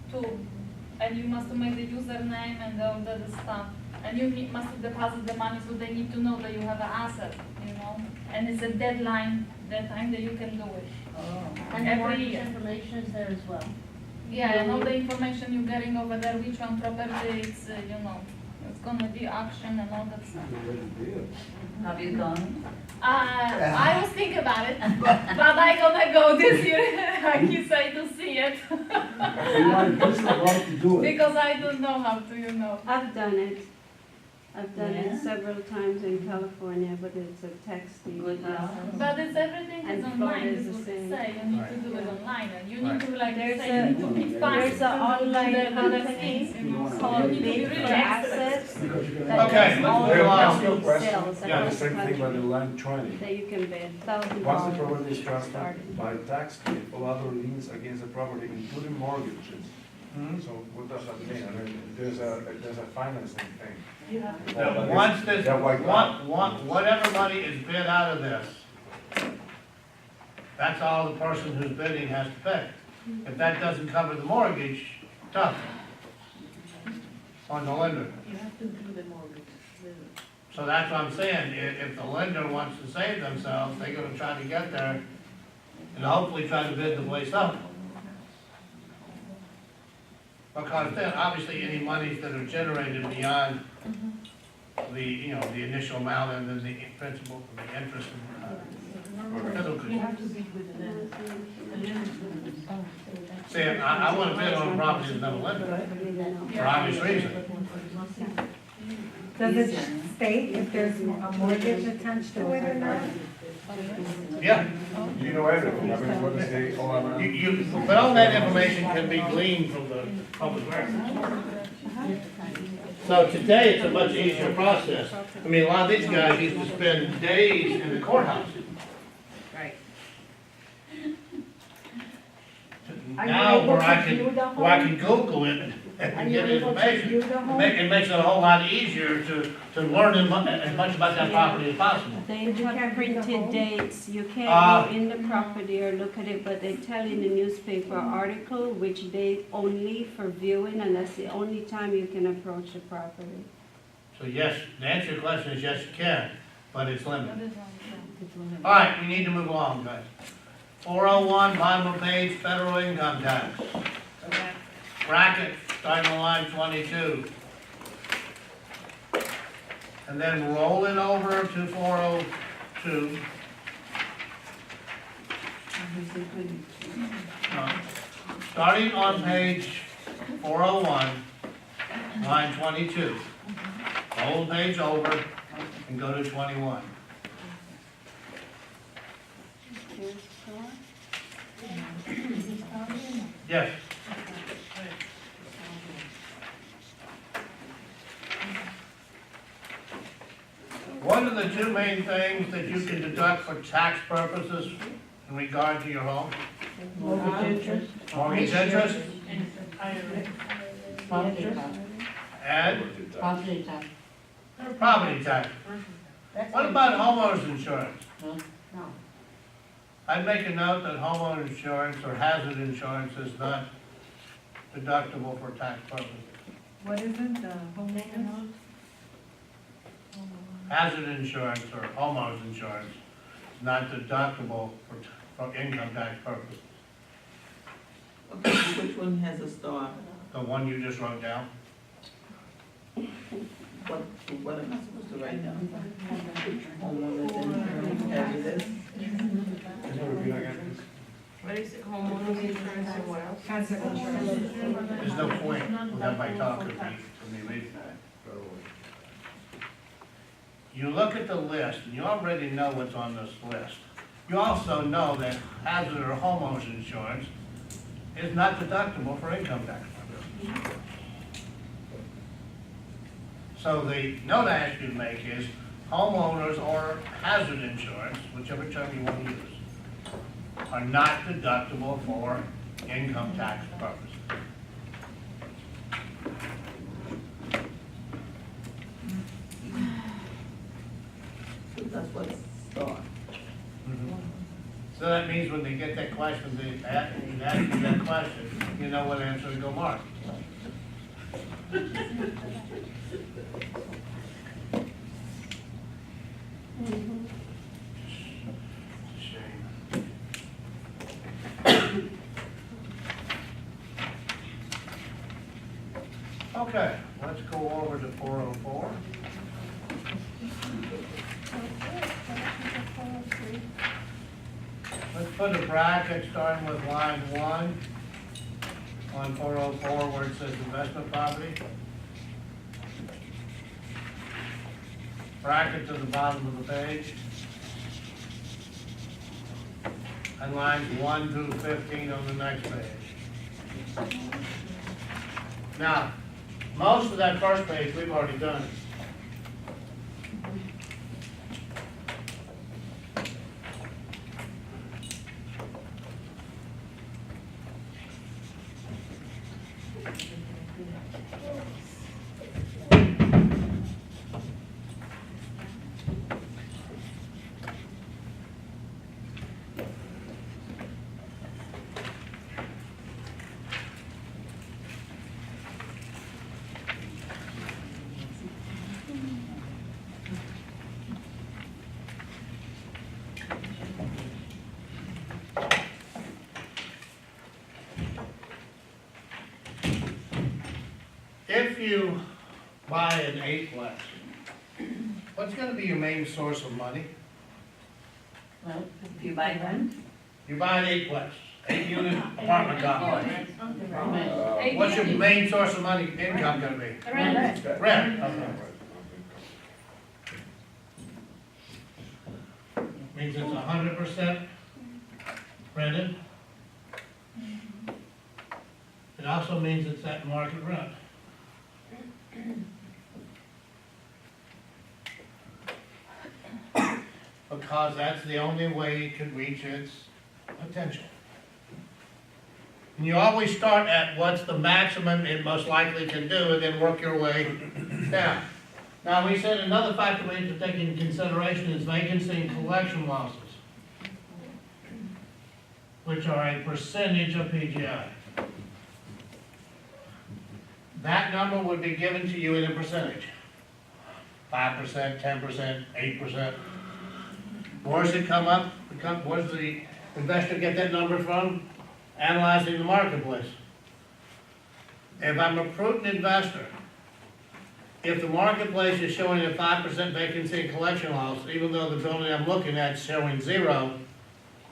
and you must make the username and all the stuff. And you must deposit the money, so they need to know that you have an asset, you know? And it's a deadline, that time that you can do it. Oh. And every year. information is there as well. Yeah, and all the information you're getting over there, which one property it's, you know, it's gonna be auction and all that stuff. Have you gone? I was thinking about it, but I gonna go this year, like you say, to see it. You want this is about to do it. Because I don't know how to, you know. I've done it. I've done Yeah. it several times in California, but it's a taxi Good process. job. But it's everything is And online, Florida is is the what they same. say, you need to do it online, and you need to like, There's say, you need to be fast there's to a do online the other company things, you know, You so you need to be Bid really for expert. assets Okay, that does let's all move on. property Your question. sales Yeah, The across the same thing by the country line 20. that you can bid $1,000. Once the property is for transferred starting. by tax deed, all other liens against the property, including mortgages. Mhm. So what does that mean? I mean, there's a financing thing. Once this, Yeah, like- whatever money is bid out of this, that's all the person who's bidding has to pay. If that doesn't cover the mortgage, tough on the lender. You have to do the mortgage. So that's what I'm saying, if the lender wants to save themselves, they're gonna try to get there and hopefully try to bid the place up. Because then, obviously, any monies that are generated beyond the, you know, the initial amount and then the principal, the interest and, penalty. See, I wanna bid on a property that's never lender, for obvious reasons. Does it state if there's a mortgage attached to it or not? Yeah, You know everything, I mean, what is the, all around. but all that information can be gleaned from the public records. So today, it's a much easier process. I mean, a lot of these guys used to spend days in the courthouse. Right. Are you Now, able where to I can, view the where I home? can Google it Are and you get able to information. view the home? It makes it a whole lot easier to learn as much about that property as possible. They You can't have read the printed whole? dates, you Ah. can't go in the property or look at it, but they tell in the newspaper article which day only for viewing, and that's the only time you can approach the property. So yes, the answer to your question is yes, you can, but it's limited. That is one thing. All right, we need to move along, guys. 401, bottom of page, federal income tax. Bracket, starting on line 22. And then rolling over to 402. Starting on page 401, line 22. Whole page over and go to 21. Yes. What are the two main things that you can deduct for tax purposes in regard to your home? Mortgage interest. Mortgage interest Property tax. and Property tax. property tax. What about homeowners insurance? No. I'd make a note that homeowner insurance or hazard insurance is not deductible for tax purposes. What is it, the home maintenance? Hazard insurance or homeowners insurance is not deductible for income tax purposes. Okay, which one has a star? The one you just wrote down? What am I supposed to write down? Homeowners insurance, hazardous. Can you repeat again, What is it, homeowners insurance and what else? Hazard insurance. There's no point without my talking to me reading that. You look at the list, and you already know what's on this list. You also know that hazard or homeowners insurance is not deductible for income tax purposes. So the note I ask you to make is homeowners or hazard insurance, whichever term you want to use, are not deductible for income tax purposes. So that's what's star. So that means when they get that question, they ask you that question, you know what answer to go mark. Shame. Okay, let's go over to 404. Let's put a bracket starting with line 1 on 404 where it says investment property. Bracket to the bottom of the page. And lines 1 through 15 on the next page. Now, most of that first page we've already done. If you buy an 8-plex, what's going to be your main source of money? Well, if you buy one. You buy an 8-plex, 8-unit apartment complex. Rent. What's your main source of money, income going to be? Rent. Rent. Okay. Means it's 100% rented. It also means it's at market rent. Because that's the only way it can reach its potential. And you always start at what's the maximum it most likely can do, and then work your way down. Now, we said another factor we need to take into consideration is vacancy and collection losses, which are a percentage of PGI. That number would be given to you in a percentage. 5%, 10%, 8%. Where's it come up? Where's the investor get that number from? Analyzing the marketplace. If I'm a prudent investor, if the marketplace is showing a 5% vacancy and collection loss, even though the building I'm looking at is showing 0,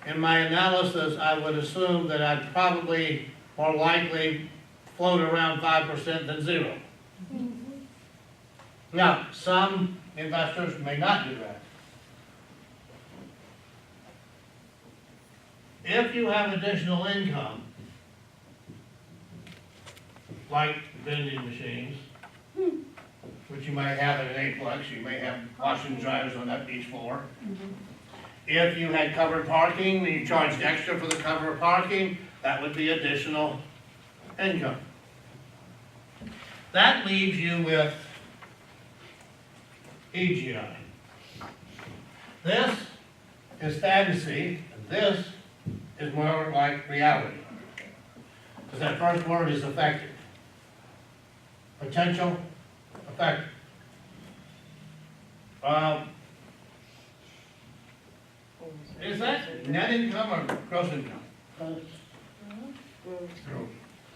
in my analysis, I would assume that I'd probably more likely float around 5% than 0. Now, some investors may not do that. If you have additional income, like vending machines, which you might have at an Aplex, you may have washing dryers on that beach floor. If you had covered parking and you charged extra for the covered parking, that would be additional income. That leaves you with EGI. This is fantasy, and this is more like reality. Because that first word is effective. Potential, effective. Is that net income or gross income?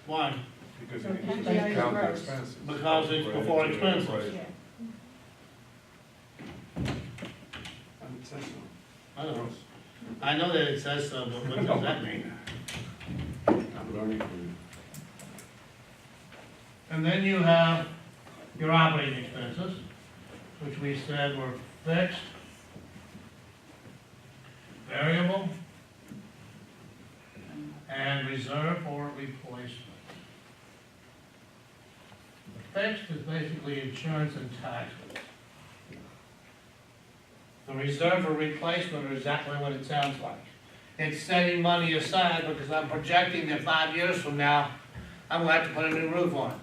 Why? Because it includes counter expenses. Because it's before expenses. Right. And it says so. I don't know. I know that it says so, but what does that mean? I'm learning from you. And then you have your operating expenses, which we said were fixed, variable, and reserve for replacement. The fixed is basically insurance and taxes. The reserve for replacement is exactly what it sounds like. It's setting money aside because I'm projecting that 5 years from now, I'm going to have to put a new roof on.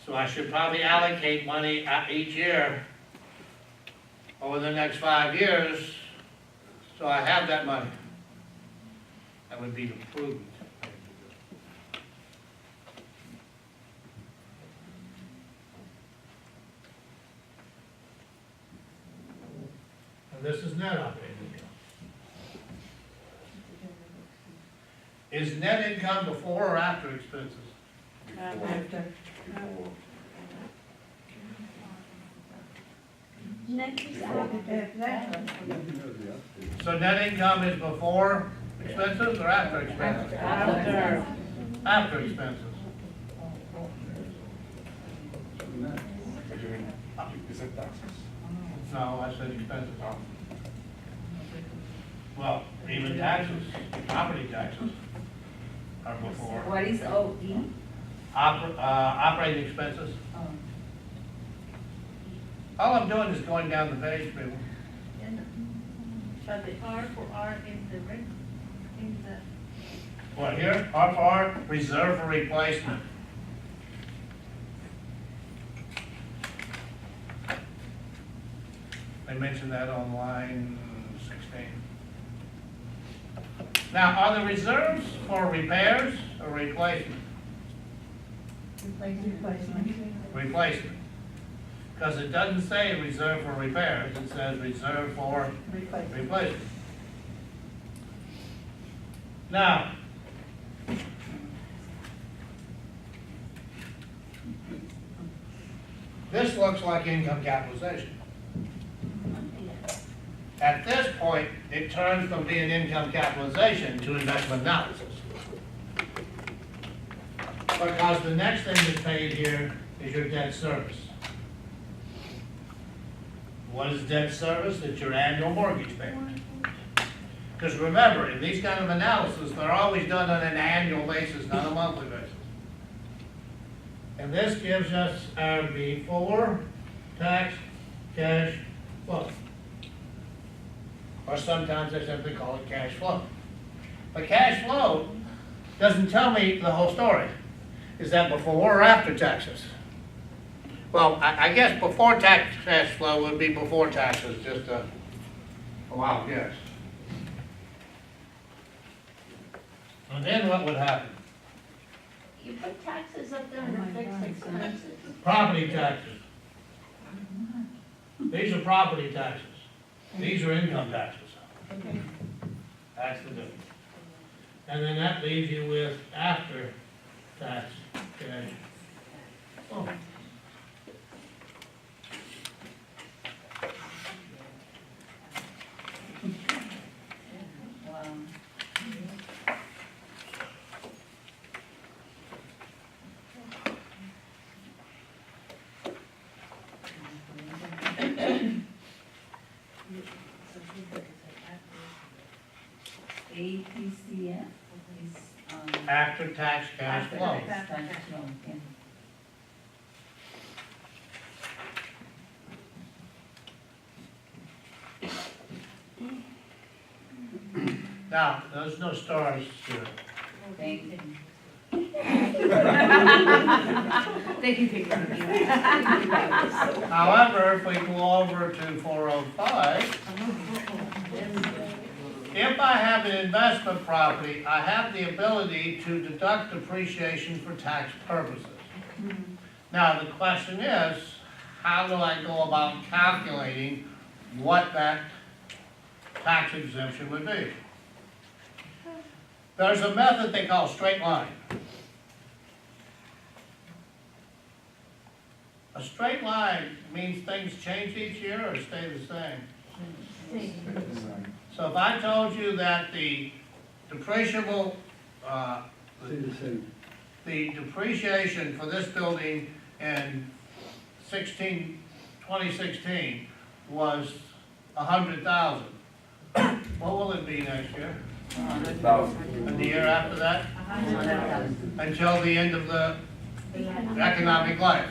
So I should probably allocate money each year over the next 5 years, so I have that money. That would be the prudent thing to do. And this is net operating income. Is net income before or after expenses? After. Next is after. So net income is before expenses or after expenses? After. After expenses. You said taxes. No, I said expenses. Well, even taxes, property taxes are before. What is OE? Operating expenses. All I'm doing is going down the page, people. But the R for R in the What, here? R for R, reserve for replacement. I mentioned that on line 16. Now, are the reserves for repairs or replacement? Replacement. Because it doesn't say reserve for repairs, it says reserve for replacement. Now, this looks like income capitalization. At this point, it turns from being income capitalization to investment analysis. Because the next thing that's paid here is your debt service. What is debt service? It's your annual mortgage payment. Because remember, in these kind of analysis, they're always done on an annual basis, not a monthly basis. And this gives us our before tax cash flow. Or sometimes they simply call it cash flow. But cash flow doesn't tell me the whole story. Is that before or after taxes? Well, I guess before tax cash flow would be before taxes, just a wild guess. And then what would happen? You put taxes up there under fixed expenses. Property taxes. These are property taxes. These are income taxes. That's the difference. And then that leaves you with after tax cash. Oh. APCF is, After tax cash after flow. tax flow, yeah. Now, there's no stars to it. Thank you. Thank you, thank you. However, if we go over to 405, if I have an investment property, I have the ability to deduct depreciation for tax purposes. Now, the question is, how do I go about calculating what that tax exemption would be? There's a method they call straight line. A straight line means things change each year or stay the same. So if I told you that the depreciable, the depreciation for this building in 2016 was 100,000, what will it be next year? And the year after that? Until the end of the economic life.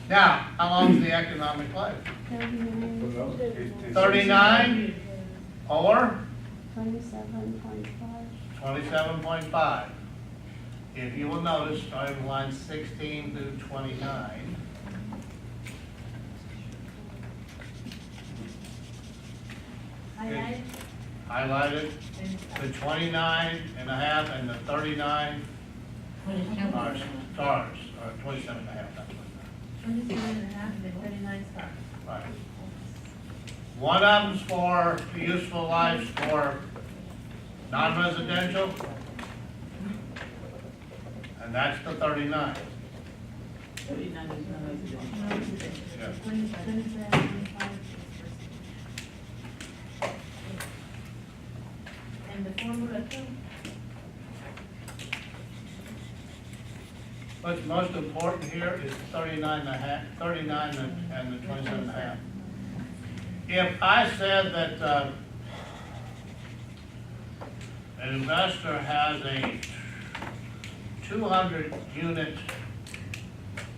Now, how long is the economic life? 39 or 27.5. 27.5. If you will notice, starting line 16 through 29. Highlighted the 29 and a half and the 39 are stars, or 27 and a half, not 29. 27 and a half and 39 stars. Right. One of them's for useful lives for non-residential, and that's the 39. 39 is non-residential. Yeah. 27, 25. And the formula too? What's most important here is 39 and a half, 39 and the 27 and a half. If I said that an investor has a 200-unit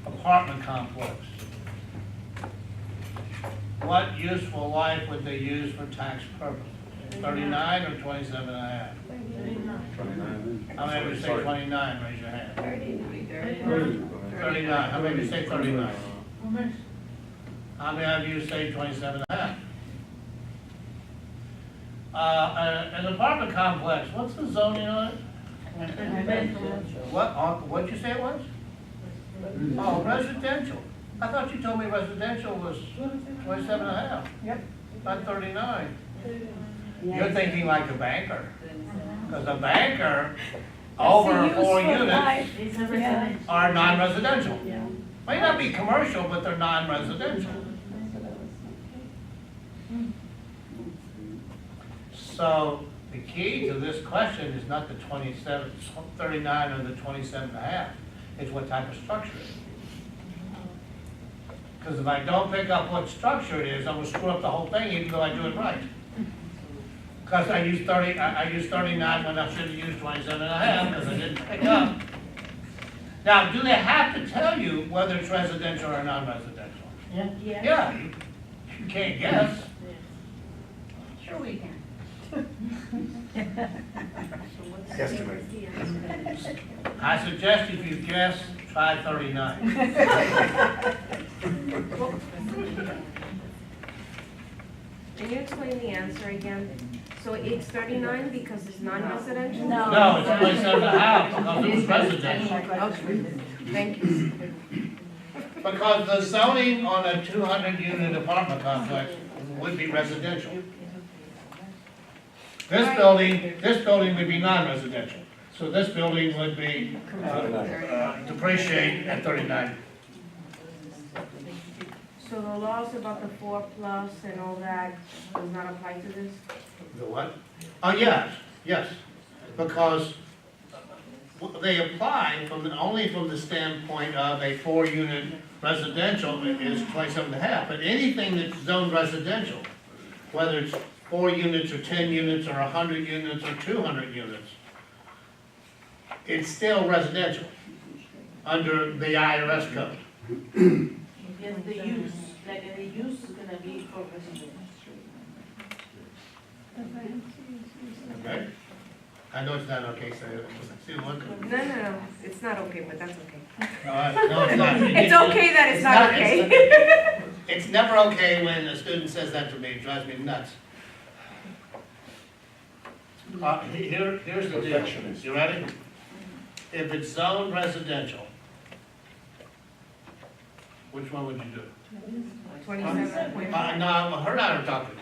apartment complex, what useful life would they use for tax purposes? 39 or 27 and a half? 29. How many of you say 29? Raise your hand. 39. How many of you say 39? How many of you say 27 and a half? An apartment complex, what's the zoning on it? What'd you say it was? Oh, residential. I thought you told me residential was 27 and a half. Yep. Not 39. You're thinking like a banker. Because a banker, over 4 units, are non-residential. May not be commercial, but they're non-residential. So the key to this question is not the 39 or the 27 and a half. It's what type of structure it is. Because if I don't pick up what structure it is, I'm going to screw up the whole thing even though I do it right. Because I used 39 when I should have used 27 and a half because I didn't pick up. Now, do they have to tell you whether it's residential or non-residential? Yeah, you can't guess. Sure we can. I suggest if you guess, try 39. Can you explain the answer again? So it's 39 because it's non-residential? No, it's 27 and a half because it was residential. Okay, thank you. Because the zoning on a 200-unit apartment complex would be residential. This building would be non-residential, so this building would be, depreciate at 39. So the laws about the 4+ and all that does not apply to this? The what? Oh, yes, yes, because they apply only from the standpoint of a 4-unit residential is 27.5, but anything that's zoned residential, whether it's 4 units or 10 units or 100 units or 200 units, it's still residential under the IRS code. Yes, the use, like the use is gonna be for residential. Okay? I know it's not okay, so, see, look. No, it's not okay, but that's okay. No, it's not. It's okay that it's not okay. It's never okay when a student says that to me, it drives me nuts. Here's the deal, Perfectionist. you ready? If it's zoned residential, which one would you do? 27.5. No, her and I are talking.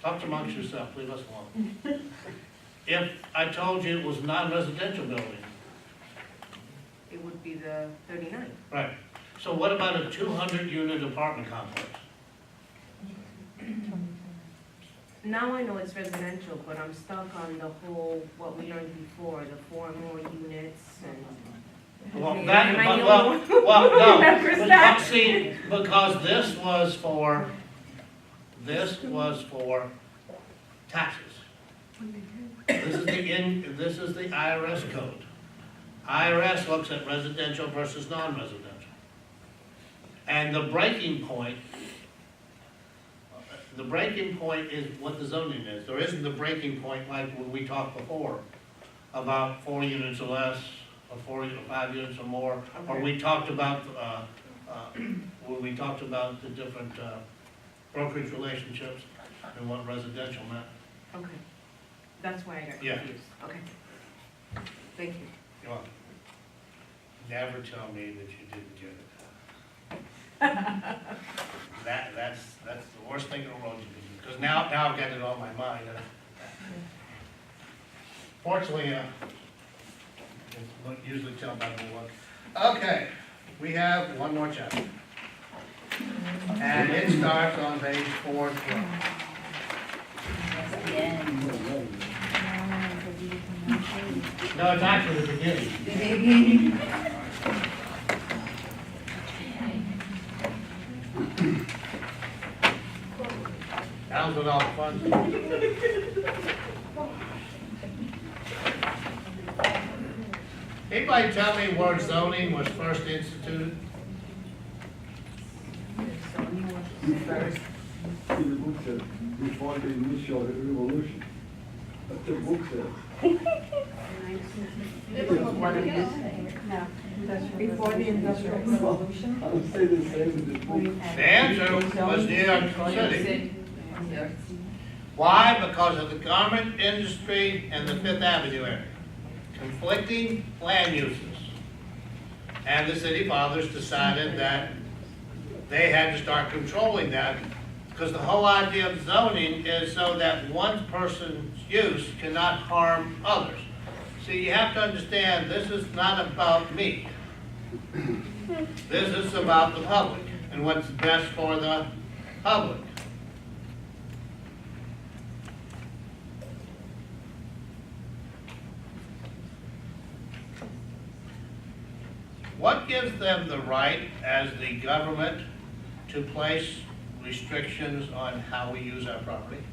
Talk amongst yourself, leave us alone. If I told you it was non-residential building, It would be the 39. right, so what about a 200-unit apartment complex? Now I know it's residential, but I'm stuck on the whole, what we learned before, the 4 more units and. Well, Am that, I the well, only one well, who no, remembers but that? see, because this was for taxes. This is the IRS code. IRS looks at residential versus non-residential. And the breaking point is what the zoning is. There isn't the breaking point like when we talked before about 4 units or less, or 4 or 5 units or more, or we talked about, when we talked about the different brokerage relationships and what residential meant. Okay, that's why I got Yeah. confused. Okay. Thank you. You're welcome. Never tell me that you didn't get it. That's the worst thing in the world you can do, because now I've got it on my mind. Fortunately, usually tell by the look. Okay, we have one more chapter. And it starts on page 412. No, it's actually the beginning. That was with all the fun. Anybody tell me where zoning was first instituted? First, in the book says, before the initial revolution. That's the book says. Before the Industrial Revolution. I would say the same in the book. The answer was New York City. Why? Because of the garment industry and the Fifth Avenue area. Conflicting land uses. And the city fathers decided that they had to start controlling that, because the whole idea of zoning is so that one person's use cannot harm others. See, you have to understand, this is not about me. This is about the public and what's best for the public. What gives them the right as the government to place restrictions on how we use our property?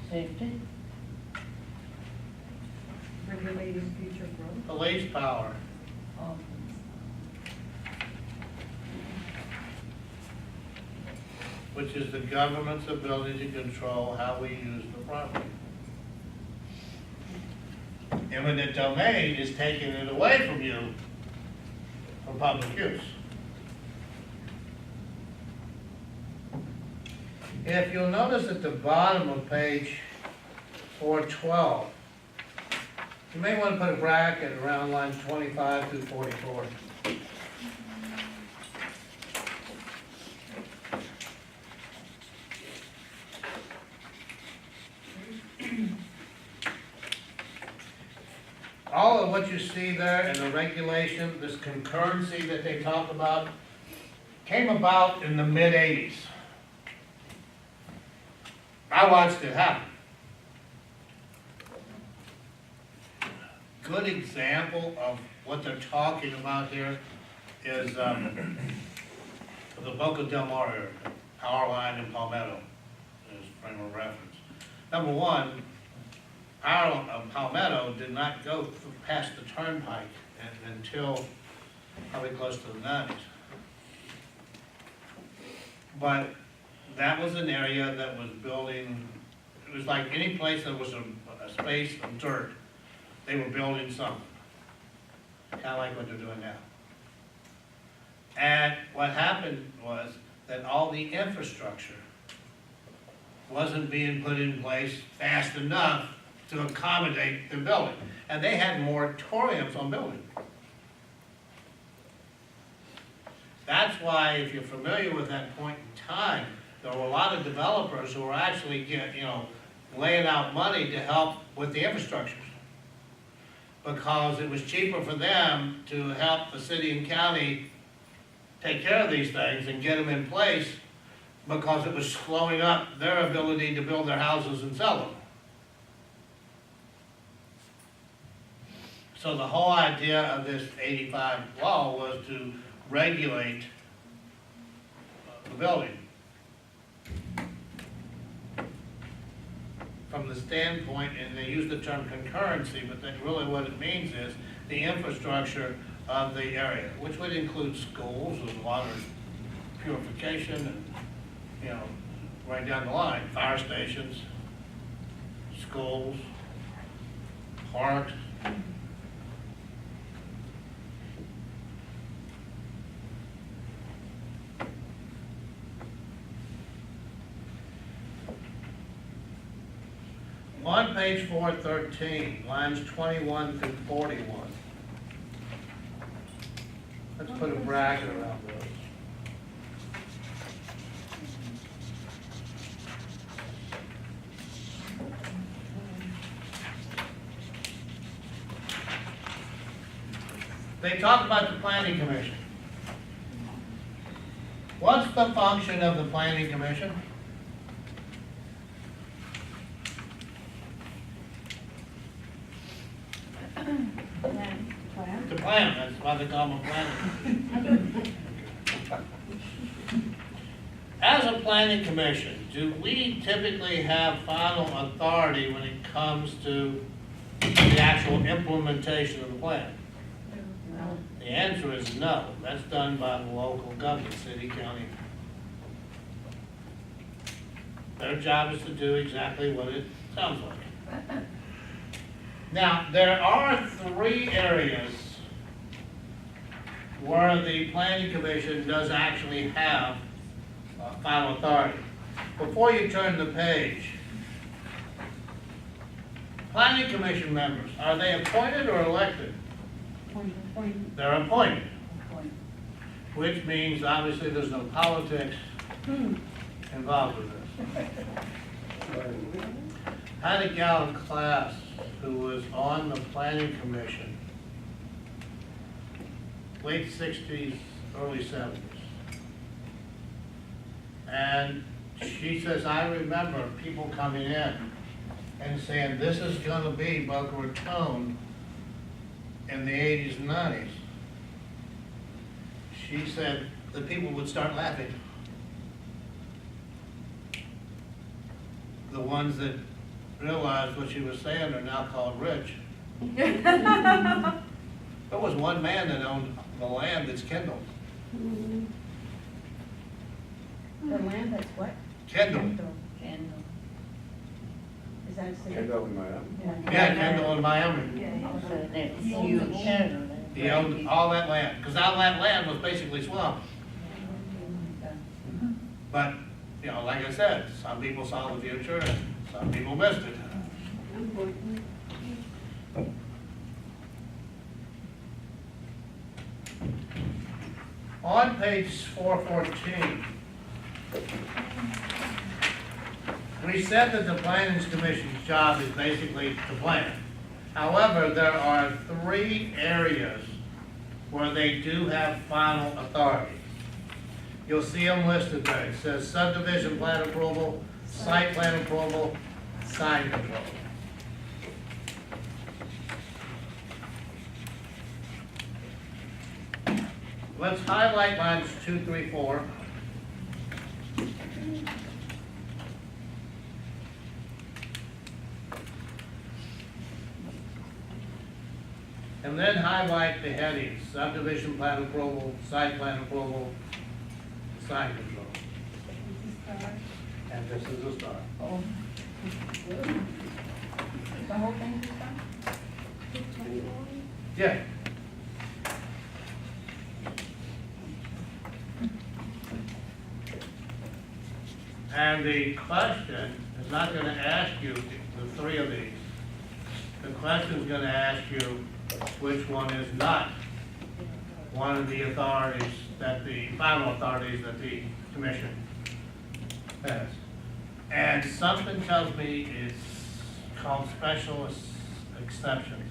Safety? Regulating future growth. Police power. Which is the government's ability to control how we use the property. Eminent domain is taking it away from you for public use. If you'll notice at the bottom of page 412, you may want to put a bracket around lines 25 through 44. all of what you see there in the regulation, this concurrency that they talk about, came about in the mid-80s. I watched it happen. Good example of what they're talking about here is the Boca del Mar area, power line in Palmetto, as frame of reference. Number one, Palmetto did not go past the turnpike until probably close to the 90s. But that was an area that was building, it was like any place that was a space of dirt, they were building something. Kind of like what they're doing now. And what happened was that all the infrastructure wasn't being put in place fast enough to accommodate the building. And they had moratoriums on building. That's why, if you're familiar with that point in time, there were a lot of developers who were actually laying out money to help with the infrastructure. Because it was cheaper for them to help the city and county take care of these things and get them in place, because it was slowing up their ability to build their houses and sell them. So the whole idea of this 85 law was to regulate the building from the standpoint, and they use the term concurrency, but that really what it means is the infrastructure of the area, which would include schools and water purification and, right down the line, fire stations, schools, parks. On page 413, lines 21 through 41. Let's put a bracket around those. They talk about the Planning Commission. What's the function of the Planning Commission? To plan, that's why they call them planning. As a planning commission, do we typically have final authority when it comes to the actual implementation of the plan? No. The answer is no. That's done by the local government, city, county. Their job is to do exactly what it sounds like. Now, there are 3 areas where the Planning Commission does actually have final authority. Before you turn the page, Planning Commission members, are they appointed or elected? Appointed. They're appointed. Which means obviously there's no politics involved with this. I had a gal in class who was on the Planning Commission, late 60s, early 70s. And she says, I remember people coming in and saying, this is going to be Boca Raton in the 80s and 90s. She said the people would start laughing. The ones that realized what she was saying are now called rich. There was one man that owned the land that's Kendall. The land that's what? Kendall. Kendall. Is that a city? Kendall in Miami. Yeah, Kendall in Miami. That's huge. He owned all that land, because all that land was basically swamp. But, like I said, some people saw the future and some people missed it. On page 414, we said that the Planning Commission's job is basically to plan. However, there are 3 areas where they do have final authority. You'll see them listed there. It says subdivision plan approval, site plan approval, sign control. Let's highlight lines 2, 3, 4. And then highlight the headings, subdivision plan approval, site plan approval, sign control. And this is a star. The whole thing is done? Yeah. And the question is not gonna ask you the 3 of these. The question is gonna ask you which one is not one of the authorities that the final authorities that the commission has. And something tells me it's called special exceptions.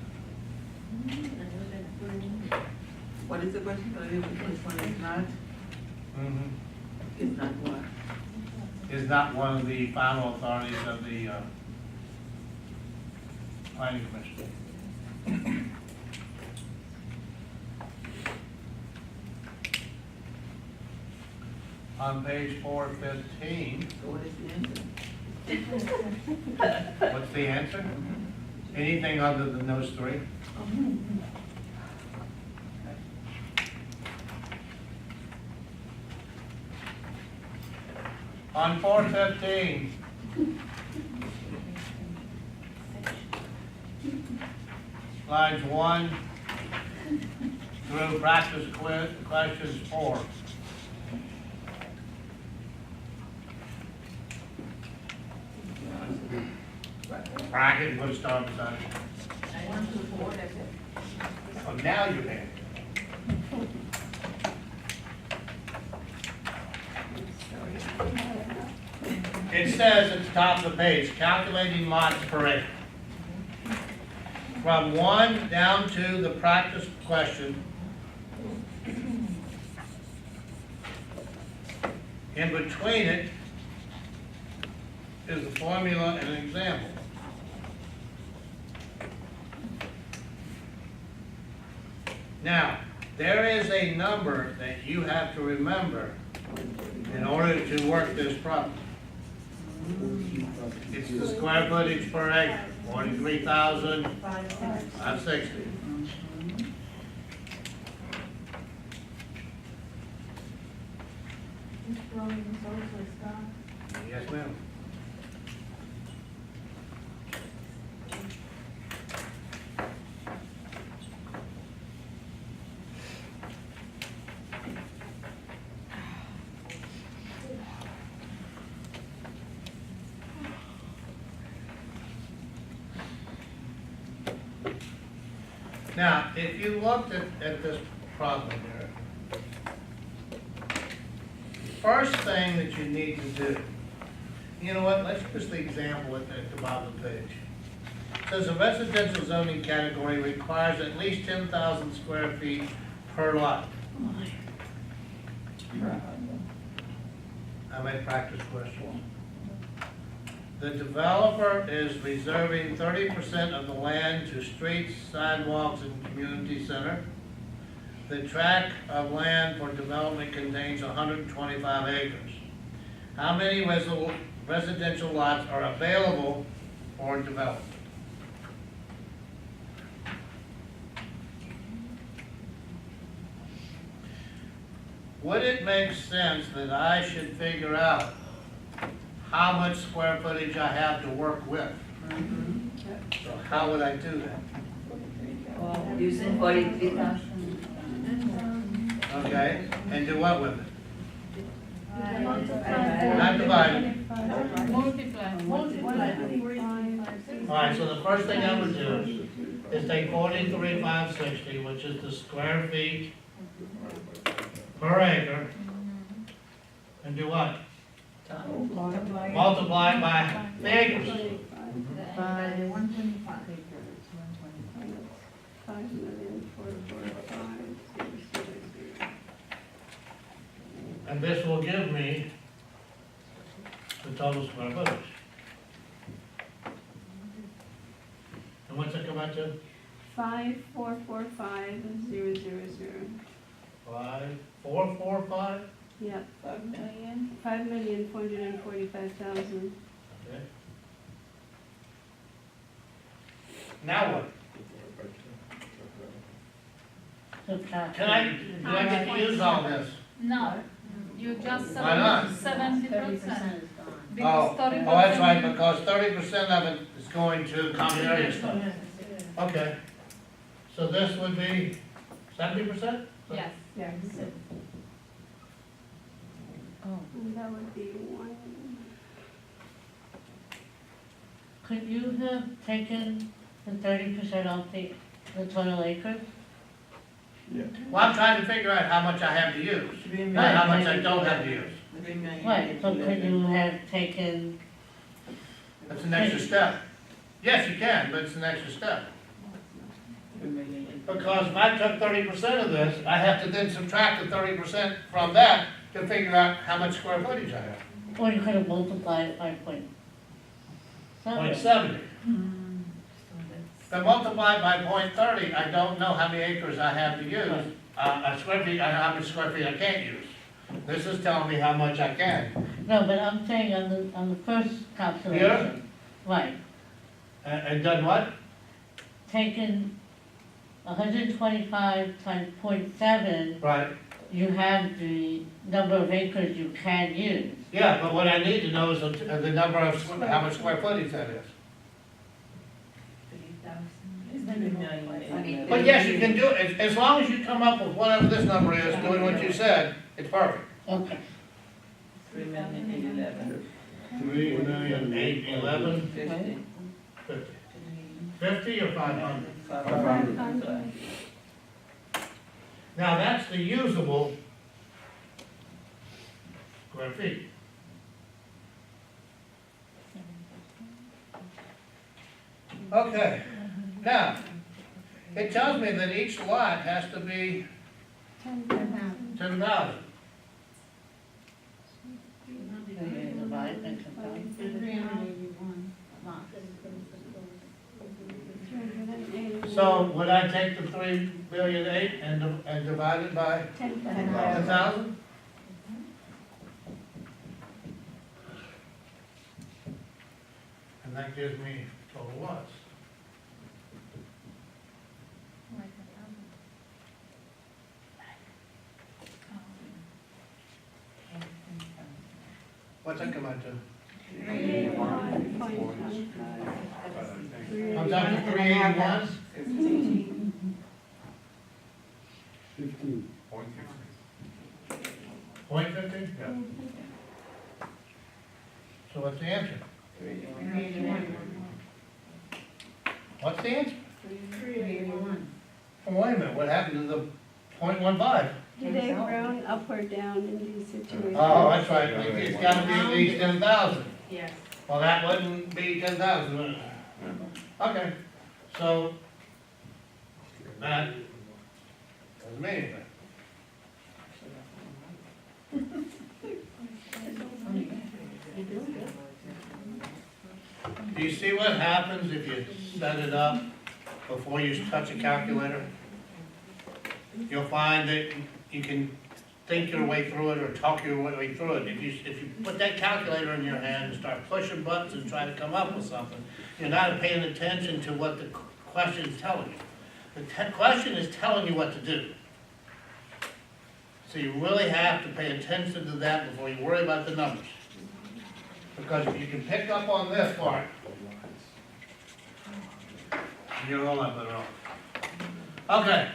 What is the question? Which one is not? Is not what? Is not one of the final authorities of the planning commission. On page 415, So what is the answer? what's the answer? Anything other than those 3? On 415, lines 1 through practice questions 4. Bracket, put a star beside it. 1 to 4, that's it. Oh, now you're paying. It says at the top of the page, calculating lots per acre. From 1 down to the practice question. In between it is the formula and an example. Now, there is a number that you have to remember in order to work this problem. It's the square footage per acre, 43,560. Yes, ma'am. Now, if you looked at this problem here, first thing that you need to do, you know what, let's use the example at the bottom of the page. It says a residential zoning category requires at least 10,000 square feet per lot. I made practice questions. The developer is reserving 30% of the land to streets, sidewalks, and community center. The tract of land for development contains 125 acres. How many residential lots are available for development? Would it make sense that I should figure out how much square footage I have to work with? So how would I do that? Using 43,000. Okay, and do what with it? Not divide. Multiply. All right, so the first thing I would do is take 43,560, which is the square feet per acre, and do what? Multiply it by the acres. 5,445,000. And this will give me the total square footage. And what's it come out to? 5,445,000. 5445? Yep, 5 million? 5,445,000. Okay. Now what? Can I, do I get to use all this? No, you just Why not? 70%. Oh, that's right, because 30% of it is going to common area stuff. Okay. So this would be 70%? Yes. And that would be one. Could you have taken the 30% off the total acres? Yeah. Well, I'm trying to figure out how much I have to use, 3 not how much I million. don't have to use. 3 million. Right, so could you have taken, That's an extra step. Yes, you can, but it's an extra step. 3 million. Because if I took 30% of this, I have to then subtract the 30% from that to figure out how much square footage I have. or you could have multiplied it by point? 0.70. Then multiplied by 0.30, I don't know how many acres I have to use. Square feet, I know how many square feet I can't use. This is telling me how much I can. No, but I'm saying on the first calculation. Right, And done what? taken 125 times 0.7, Right. you have the number of acres you can use. Yeah, but what I need to know is the number of, how much square footage that is. It's 3 million. But yes, you can do it, as long as you come up with whatever this number is, doing what you said, it's perfect. Okay. 3 million 11. 3,811,50. 50. 50 or 500? 500. Now, that's the usable square feet. Okay, now, it tells me that each lot has to be 10,000. Divide by 10,000. 381 lots. So would I take the 3,000,008 and divide it by 10,000? And that gives me total lots. What's that come out to? Comes out to 381? 15. Point 50? Yeah. So what's the answer? 381. What's the answer? 381. Oh, wait a minute, what happened to the 0.15? Do they round up or down in these situations? Oh, that's right, it's gotta be at least 10,000. Yes. Well, that wouldn't be 10,000, would it? Okay, so that doesn't mean anything. Do you see what happens if you set it up before you touch a calculator? You'll find that you can think your way through it or talk your way through it. If you put that calculator in your hand and start pushing buttons and try to come up with something, you're not paying attention to what the question is telling you. The question is telling you what to do. So you really have to pay attention to that before you worry about the numbers. Because if you can pick up on this part, you're all up better off. Okay.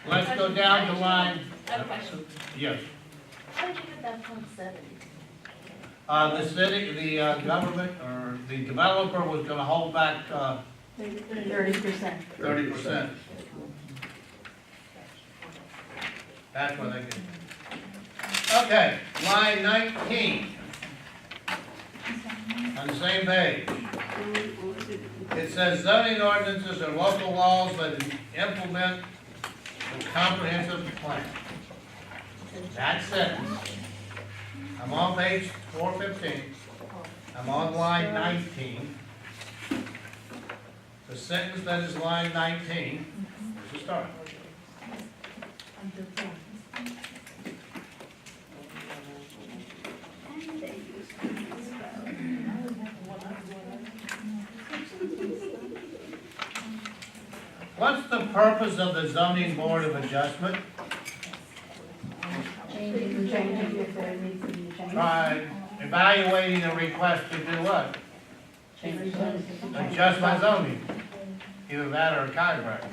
Let's go down to line, I have a question. yes. How did you get that .70? The city, the government, or the developer was gonna hold back, 30%. 30%. That's what they get. Okay, line 19. On the same page. It says zoning ordinances are local laws that implement the comprehensive plan. That sentence, I'm on page 415, I'm on line 19. The sentence that is line 19, where's the start? What's the purpose of the zoning board of adjustment? Changing if there needs to be a change. By evaluating a request to do what? Adjust my zoning. Either that or a chiropractor.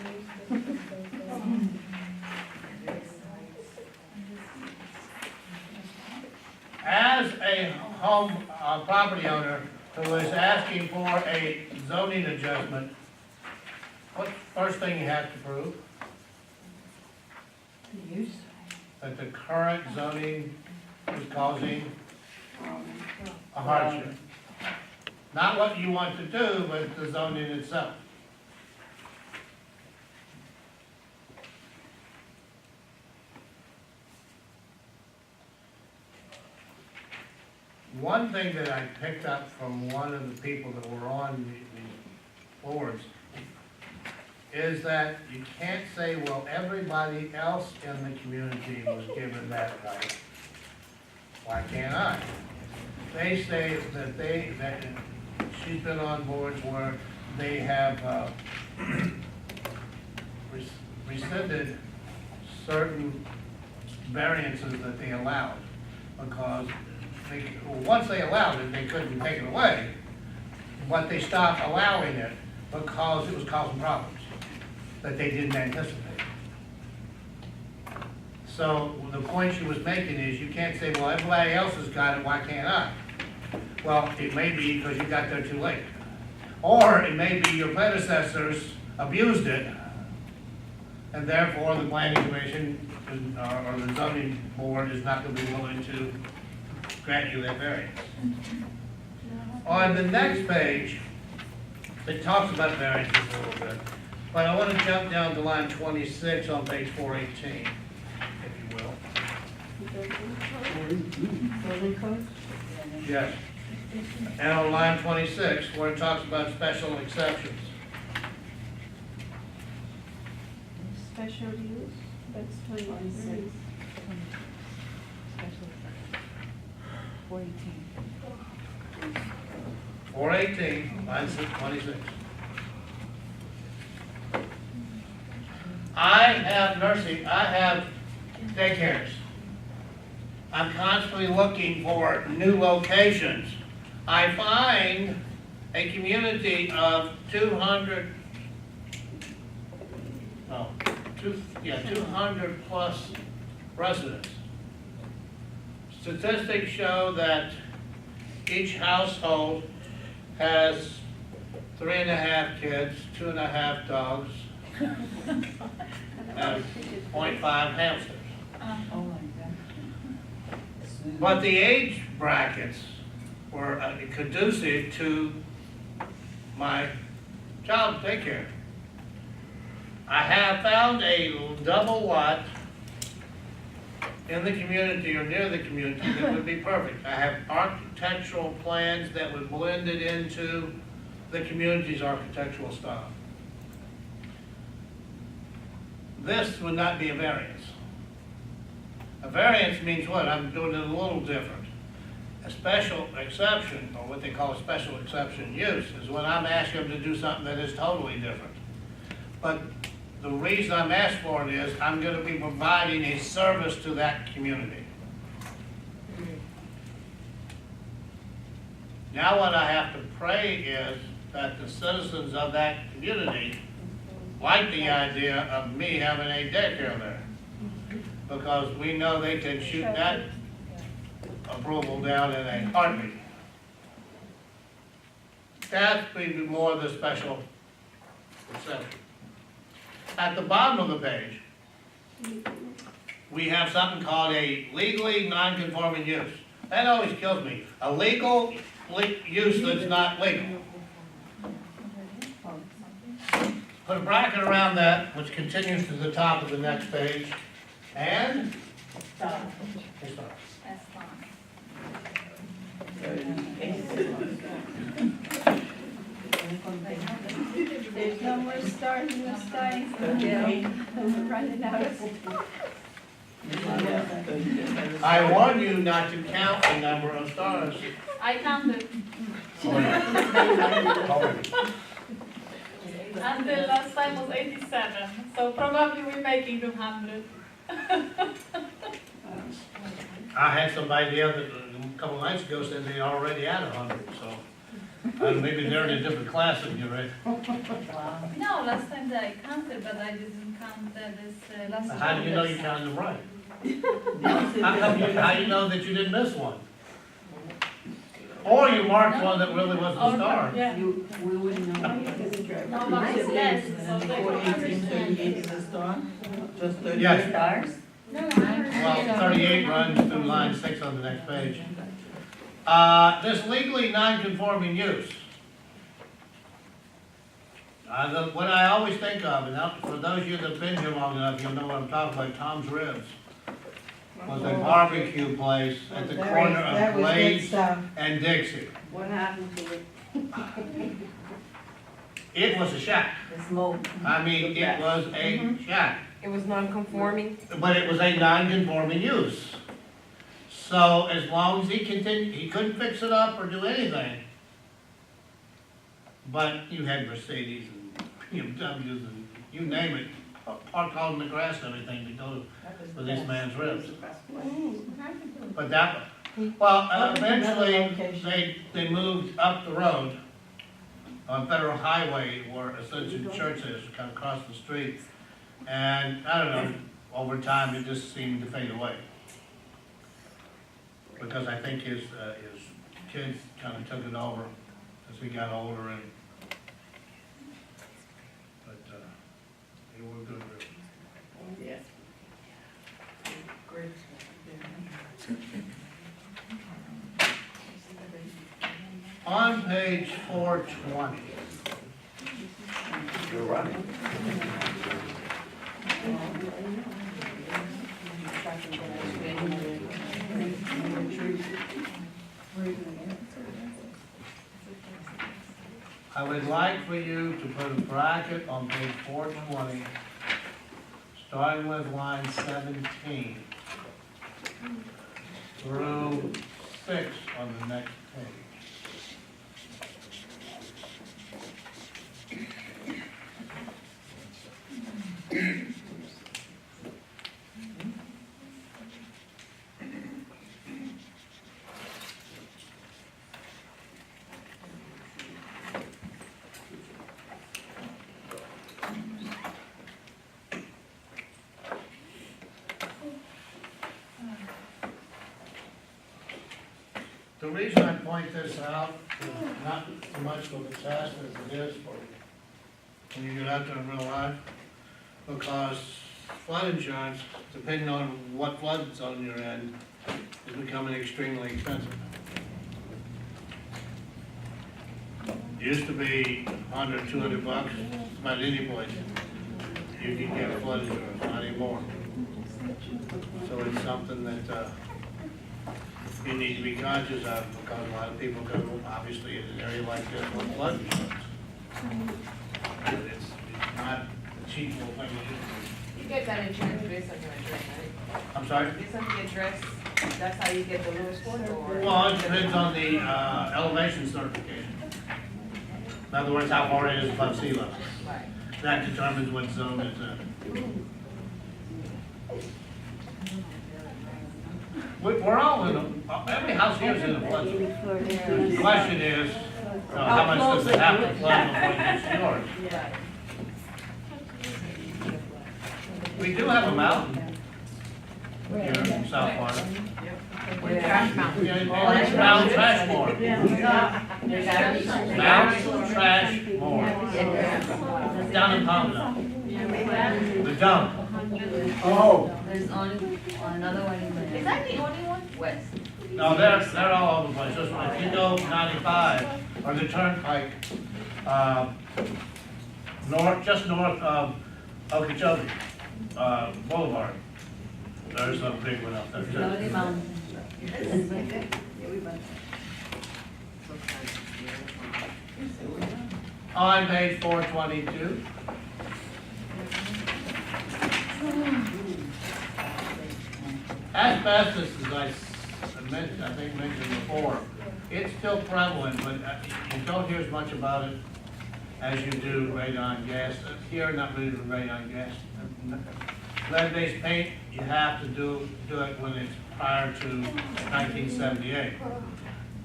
As a home, property owner who is asking for a zoning adjustment, what's the first thing you have to prove? That the current zoning is causing a hardship. Not what you want to do, but the zoning itself. One thing that I picked up from one of the people that were on the boards is that you can't say, well, everybody else in the community was given that right. Why can't I? They say that she's been on boards where they have rescinded certain variances that they allowed because once they allowed it, they couldn't take it away, but they stopped allowing it because it was causing problems that they didn't anticipate. So the point she was making is you can't say, well, everybody else has got it, why can't I? Well, it may be because you got there too late. Or it may be your predecessors abused it, and therefore the planning commission or the zoning board is not going to be willing to grant you that variance. On the next page, it talks about variances a little bit, but I want to jump down to line 26 on page 418, if you will. Building code? Yes. And on line 26, where it talks about special exceptions. Special use, that's 26. 418, line 26. I have daycares. I'm constantly looking for new locations. I find a community of 200 plus residents. Statistics show that each household has 3.5 kids, 2.5 dogs, and 0.5 hamsters. Oh my God. But the age brackets were conducive to my child daycare. I have found a double lot in the community or near the community that would be perfect. I have architectural plans that would blend it into the community's architectural style. This would not be a variance. A variance means what? I'm doing it a little different. A special exception, or what they call a special exception use, is when I'm asking them to do something that is totally different. But the reason I'm asking for it is I'm going to be providing a service to that community. Now what I have to pray is that the citizens of that community like the idea of me having a daycare there. Because we know they can shoot that approval down in a heartbeat. That's maybe more the special exception. At the bottom of the page, we have something called a legally non-conforming use. That always kills me. A legal use that's not legal. put a bracket around that, which continues to the top of the next page, and? Stop. That's fine. There's no more stars in the sky. I'm running out of stuff. I warn you not to count the number of stars. I counted. Until last time was 87, so probably we're making 200. I had somebody the other, a couple nights ago said they already had 100, so. Maybe they're in a different class than you, right? No, last time I counted, but I didn't count this last. How do you know you counted them right? How How do you know that you didn't miss one? Or you marked one that really wasn't a star? Yeah. We wouldn't know. No, but it's less, so they will 38 is a star? Just 38 Yes. stars? Well, 38 runs through line 6 on the next page. This legally non-conforming use. What I always think of, and for those of you that have been here long enough, you'll know what I'm talking about, Tom's Ribs. Was a barbecue place at the corner of Blaze and Dixie. What happened to it? It was a shack. The smoke. I mean, it was a shack. It was non-conforming. But it was a non-conforming use. So as long as he continued, he couldn't fix it up or do anything. But you had Mercedes and BMWs and you name it, parked all in the grass and everything to go for this man's ribs. But that, well, eventually they moved up the road on Federal Highway where Ascension Church is, kind of across the street. And I don't know, over time it just seemed to fade away. Because I think his kids kind of took it over as we got older and, but, they were good ribs. Yes. On page 420. You're right. I would like for you to put a bracket on page 420, starting with line 17 through 6 on the next page. The reason I point this out is not so much for the test as it is for when you get out there in real life, because flood insurance, depending on what flood's on your end, is becoming extremely expensive. It used to be 100, 200 bucks, about any place you can get flood insurance, not anymore. So it's something that you need to be conscious of, because a lot of people go, obviously, in an area like this, with flood insurance. And it's not a cheap little thing to do. You get that insurance based on your address, right? I'm sorry? Based on the address, that's how you get the lowest one, or? Well, it depends on the elevation certification. In other words, how far it is above sea level. Right. That determines what zone it's in. We're all in a, every house here is in a flood zone. The question is, how much does it have to flood before it gets to yours? We do have a mountain here in South Florida. Trash mountain. Yeah, it's Mount Trashmore. Mount Trashmore. Down in Palmdale. The dump. Oh, There's only another one in the. Is that the only one? West. No, they're all over the place. Just if you go 95 or the turnpike, just north of Okeechobee, Boulevard. There's a big one up there Slowly too. mountain. On page 422. Asbestos, as I think mentioned before, it's still prevalent, but you don't hear as much about it as you do radon gas. Here, not really with radon gas. Lead-based paint, you have to do it when it's prior to 1978.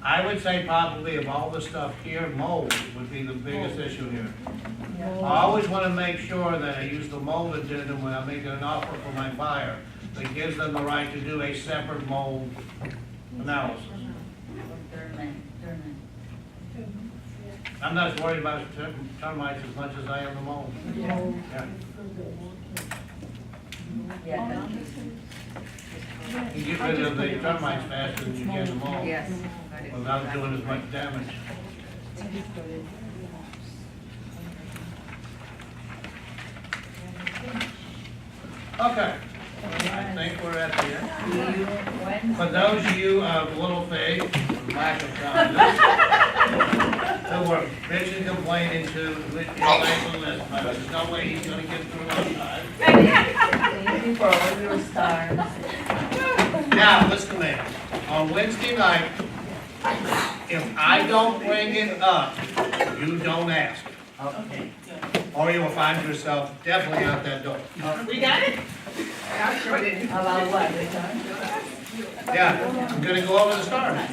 I would say probably of all the stuff here, mold would be the biggest issue here. I always want to make sure that I use the mold addendum when I'm making an offer for my buyer that gives them the right to do a separate mold analysis. I'm not as worried about termites as much as I am the mold. Yeah. Yeah. You get rid of the termites faster than you can the mold. Yes. Without doing as much damage. Okay, I think we're at the end. For those of you of little faith, lack of confidence, who were bitching, complaining to, make a list, but there's no way he's gonna get through on time. Thank you for all your stars. Now, listen to me, on Wednesday night, if I don't bring it up, you don't ask. Okay. Or you will find yourself definitely out that door. We got it? I sure did. About what, return? Yeah, I'm gonna go over the stars.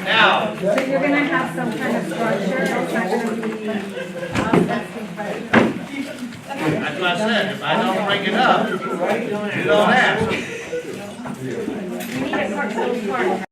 Now, So you're gonna have some kind of structure, it's not gonna be, that's what I said, if I don't bring it up, you don't ask. We need a little part.